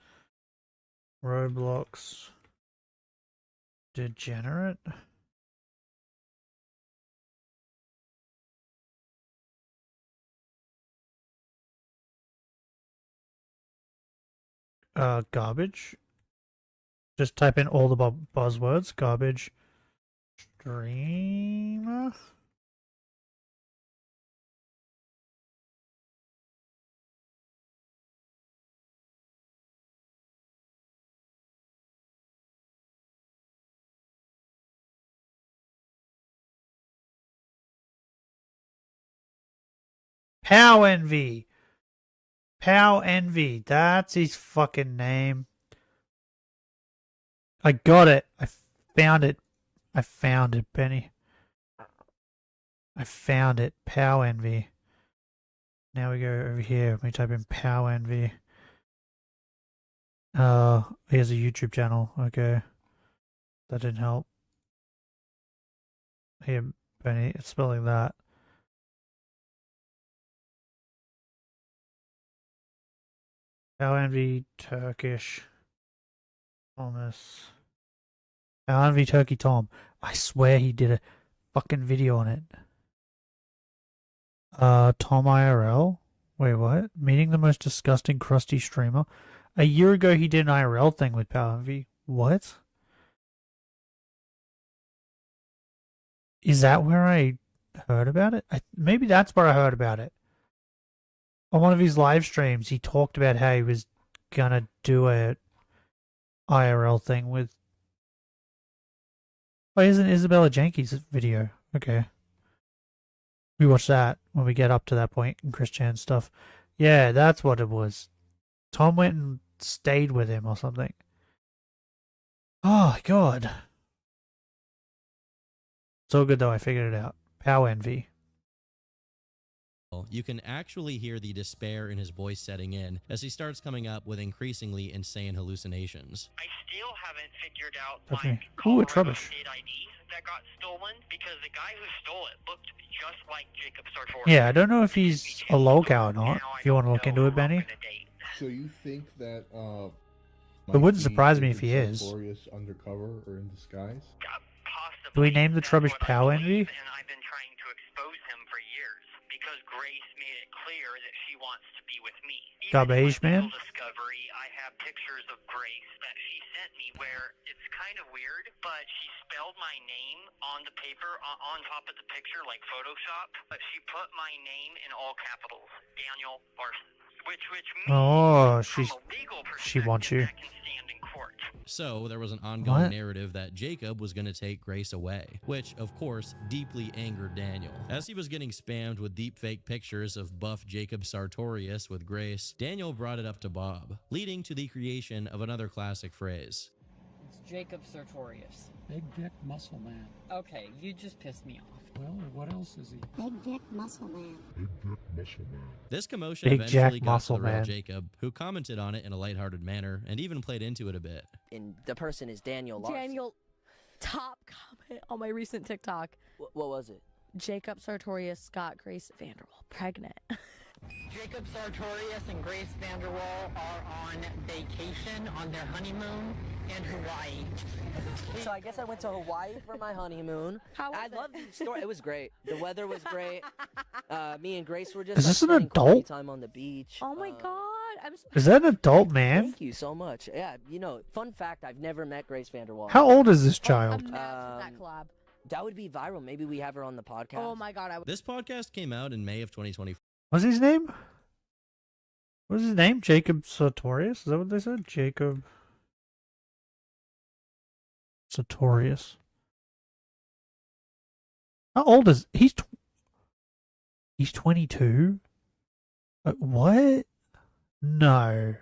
Roblox Degenerate. Garbage. Just type in all the buzzwords. Garbage streamer. Pow Envy. Pow Envy. That's his fucking name. I got it. I found it. I found it, Benny. I found it. Pow Envy. Now we go over here. We type in Pow Envy. He has a YouTube channel. Okay. That didn't help. Here, Benny. It's spelling that. Pow Envy Turkish Thomas. Pow Envy Turkey Tom. I swear he did a fucking video on it. Tom IRL? Wait, what? Meeting the most disgusting crusty streamer? A year ago he did an IRL thing with Pow Envy. What? Is that where I heard about it? Maybe that's where I heard about it. On one of his live streams, he talked about how he was gonna do a IRL thing with... Oh, here's an Isabella Jenkins video. Okay. We watch that when we get up to that point in Chris Chan stuff. Yeah, that's what it was. Tom went and stayed with him or something. Oh, God. It's all good, though. I figured it out. Pow Envy. You can actually hear the despair in his voice setting in as he starts coming up with increasingly insane hallucinations. I still haven't figured out That's my me. Ooh, it's rubbish. state ID that got stolen because the guy who stole it looked just like Jacob Sartorius. Yeah, I don't know if he's a lolcow or not. If you want to look into it, Benny. So you think that It wouldn't surprise me if he is. Sartorius undercover or in disguise? Do we name the Trubbish Pow Envy? And I've been trying to expose him for years because Grace made it clear that she wants to be with me. Garbage man? Discovery, I have pictures of Grace that she sent me where it's kind of weird, but she spelled my name on the paper on top of the picture like Photoshop, but she put my name in all capitals, Daniel Larson, which means Oh, she wants you. So there was an ongoing What? narrative that Jacob was going to take Grace away, which, of course, deeply angered Daniel. As he was getting spammed with deepfake pictures of buff Jacob Sartorius with Grace, Daniel brought it up to Bob, leading to the creation of another classic phrase. It's Jacob Sartorius. Big dick muscle man. Okay, you just pissed me off. Well, what else is he? Big dick muscle man. Big dick muscle man. This commotion Big eventually Jack got to Muscle the real Man. Jacob, who commented on it in a lighthearted manner and even played into it a bit. And the person is Daniel Larson. Daniel, top comment on my recent TikTok. What was it? Jacob Sartorius got Grace Vanderwall pregnant. Jacob Sartorius and Grace Vanderwall are on vacation on their honeymoon in Hawaii. So I guess I went to Hawaii for my honeymoon. How was I it? love the story. It was great. The weather was great. Me and Grace were just Is this an spending quality adult? time on the beach. Oh my god, I'm so Is that an adult man? Thank you so much. Yeah, fun fact, I've never met Grace Vanderwall. How old is this child? imagine that collab. That would be viral. Maybe we have her on the podcast. Oh my god, I would. This podcast came out in May of 2024. What's his name? What's his name? Jacob Sartorius? Is that what they said? Jacob Sartorius. How old is he's 22? What? No.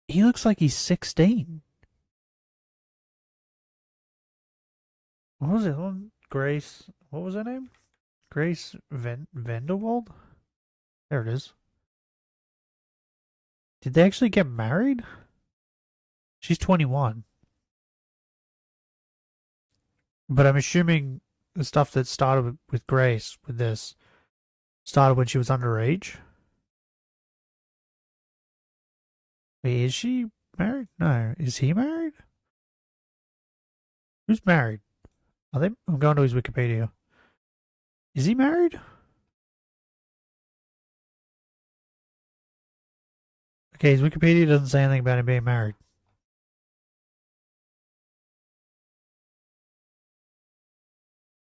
He looks like he's 16. What was it? Grace. What was her name? Grace Vanderwald? There it is. Did they actually get married? She's 21. But I'm assuming the stuff that started with Grace with this started when she was underage. Wait, is she married? No. Is he married? Who's married? I'm going to his Wikipedia. Is he married? Okay, his Wikipedia doesn't say anything about him being married.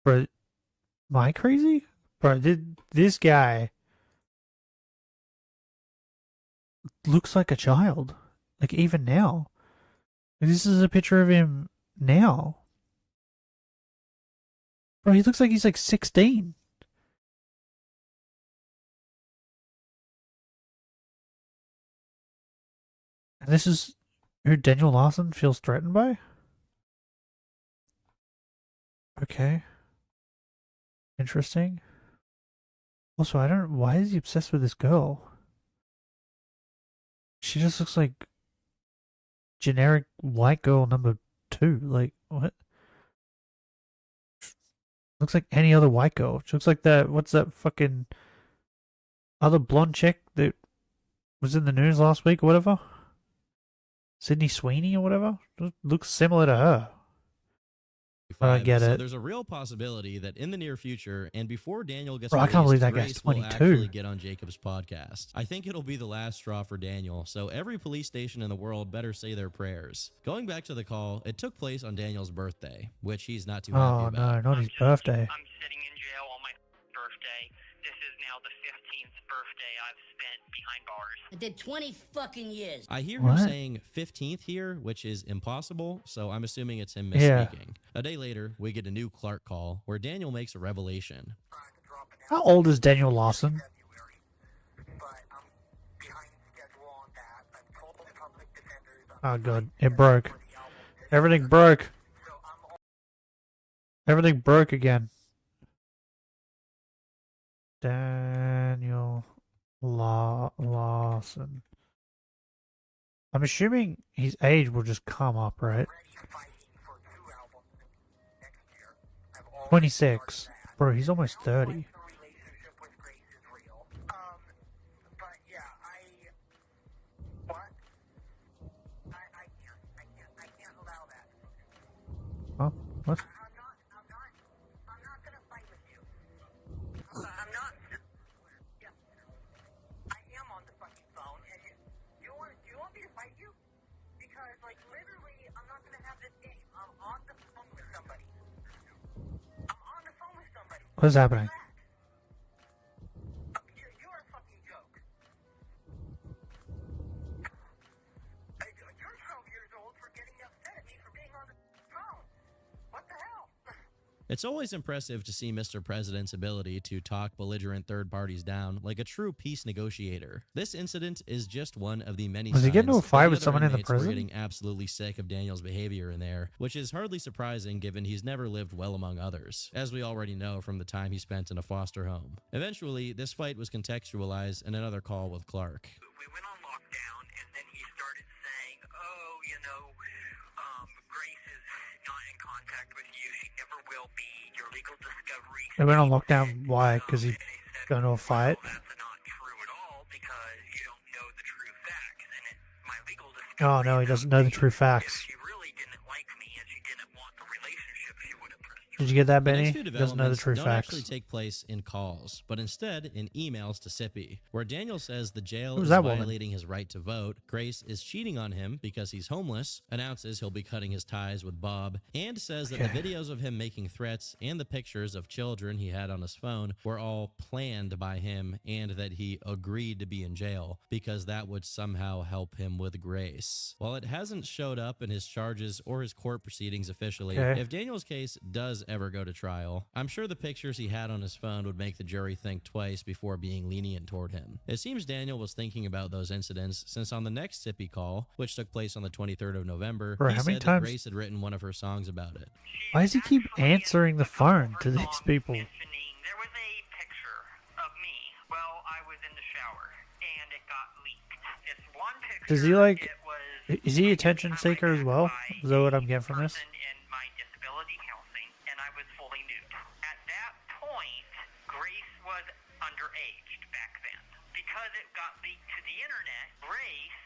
Bro, am I crazy? Bro, this guy looks like a child. Like, even now. This is a picture of him now. Bro, he looks like he's like 16. And this is who Daniel Larson feels threatened by? Okay. Interesting. Also, I don't... Why is he obsessed with this girl? She just looks like generic white girl number 2. Like, what? Looks like any other white girl. She looks like that... What's that fucking... other blonde chick that was in the news last week or whatever? Sydney Sweeney or whatever? Looks similar to her. I don't get so it. There's a real possibility that in the near future, and before Daniel gets Bro, I released, can't believe that guy's Grace will 22. actually get on Jacob's podcast. I think it'll be the last straw for Daniel, so every police station in the world better say their prayers. Going back to the call, it took place on Daniel's birthday, which he's not too happy about. Oh no, not his birthday. I'm sitting in jail on my birthday. This is now the 15th birthday I've spent behind bars. I did 20 fucking years. I hear him saying 15th here, which is impossible, so I'm assuming it's him misspeaking. A day later, we get a new Clark call where Daniel makes a revelation. How old is Daniel Larson? Oh god, it broke. Everything broke. Everything broke again. Daniel Larson. I'm assuming his age will just come up, right? 26. Bro, he's almost 30. Huh? What? What's happening? It's always impressive to see Mr. President's ability to talk belligerent third parties down like a true peace negotiator. This incident is just one of the many Was he getting into a signs fight that with the someone other in the inmates were prison? getting absolutely sick of Daniel's behavior in there, which is hardly surprising given he's never lived well among others, as we already know from the time he spent in a foster home. Eventually, this fight was contextualized in another call with Clark. We went on lockdown, and then he started saying, oh, you know, Grace is not in contact with you. She never will be. Your legal discovery. They went on lockdown. Why? Because he got into a fight? That's not true at all because you don't know the true facts. And my legal Oh no, he doesn't know the true facts. Did you get that, The Benny? next few He doesn't know the developments true don't facts. actually take place in calls, but instead in emails to Sippy, where Daniel says the jail Who's is that woman? violating his right to vote, Grace is cheating on him because he's homeless, announces he'll be cutting his ties with Bob, and says that the videos of him making threats and the pictures of children he had on his phone were all planned by him and that he agreed to be in jail because that would somehow help him with Grace. While it hasn't showed up in his charges or his court proceedings officially, Okay. if Daniel's case does ever go to trial, I'm sure the pictures he had on his phone would make the jury think twice before being lenient toward him. It seems Daniel was thinking about those incidents since on the next Sippy call, which took place on the 23rd of November, Bro, he how many said that times- Grace had written one of her songs about it. Why does he keep answering the phone to these people? There was a picture of me while I was in the shower, and it got leaked. It's one picture. Does he like... Is he attention seeker as well? Is that what I'm getting from this? In my disability counseling, and I was fully nude. back then. Because it got leaked to the internet, Grace,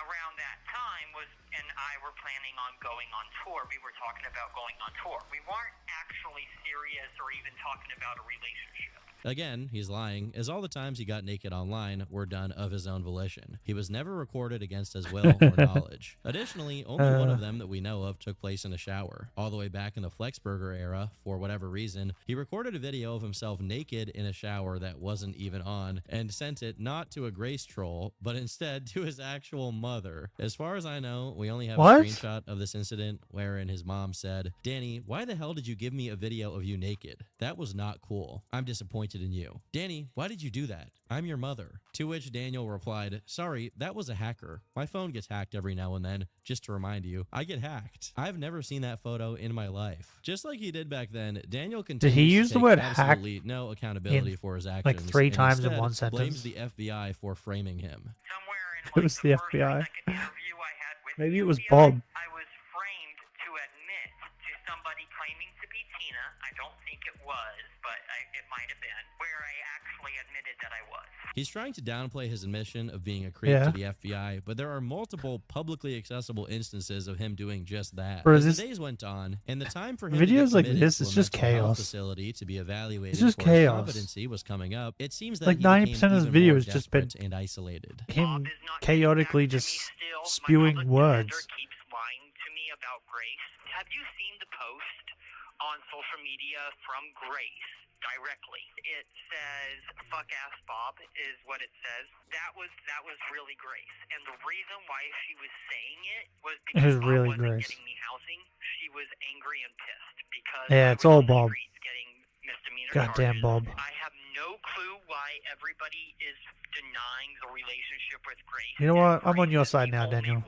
around that time, and I were planning on going on tour. We were talking about going on tour. We weren't actually serious or even talking about a relationship. Again, he's lying, as all the times he got naked online were done of his own volition. He was never recorded against his will or knowledge. Additionally, only one of them that we know of took place in a shower. All the way back in the Flexburger era, for whatever reason, he recorded a video of himself naked in a shower that wasn't even on, and sent it not to a Grace troll, but instead to his actual mother. As far as I know, we only have a screenshot of this incident wherein his mom said, "Danny, why the hell did you give me a video of you naked? That was not cool. I'm disappointed in you. Danny, why did you do that? I'm your mother." To which Daniel replied, "Sorry, that was a hacker. My phone gets hacked every now and then. Just to remind you, I get hacked. I've never seen that photo in my life." Just like he did back then, Daniel continues Did he use to the take word absolutely hack no accountability for his actions. like 3 and times in instead one sentence? blames the FBI for framing him. It was the FBI. Maybe it was Bob. I was framed to admit to somebody claiming to be Tina. I don't think it was, but it might have been, where I actually admitted that I was. He's trying to downplay his admission of being a creep to the FBI, but there are multiple publicly accessible instances of him doing just that. Bro, As this- the days went on, and the time for him videos to like get committed this, to it's a just mental health chaos. facility to be evaluated It's just for his chaos. competency was coming up, it seems that Like he 90% of became his even video more has just been desperate and isolated. him chaotically just spewing words. Keeps lying to me about Grace. Have you seen the post on social media from Grace directly? It says "fuck ass Bob" is what it says. That was really Grace, and the reason why she was saying it was It because was really Bob wasn't Grace. getting me housing. She was angry and pissed because Yeah, I it's was all on the Bob. streets getting misdemeanor Goddamn charges. Bob. I have no clue why everybody is denying the relationship with Grace. You know what? I'm on your side now, Daniel.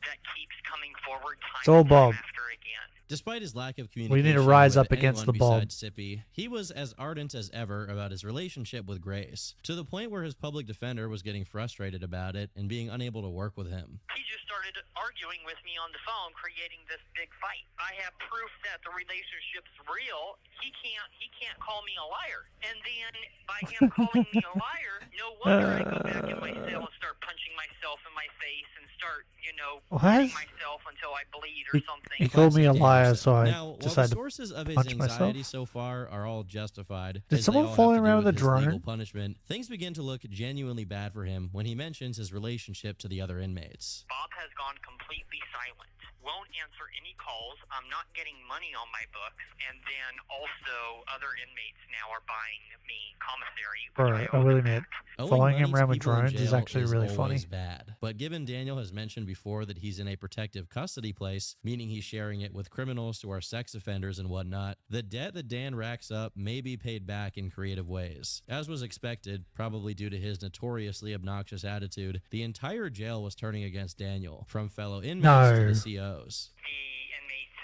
That keeps coming forward time It's all and time Bob. after again. Despite his lack of We communication need to rise with up against the anyone Bob. besides Sippy, he was as ardent as ever about his relationship with Grace, to the point where his public defender was getting frustrated about it and being unable to work with him. He just started arguing with me on the phone, creating this big fight. I have proof that the relationship's real. He can't call me a liar. And then by him calling me a liar, no wonder I go back in my cell and start punching myself in my face and start, hitting myself until I bleed or something. He called me a liar, so I Now, while the decided sources of to his punch anxiety myself. so far are all justified, Did as someone they all follow have him to do around with a his legal drone? punishment, things begin to look genuinely bad for him when he mentions his relationship to the other inmates. Bob has gone completely silent. Won't answer any calls. I'm not getting money on my books. And then also other inmates now are buying me commissary. Bro, I will admit, Owing following money him to around with people in drones is jail actually really funny. always bad. But given Daniel has mentioned before that he's in a protective custody place, meaning he's sharing it with criminals who are sex offenders and whatnot, the debt that Dan racks up may be paid back in creative ways. As was expected, probably due to his notoriously obnoxious attitude, the entire jail was turning against Daniel, from fellow inmates to the COs.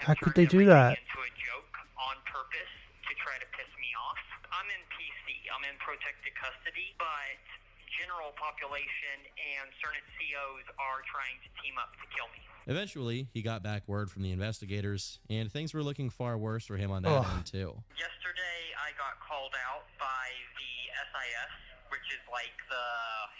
How could they do that? Into a joke on purpose to try to piss me off. I'm in PC. I'm in protected custody, but general population and certain COs are trying to team up to kill me. Eventually, he got back word from the investigators, and things were looking far worse for him on that end, too. Yesterday, I got called out by the SIS, which is like the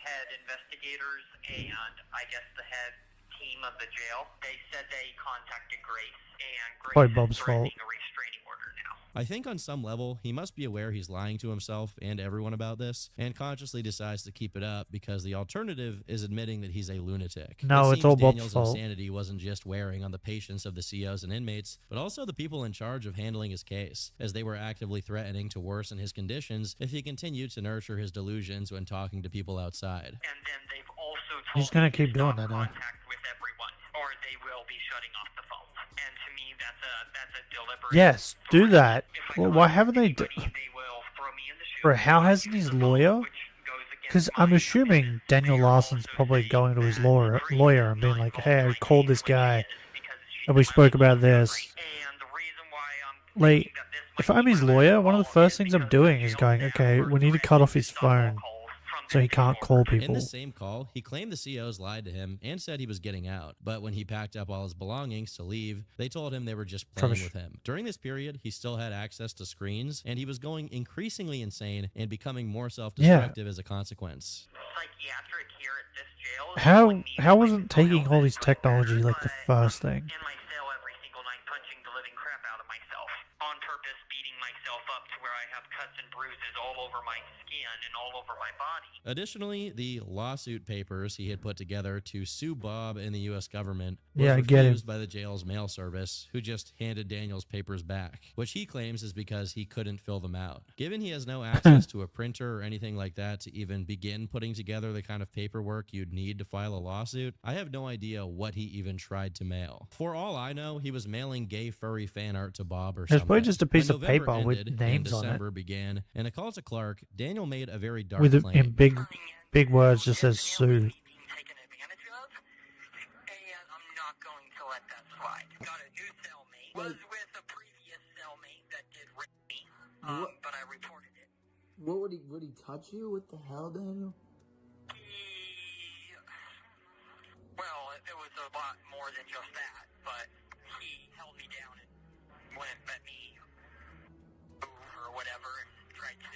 head investigators and I guess the head team of the jail. They said they contacted Grace, and Grace Probably is Bob's threatening fault. a restraining order now. I think on some level, he must be aware he's lying to himself and everyone about this, and consciously decides to keep it up because the alternative is admitting that he's a lunatic. No, It it's seems all Bob's Daniel's fault. insanity wasn't just wearing on the patience of the COs and inmates, but also the people in charge of handling his case, as they were actively threatening to worsen his conditions if he continued to nurture his delusions when talking to people outside. And then they've also He's gonna keep doing that now. contact with everyone, or they will be shutting off the phone. And to me, that's a deliberate. Yes, do that. Well, why haven't they? Bro, how hasn't his lawyer? Because I'm assuming Daniel Larson's probably going to his lawyer and being like, "Hey, I called this guy, and we spoke about this." Like, if I'm his lawyer, one of the first things I'm doing is going, "Okay, we need to cut off his phone So he can't call In people. this same call, he claimed the COs lied to him and said he was getting out. But when he packed up all his belongings to leave, they told him they were just playing Rubbish. with him. During this period, he still had access to screens, and he was going increasingly insane and becoming more self-destructive as a consequence. Psychiatric here at this jail. How wasn't taking all these technology like the first thing? In my cell every single night, punching the living crap out of myself. On purpose, beating myself up to where I have cuts and bruises all over my skin and all over my body. Additionally, the lawsuit papers he had put together to sue Bob and the U.S. government was Yeah, I get it. refused by the jail's mail service, who just handed Daniel's papers back, which he claims is because he couldn't fill them out. Given he has no access to a printer or anything like that to even begin putting together the kind of paperwork you'd need to file a lawsuit, I have no idea what he even tried to mail. For all I know, he was mailing gay furry fan art to Bob or It's something. probably just a piece When of November paper with ended names and on it. December began, and a call to Clark, Daniel made a very dark With claim. in big words, just says sue. But I reported it. What would he touch you? What the hell, Daniel? Well, it was a lot more than just that, but he held me down and wouldn't let me move or whatever and tried to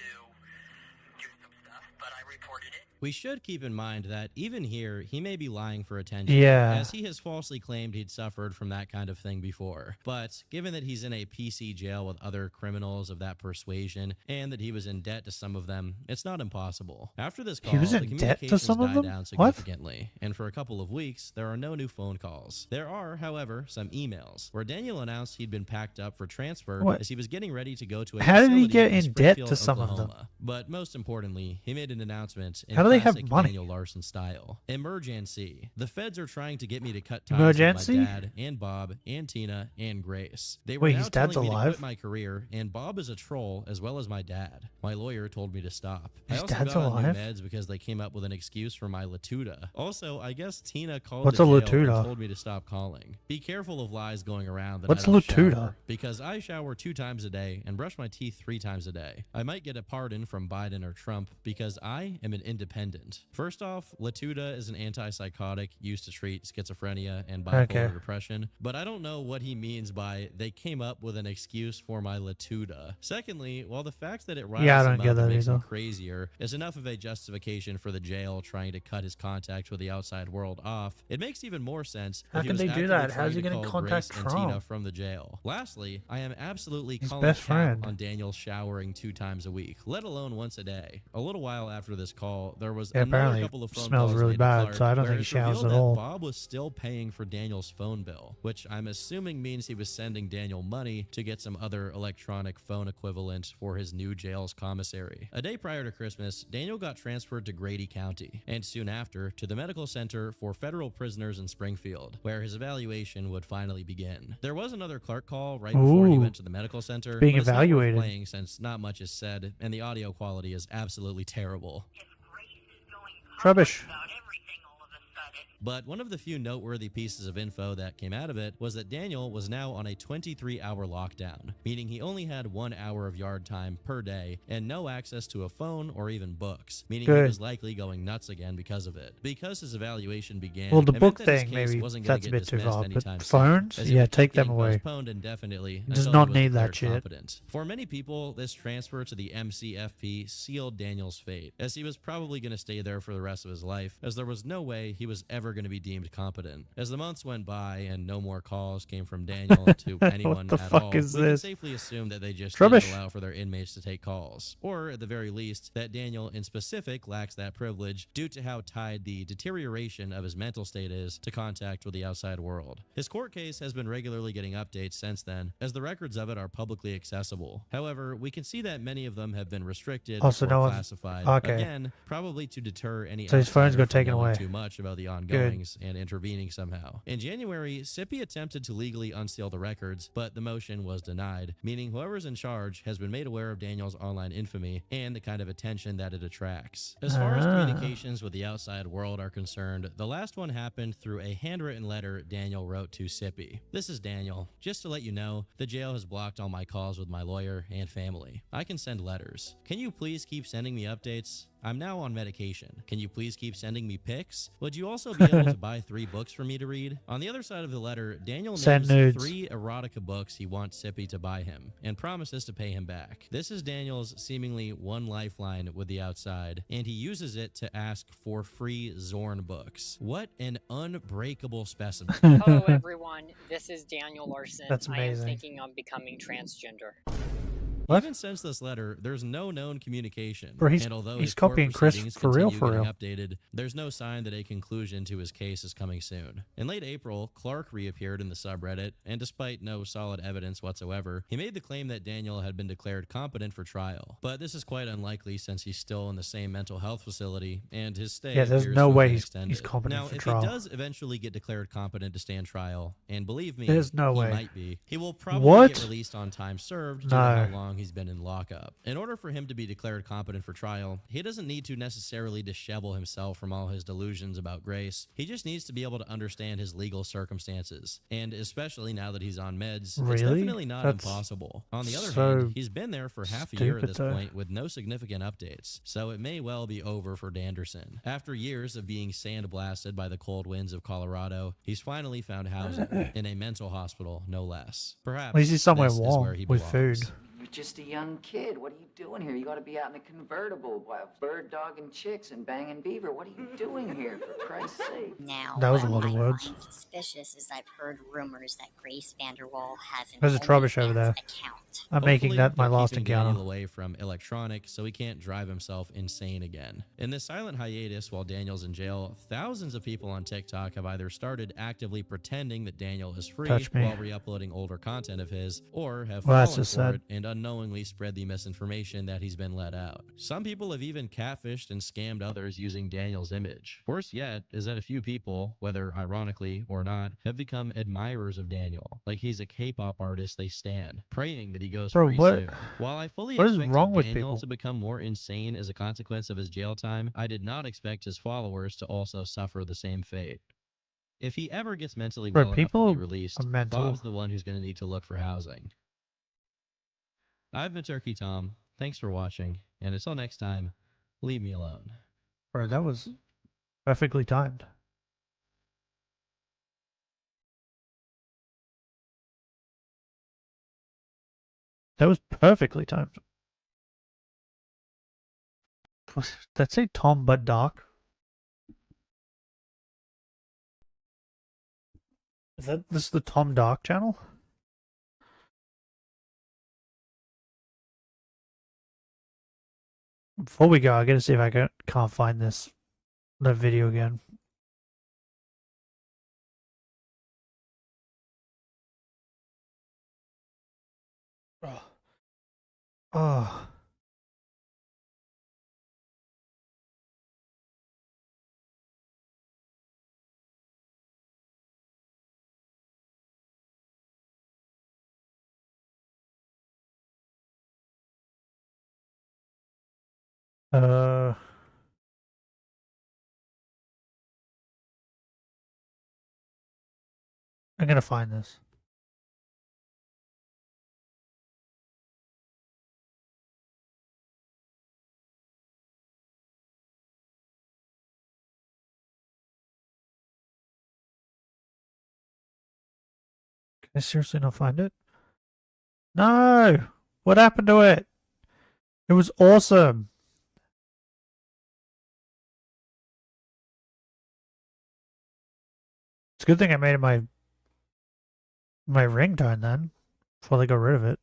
do some stuff, but I reported it. We should keep in mind that even here, he may be lying for attention, Yeah. as he has falsely claimed he'd suffered from that kind of thing before. But given that he's in a PC jail with other criminals of that persuasion, and that he was in debt to some of them, it's not impossible. After this call, He was the in debt to communications some of died them? down What? significantly, and for a couple of weeks, there are no new phone calls. There are, however, some emails, where Daniel announced he'd been packed up for transfer What? as he was getting ready to go to a How did he facility get in in debt to Springfield, some of them? Oklahoma. But most importantly, he made an announcement in How do they have classic money? Daniel Larson style. Emergency. The feds are trying to get me to cut ties Emergency? with my dad and Bob and Tina and Grace. They were Wait, now his dad's telling me to alive? quit my career, and Bob is a troll as well as my dad. My lawyer told me to stop. I His also dad's got on alive? new meds because they came up with an excuse for my Latuda. Also, I guess Tina called What's the a jail and Latuda? told me to stop calling. Be careful of lies going around that What's I don't Latuda? shower, because I shower 2 times a day and brush my teeth 3 times a day. I might get a pardon from Biden or Trump because I am an independent. First off, Latuda is an antipsychotic used to treat schizophrenia and bipolar depression, but I don't know what he means by they came up with an excuse for my Latuda. Secondly, while the fact that it riles Yeah, I him don't up get and that makes him either. crazier is enough of a justification for the jail trying to cut his contact with the outside world off, it makes even more sense How if he can was they do actively that? How's trying he to gonna call contact Grace and Trump? Tina from the jail. Lastly, I am absolutely His calling best cap friend. on Daniel showering 2 times a week, let alone once a day. A little while after this call, there was Yeah, another apparently couple of phone smells calls really made to bad, Clark so I don't where think he it's showers revealed at that all. Bob was still paying for Daniel's phone bill, which I'm assuming means he was sending Daniel money to get some other electronic phone equivalent for his new jail's commissary. A day prior to Christmas, Daniel got transferred to Grady County, and soon after to the medical center for federal prisoners in Springfield, where his evaluation would finally begin. There was another Clark call right before he Ooh. went to the medical center, Being but it's not worth evaluated. playing since not much is said, and the audio quality is absolutely terrible. Rubbish. But one of the few noteworthy pieces of info that came out of it was that Daniel was now on a 23-hour lockdown, meaning he only had 1 hour of yard time per day and no access to a phone or even books, meaning he Good. was likely going nuts again because of it. Because his evaluation began, Well, the it book meant that his thing, case maybe wasn't gonna that's a get bit too dismissed far, but anytime soon, phones? as he Yeah, would keep take them getting away. postponed indefinitely Does until not he was need that declared shit. competent. For many people, this transfer to the MCFP sealed Daniel's fate, as he was probably going to stay there for the rest of his life, as there was no way he was ever going to be deemed competent. As the months went by and no more calls came from Daniel to anyone the at fuck all, is we can this? safely assume that they just Rubbish. didn't allow for their inmates to take calls, or at the very least, that Daniel in specific lacks that privilege due to how tied the deterioration of his mental state is to contact with the outside world. His court case has been regularly getting updates since then, as the records of it are publicly accessible. However, we can see that many of them have been restricted Oh, so or no one's- classified, okay. again, probably to deter any So his phone's outsider got from taken knowing away. too much about the Good. ongoings and intervening somehow. In January, Sippy attempted to legally unseal the records, but the motion was denied, meaning whoever's in charge has been made aware of Daniel's online infamy and the kind of attention that it attracts. As far as communications with the outside world are concerned, the last one happened through a handwritten letter Daniel wrote to Sippy. This is Daniel. Just to let you know, the jail has blocked all my calls with my lawyer and family. I can send letters. Can you please keep sending me updates? I'm now on medication. Can you please keep sending me pics? Would you also be able to buy 3 books for me to read? On the other side of the letter, Daniel Send names nudes. 3 erotica books he wants Sippy to buy him and promises to pay him back. This is Daniel's seemingly one lifeline with the outside, and he uses it to ask for free Zorn books. What an unbreakable specimen. Hello, everyone. This is Daniel Larson. That's I am amazing. thinking of becoming transgender. What? Even since this letter, there's no known communication. Bro, he's- and although he's his court copying Chris proceedings for real, continue getting updated, there's no sign that a conclusion to his case is coming soon. In late April, Clark reappeared in the subreddit, and despite no solid evidence whatsoever, he made the claim that Daniel had been declared competent for trial. But this is quite unlikely since he's still in the same mental health facility, and his stay Yeah, there's appears no to have way been he's extended. competent now, for if trial. he does eventually get declared competent to stand trial, and believe me, There's no he way. might be, he will probably What? get released on time served due No. to how long he's been in lockup. In order for him to be declared competent for trial, he doesn't need to necessarily dishevel himself from all his delusions about Grace. He just needs to be able to understand his legal circumstances. And especially now that he's on meds, it's Really? definitely not That's impossible. On the other so hand, he's been there for half a year at stupid, this though. point with no significant updates, so it may well be over for Danderson. After years of being sandblasted by the cold winds of Colorado, he's finally found housing in a mental hospital, no less. Perhaps At least he's somewhere this is warm where he with belongs. food. You're just a young kid. What are you doing here? You got to be out in a convertible, bird dogging chicks and banging beaver. What are you doing here, for Christ's sake? Now, That was a what lot of I words. find suspicious is I've heard rumors that Grace Vanderwall has an There's a Trubbish over OnlyFans there. account. I'm making Hopefully, that my they're last keeping encounter. Daniel away from electronic so he can't drive himself insane again. In this silent hiatus while Daniel's in jail, thousands of people on TikTok have either started actively pretending that Daniel is free Touch me. while re-uploading older content of his, or have Well, that's fallen just for sad. it and unknowingly spread the misinformation that he's been let out. Some people have even catfished and scammed others using Daniel's image. Worse yet is that a few people, whether ironically or not, have become admirers of Daniel, like he's a K-pop artist they stan, praying that he goes Bro, free what- soon. While I fully what is expected wrong with Daniel people? to become more insane as a consequence of his jail time, I did not expect his followers to also suffer the same fate. If he ever gets mentally Bro, well enough to people be released, are mental. Bob's the one who's going to need to look for housing. I've been Turkey Tom. Thanks for watching, and until next time, leave me alone. Bro, that was perfectly timed. That was perfectly timed. Did that say Tom but dark? Is that this is the Tom Dark channel? Before we go, I gotta see if I can't find that video again. Oh. Oh. I'm gonna find this. Can I seriously not find it? No! What happened to it? It was awesome. It's a good thing I made it my ringtone then, before they got rid of it.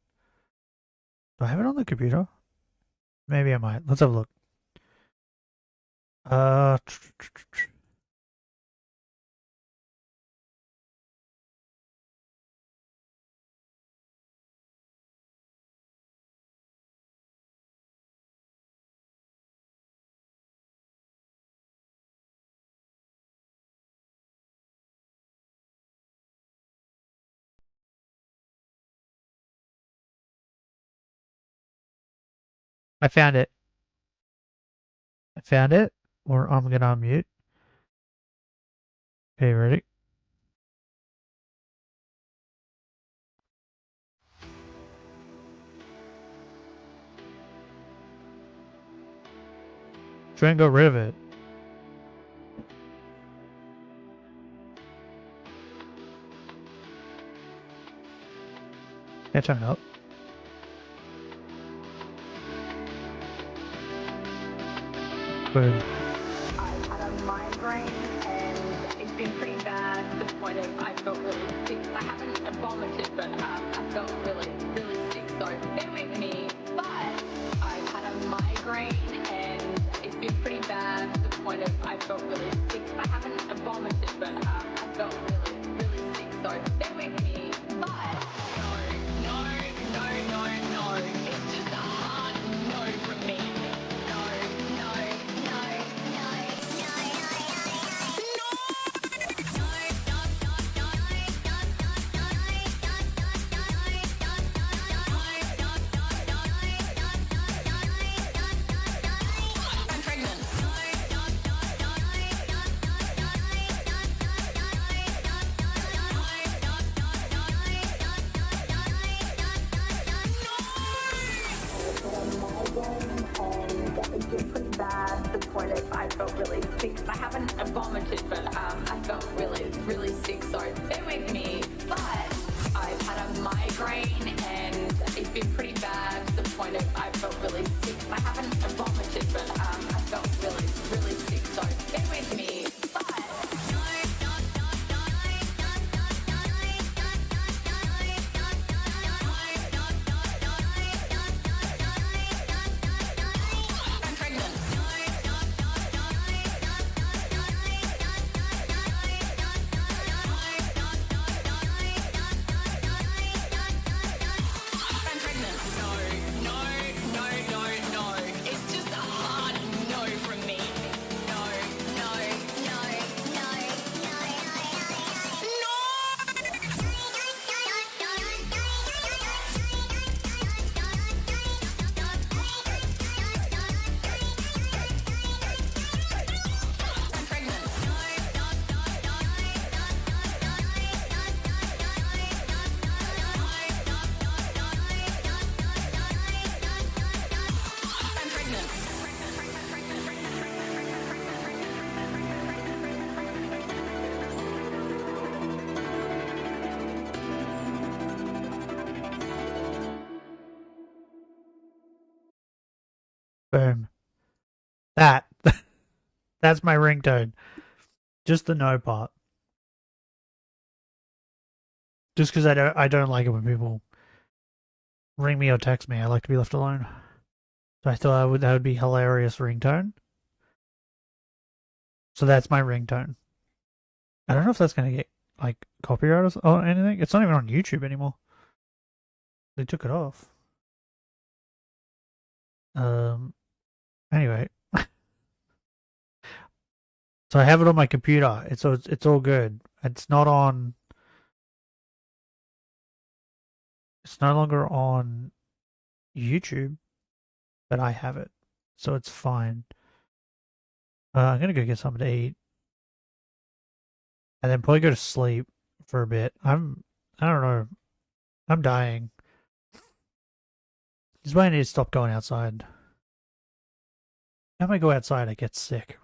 Do I have it on the computer? Maybe I might. Let's have a look. I found it. I found it. Or I'm gonna unmute. Okay, ready? Try and get rid of it. Yeah, turn it up. Boom. I've had a migraine and it's been pretty bad to the point of I felt really sick. I haven't vomited, but I felt really, really sick. So bear with me. But I've had a migraine and it's been pretty bad to the point of I felt really sick. I haven't vomited, but I felt really, really sick. So bear with me. But no, it's just a hard no from me. I felt really sick. I haven't vomited, but I felt really, really sick. So bear with me. But I've had a migraine and it's been pretty bad to the point of I felt really sick. I haven't vomited, but I felt really, really sick. So bear with me. Boom. That's my ringtone. Just the no part. Just because I don't like it when people ring me or text me. I like to be left alone. So I thought that would be hilarious ringtone. So that's my ringtone. I don't know if that's gonna get like copyright or anything. It's not even on YouTube anymore. They took it off. Anyway. So I have it on my computer. It's all good. It's not on. It's no longer on YouTube, but I have it, so it's fine. I'm gonna go get something to eat, and then probably go to sleep for a bit. I don't know. I'm dying. This is why I need to stop going outside. Every time I go outside, I get sick.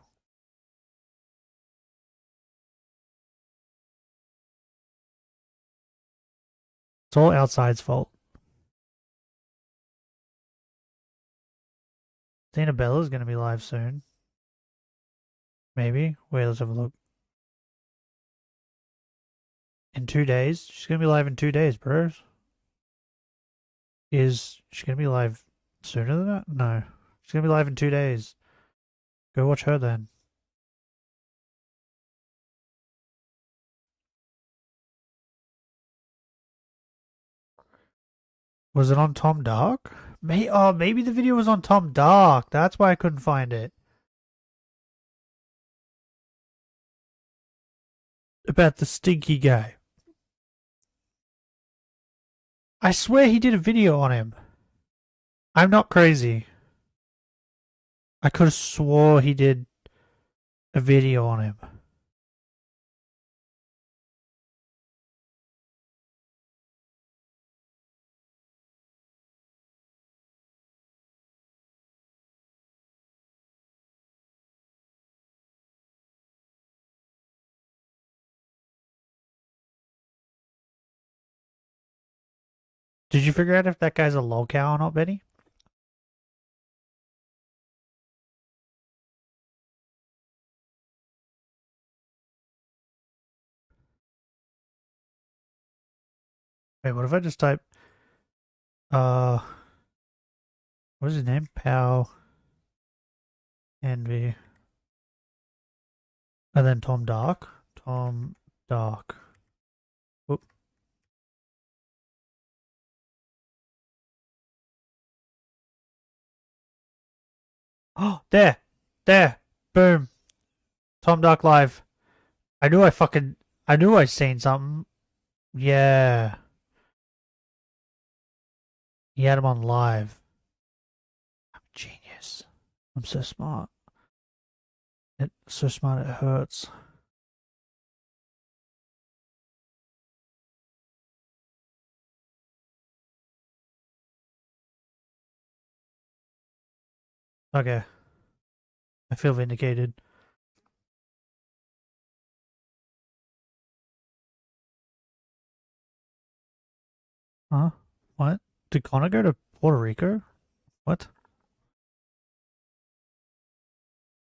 It's all outside's fault. Dana Bella's going to be live soon. Maybe. Wait, let's have a look. In 2 days? She's going to be live in 2 days, bros. Is she going to be live sooner than that? No. She's going to be live in 2 days. Go watch her then. Was it on Tom Dark? Maybe the video was on Tom Dark. That's why I couldn't find it. About the stinky guy. I swear he did a video on him. I'm not crazy. I could have swore he did a video on him. Did you figure out if that guy's a lolcow or not, Benny? Wait, what if I just type what is his name? Pow Envy. And then Tom Dark. Tom Dark. Oop. Oh, there! There! Boom! Tom Dark live. I knew I seen something. Yeah. He had him on live. I'm a genius. I'm so smart. It's so smart it hurts. Okay. I feel vindicated. Huh? What? Did Connor go to Puerto Rico? What?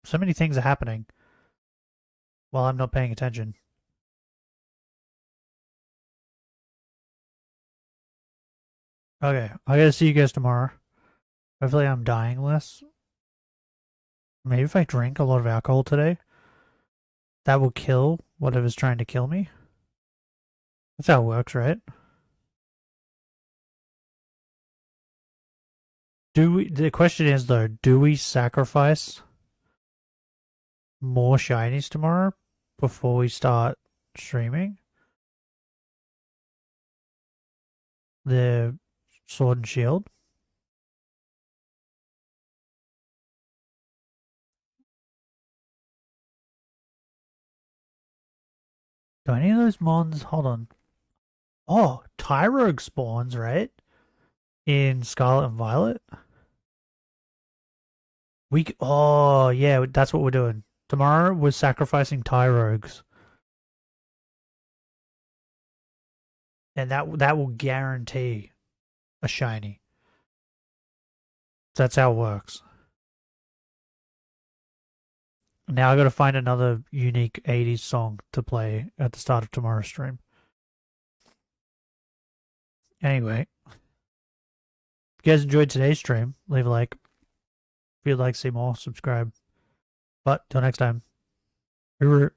So many things are happening while I'm not paying attention. Okay, I gotta see you guys tomorrow. Hopefully I'm dying less. Maybe if I drink a lot of alcohol today, that will kill whatever's trying to kill me. That's how it works, right? The question is though, do we sacrifice more shinies tomorrow before we start streaming? The Sword and Shield? Do any of those mons... Hold on. Oh, Tyrogue spawns, right? In Scarlet and Violet? Oh, yeah, that's what we're doing. Tomorrow we're sacrificing Tyrogues. And that will guarantee a shiny. That's how it works. Now I gotta find another unique 80s song to play at the start of tomorrow's stream. Anyway. If you guys enjoyed today's stream, leave a like. If you'd like to see more, subscribe. But till next time. Hooroo.